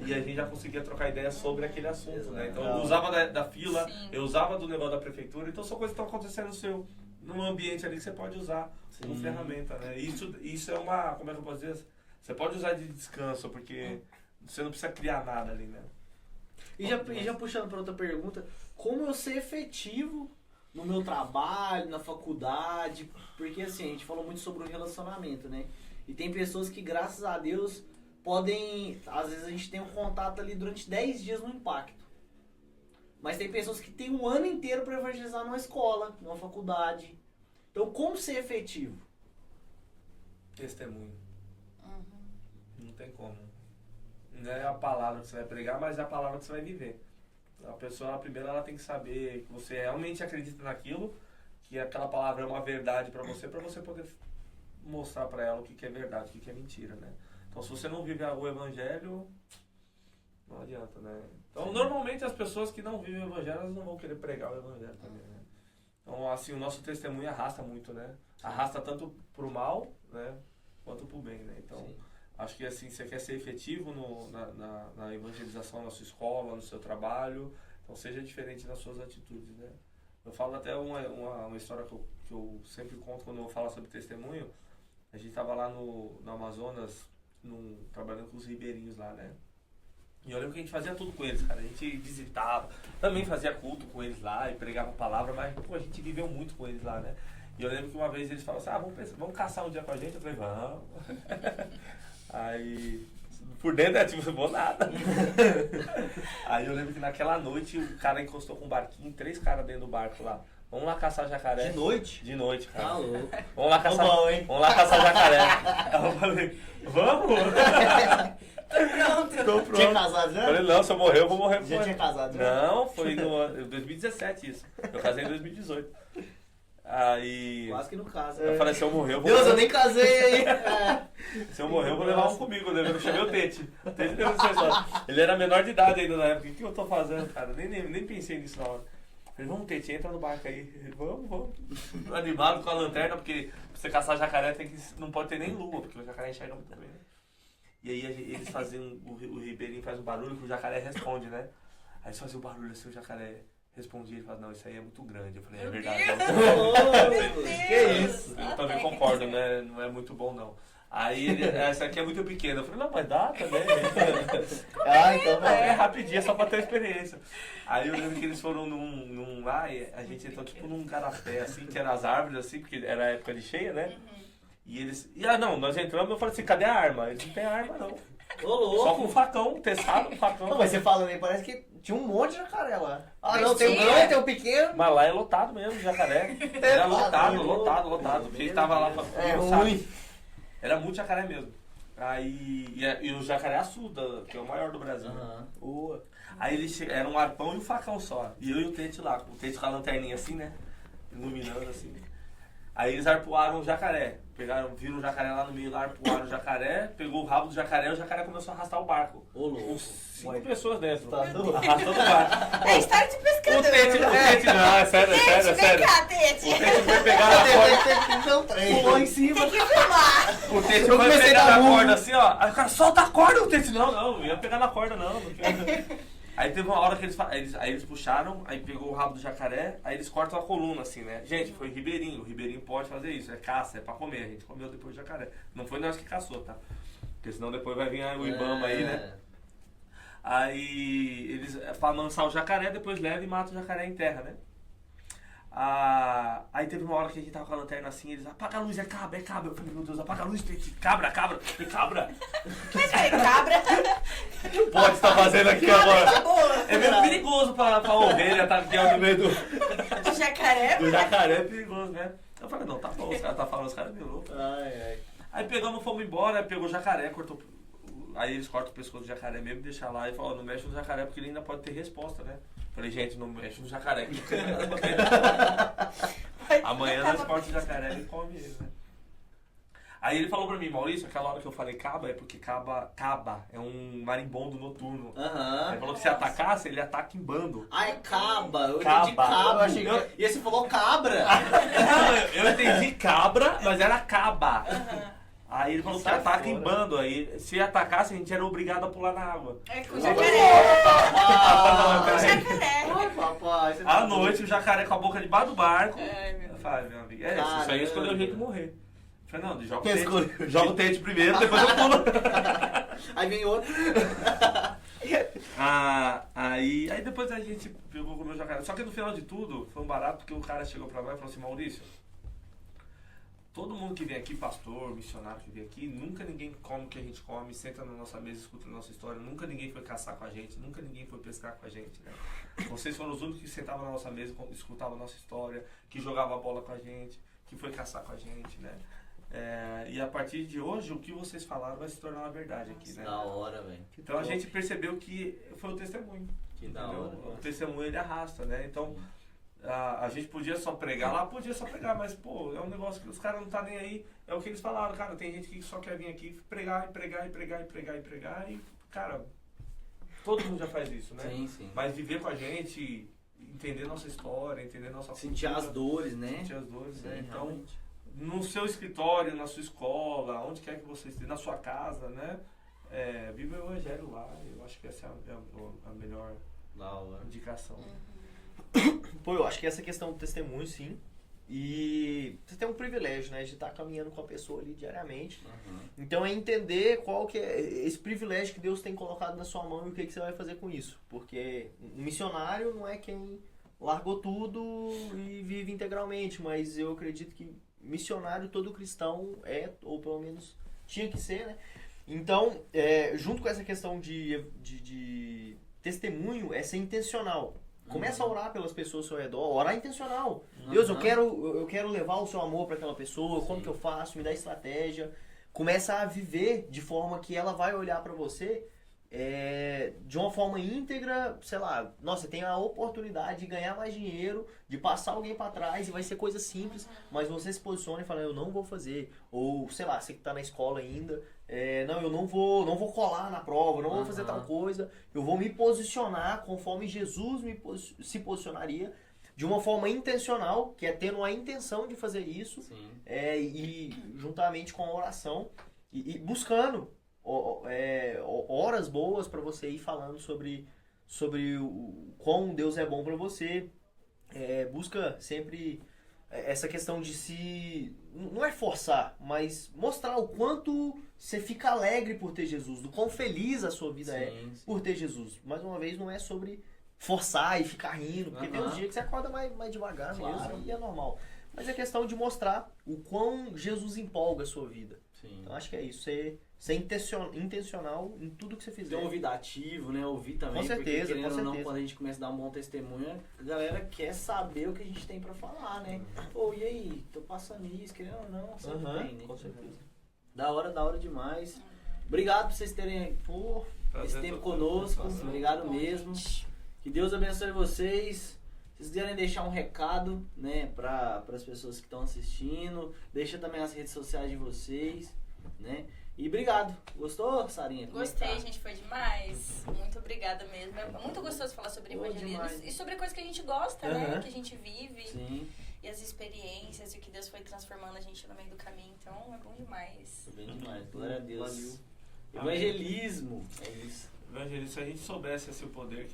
E a gente já conseguia trocar ideia sobre aquele assunto, né? Então eu usava da fila, Sim. eu usava do negócio da prefeitura, então são coisas que estão acontecendo no ambiente ali que você pode usar como Sim. ferramenta, né? Isso é uma, como é que eu posso dizer? Você pode usar de descanso, porque você não precisa criar nada ali, né? E já puxando para outra pergunta, como eu ser efetivo no meu trabalho, na faculdade? Porque assim, a gente falou muito sobre o relacionamento, né? E tem pessoas que, graças a Deus, podem... Às vezes a gente tem um contato ali durante 10 dias no impacto. Mas tem pessoas que têm um ano inteiro para evangelizar numa escola, numa faculdade. Então, como ser efetivo? Testemunho. Não tem como. Não é a palavra que você vai pregar, mas é a palavra que você vai viver. A pessoa, primeiro, ela tem que saber que você realmente acredita naquilo, que aquela palavra é uma verdade pra você poder mostrar pra ela o que é verdade, o que é mentira, né? Então, se você não vive o evangelho, não adianta, né? Então, normalmente, as pessoas que não vivem o evangelho, elas não vão querer pregar o evangelho também, né? Então, assim, o nosso testemunho arrasta muito, né? Arrasta tanto pro mal, né? Quanto pro bem, né? Então... Sim. Acho que assim, você quer ser efetivo na evangelização na sua escola, no seu trabalho, então seja diferente nas suas atitudes, né? Eu falo até uma história que eu sempre conto quando eu falo sobre testemunho. A gente estava lá no Amazonas, trabalhando com os ribeirinhos lá, né? E eu lembro que a gente fazia tudo com eles, cara. A gente visitava, também fazia culto com eles lá e pregava a palavra, mas pô, a gente viveu muito com eles lá, né? E eu lembro que uma vez eles falaram assim, vamos caçar um dia com a gente? Eu falei, vamos. Aí, por dentro, tipo, não vou nada. Aí eu lembro que naquela noite o cara encostou com um barquinho, 3 caras dentro do barco lá. Vamos lá caçar jacaré. De noite? De noite, cara. Tá louco. Vamos lá caçar, Bom, hein? vamos lá caçar jacaré. Aí eu falei, vamos? Pronto. Tô pronto. Tinha casado já? Eu falei, não, se eu morrer, eu vou morrer. Já tinha casado já? Não, foi no 2017 isso. Eu casei em 2018. Aí... Quase que no caso. Eu falei, se eu morrer, eu vou... Deus, eu nem casei, hein? Se eu morrer, eu vou levar um comigo, né? Eu chamei o Tete. O Tete deu essa história. Ele era menor de idade ainda na época. O que eu tô fazendo, cara? Nem pensei nisso na hora. Falei, vamos, Tete, entra no barco aí. Ele, vamos. Animado com a lanterna, porque pra você caçar jacaré não pode ter nem lua, porque o jacaré enxerga muito bem, né? E aí eles faziam, o ribeirinho faz um barulho que o jacaré responde, né? Aí eles faziam o barulho assim, o jacaré respondia e falava, não, isso aí é muito grande. Eu falei, é verdade. Que isso? Eu também concordo, né? Não é muito bom, não. Aí essa aqui é muito pequena. Eu falei, não, mas dá também. Então É rapidinho, é só pra ter experiência. Aí eu lembro que eles foram num lá e a gente entrou tipo num garapé, assim, que era as árvores, assim, porque era a época de cheia, né? E eles... nós entramos e eu falei assim, cadê a arma? Eles não tem arma, não. Ô, louco. Só com o facão, testado, facão. Não, mas você falando aí, parece que tinha um monte de jacaré lá. Ah, Mas não, tem um tinha. grande, tem um pequeno. Mas lá é lotado mesmo, jacaré. Era lotado. Porque a gente tava lá pra... É sabe? ruim. Era muito jacaré mesmo. Aí... E o jacaré assuda, que é o maior do Brasil. né? Boa. Aí eles era um arpão e um facão só. E eu e o Tete lá, o Tete com a lanterninha assim, né? Iluminando assim. Aí eles arpoaram o jacaré. Viram o jacaré lá no meio, lá arpoaram o jacaré, pegou o rabo do jacaré e o jacaré começou a arrastar o barco. Ô, louco. Com 5 pessoas dentro. Tá doido? Arrastando o barco. É história de O pescador. Tete, não, é sério. Vem cá, Tete. O Tete foi pegar na corda. Não, trem. Pulou em cima. Tem que filmar. O Tete Eu foi comecei a pegar dar na murro. corda assim, ó. Aí o cara, solta a corda, o Tete. Não ia pegar na corda, não. Aí teve uma hora que eles puxaram, aí pegou o rabo do jacaré, aí eles cortam a coluna, assim, né? Gente, foi ribeirinho. O ribeirinho pode fazer isso, é caça, é pra comer. A gente comeu depois do jacaré. Não foi nós que caçou, tá? Porque senão depois vai vir o Ibama aí, né? Aí eles, pra amansar o jacaré, depois leva e mata o jacaré em terra, né? Aí teve uma hora que a gente tava com a lanterna assim, eles, apaga a luz, é cabra. Eu falei, meu Deus, apaga a luz, cabra. Falei, cabra? Mas foi cabra. O que pode estar fazendo aqui agora? Boa. É meio perigoso pra ovelha estar aqui no meio do De jacaré. jacaré, é perigoso, né? Eu falei, não, tá bom, os caras tá falando, os caras me loucos. Ai. Aí pegamos, fomos embora, aí pegou o jacaré, cortou. Aí eles cortam o pescoço do jacaré mesmo, deixam lá e falam, não mexe no jacaré porque ele ainda pode ter resposta, né? Falei, gente, não mexe no jacaré. Amanhã nós cortamos o jacaré e come ele, né? Aí ele falou pra mim, Maurício, aquela hora que eu falei caba é porque caba é um marimbondo noturno. Aham. Ele falou que se atacasse, ele ataca em bando. Ai, caba. Eu Caba. entendi cabo. Eu achei E esse falou cabra. Não, eu entendi cabra, mas era caba. Aí ele falou que Sai ataca fora. em bando. Aí se atacasse, a gente era obrigado a pular na água. É com o Papai. jacaré. Ah, Com o jacaré. Ai, papai. você À tá noite, o jacaré com a boca debaixo do barco. Ai, meu Eu Deus. falei, meu amigo, isso aí escolheu o jeito de morrer. Eu falei, não, joga o tente primeiro, depois eu pulo. Aí vem outro. Aí depois a gente pegou com o meu jacaré. Só que no final de tudo, foi um barato porque o cara chegou pra nós e falou assim, Maurício, todo mundo que vem aqui, pastor, missionário que vem aqui, nunca ninguém come o que a gente come, senta na nossa mesa, escuta a nossa história, nunca ninguém foi caçar com a gente, nunca ninguém foi pescar com a gente, né? Vocês foram os únicos que sentavam na nossa mesa, escutavam a nossa história, que jogavam a bola com a gente, que foi caçar com a gente, né? E a partir de hoje, o que vocês falaram vai se tornar uma verdade aqui, né? Da hora, velho. Então a gente percebeu que foi o testemunho. Que da Entendeu? hora. O testemunho ele arrasta, né? Então a gente podia só pregar lá, podia só pregar, mas pô, é um negócio que os caras não tá nem aí. É o que eles falaram, cara. Tem gente que só quer vir aqui pregar e pregar e pregar e pregar e pregar e, cara, todo mundo já faz isso, né? Sim, sim. Mas viver com a gente, entender nossa história, entender nossa Sentir cultura, as dores, né? sentir as dores, Sim, né? Então, realmente. no seu escritório, na sua escola, onde quer que você esteja, na sua casa, né? Viva o evangelho lá. Eu acho que essa é a melhor Da hora. indicação. Pô, eu acho que essa questão do testemunho, sim. E você tem um privilégio, né? De estar caminhando com a pessoa ali diariamente. Uhum. Então é entender qual que é esse privilégio que Deus tem colocado na sua mão e o que você vai fazer com isso. Porque um missionário não é quem largou tudo e vive integralmente, mas eu acredito que missionário todo cristão é, ou pelo menos tinha que ser, né? Então, junto com essa questão de testemunho, é ser intencional. Começa a orar pelas pessoas ao seu redor, orar intencional. Deus, eu quero levar o seu amor para aquela pessoa, como Sim. que eu faço, me dá estratégia. Começa a viver de forma que ela vai olhar para você de uma forma íntegra, sei lá, nossa, tem a oportunidade de ganhar mais dinheiro, de passar alguém para trás e vai ser coisa simples, mas você se posiciona e fala, eu não vou fazer. Ou, sei lá, você que tá na escola ainda, não, eu não vou colar na prova, eu não vou fazer tal coisa, eu vou me posicionar conforme Jesus se posicionaria, de uma forma intencional, que é tendo a intenção de fazer isso, Sim. e juntamente com a oração, e buscando horas boas para você ir falando sobre o quão Deus é bom para você. Busca sempre essa questão de se... Não é forçar, mas mostrar o quanto você fica alegre por ter Jesus, do quão feliz a sua vida é Sim. por ter Jesus. Mais uma vez, não é sobre forçar e ficar rindo, porque tem uns dias que você acorda mais devagar Claro. mesmo, e é normal. Mas é questão de mostrar o quão Jesus empolga a sua vida. Sim. Então acho que é isso, ser intencional em tudo que você Ter fizer. um ouvido ativo, né? Ouvir também. Com certeza, porque, querendo com ou não, certeza. quando a gente começa a dar um bom testemunho, a galera quer saber o que a gente tem pra falar, né? Pô, e aí? Tô passando isso, querendo ou não, sempre Aham, tem, né? com certeza. Da hora demais. Obrigado por vocês terem esse tempo conosco. Obrigado mesmo. Que Deus abençoe vocês. Se vocês quiserem deixar um recado, né, para as pessoas que estão assistindo, deixa também as redes sociais de vocês, né? E obrigado. Gostou, Sarinha? Como é que Gostei, tá? gente, foi demais. Muito obrigada mesmo. É muito gostoso falar sobre Pô, evangelismo demais. e sobre coisas que a gente gosta, né? Aham. Que a gente vive. Sim, E as experiências e o que Deus foi transformando a gente no meio do caminho. Então, é bom demais. foi bem demais. Glória a Deus. Valeu. Evangelismo. É isso. Evangelho, se a gente soubesse esse poder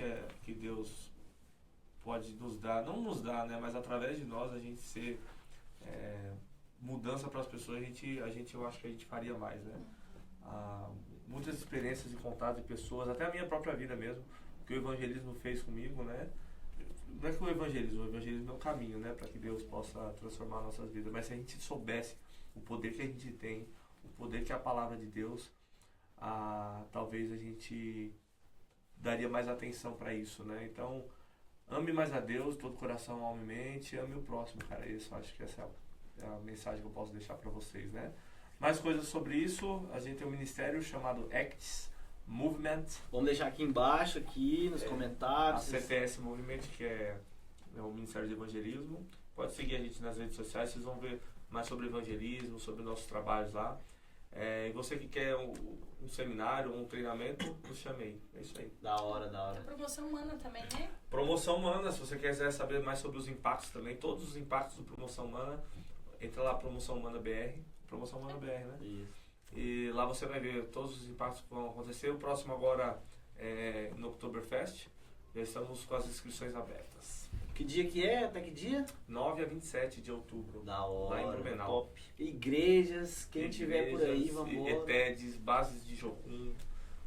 que Deus pode nos dar, não nos dar, né, mas através de nós a gente ser mudança para as pessoas, eu acho que a gente faria mais, né? Muitas experiências e contatos de pessoas, até a minha própria vida mesmo, que o evangelismo fez comigo, né? Não é que o evangelismo é o caminho, né, para que Deus possa transformar nossas vidas, mas se a gente soubesse o poder que a gente tem, o poder que é a palavra de Deus, talvez a gente daria mais atenção para isso, né? Então, ame mais a Deus, todo coração, alma e mente, ame o próximo, cara. Isso, acho que essa É a mensagem que eu posso deixar para vocês, né? Mais coisas sobre isso, a gente tem um ministério chamado Acts Movement, Vamos deixar aqui embaixo, aqui nos a comentários. CTS Movement, que é o Ministério de Evangelismo. Pode seguir a gente nas redes sociais, vocês vão ver mais sobre evangelismo, sobre nossos trabalhos lá. E você que quer um seminário, um treinamento, nos chame aí. É isso aí. Da hora, da hora. A promoção humana também, né? Promoção Humana, se você quiser saber mais sobre os impactos também, todos os impactos do Promoção Humana, entra lá, Promoção Humana BR. Promoção Humana BR, né? Isso. E lá você vai ver todos os impactos que vão acontecer. O próximo agora é no Oktoberfest. Já estamos com as inscrições abertas. Que dia que é? Até que dia? 9 a 27 de outubro. Da Lá em hora. Blumenau. Top. Igrejas, quem tiver por aí, Igrejas, vamos ETEDs, bases de Jocum.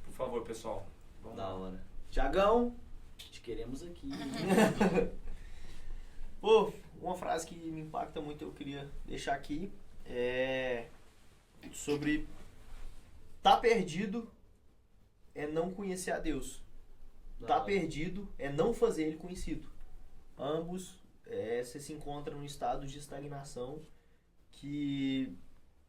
Por favor, pessoal. Vamos Da lá. hora. Tiagão, te queremos aqui. Pô, uma frase que me impacta muito, eu queria deixar aqui, é sobre tá perdido é não conhecer a Deus. Da Tá hora. perdido é não fazer ele conhecido. Ambos, você se encontra num estado de estagnação que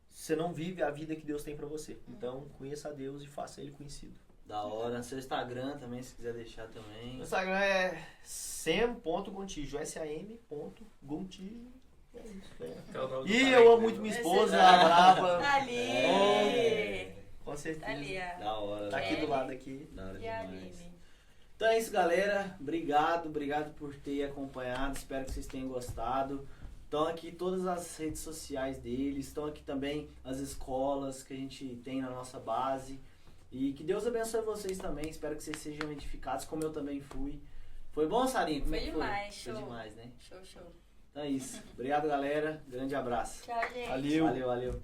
você não vive a vida que Deus tem pra você. Então, conheça a Deus e faça ele conhecido. Da hora. Seu Instagram também, se quiser deixar Meu também. Instagram é sam.gontijo, sam.gontijo. É isso, É o nome do E cara eu aí, amo né? muito minha Esse esposa, é- a Brava. Ali! Com certeza. Ali, Da hora. Tá aqui do Kelly. lado aqui. Da hora E a demais. Aline. Então é isso, galera. Obrigado por ter acompanhado. Espero que vocês tenham gostado. Estão aqui todas as redes sociais deles. Estão aqui também as escolas que a gente tem na nossa base. E que Deus abençoe vocês também. Espero que vocês sejam edificados, como eu também fui. Foi bom, Sarinho? Como é Foi que demais, Foi show. demais, né? Show, show. Então é isso. Obrigado, galera. Grande abraço. Tchau, gente. Valeu. Valeu.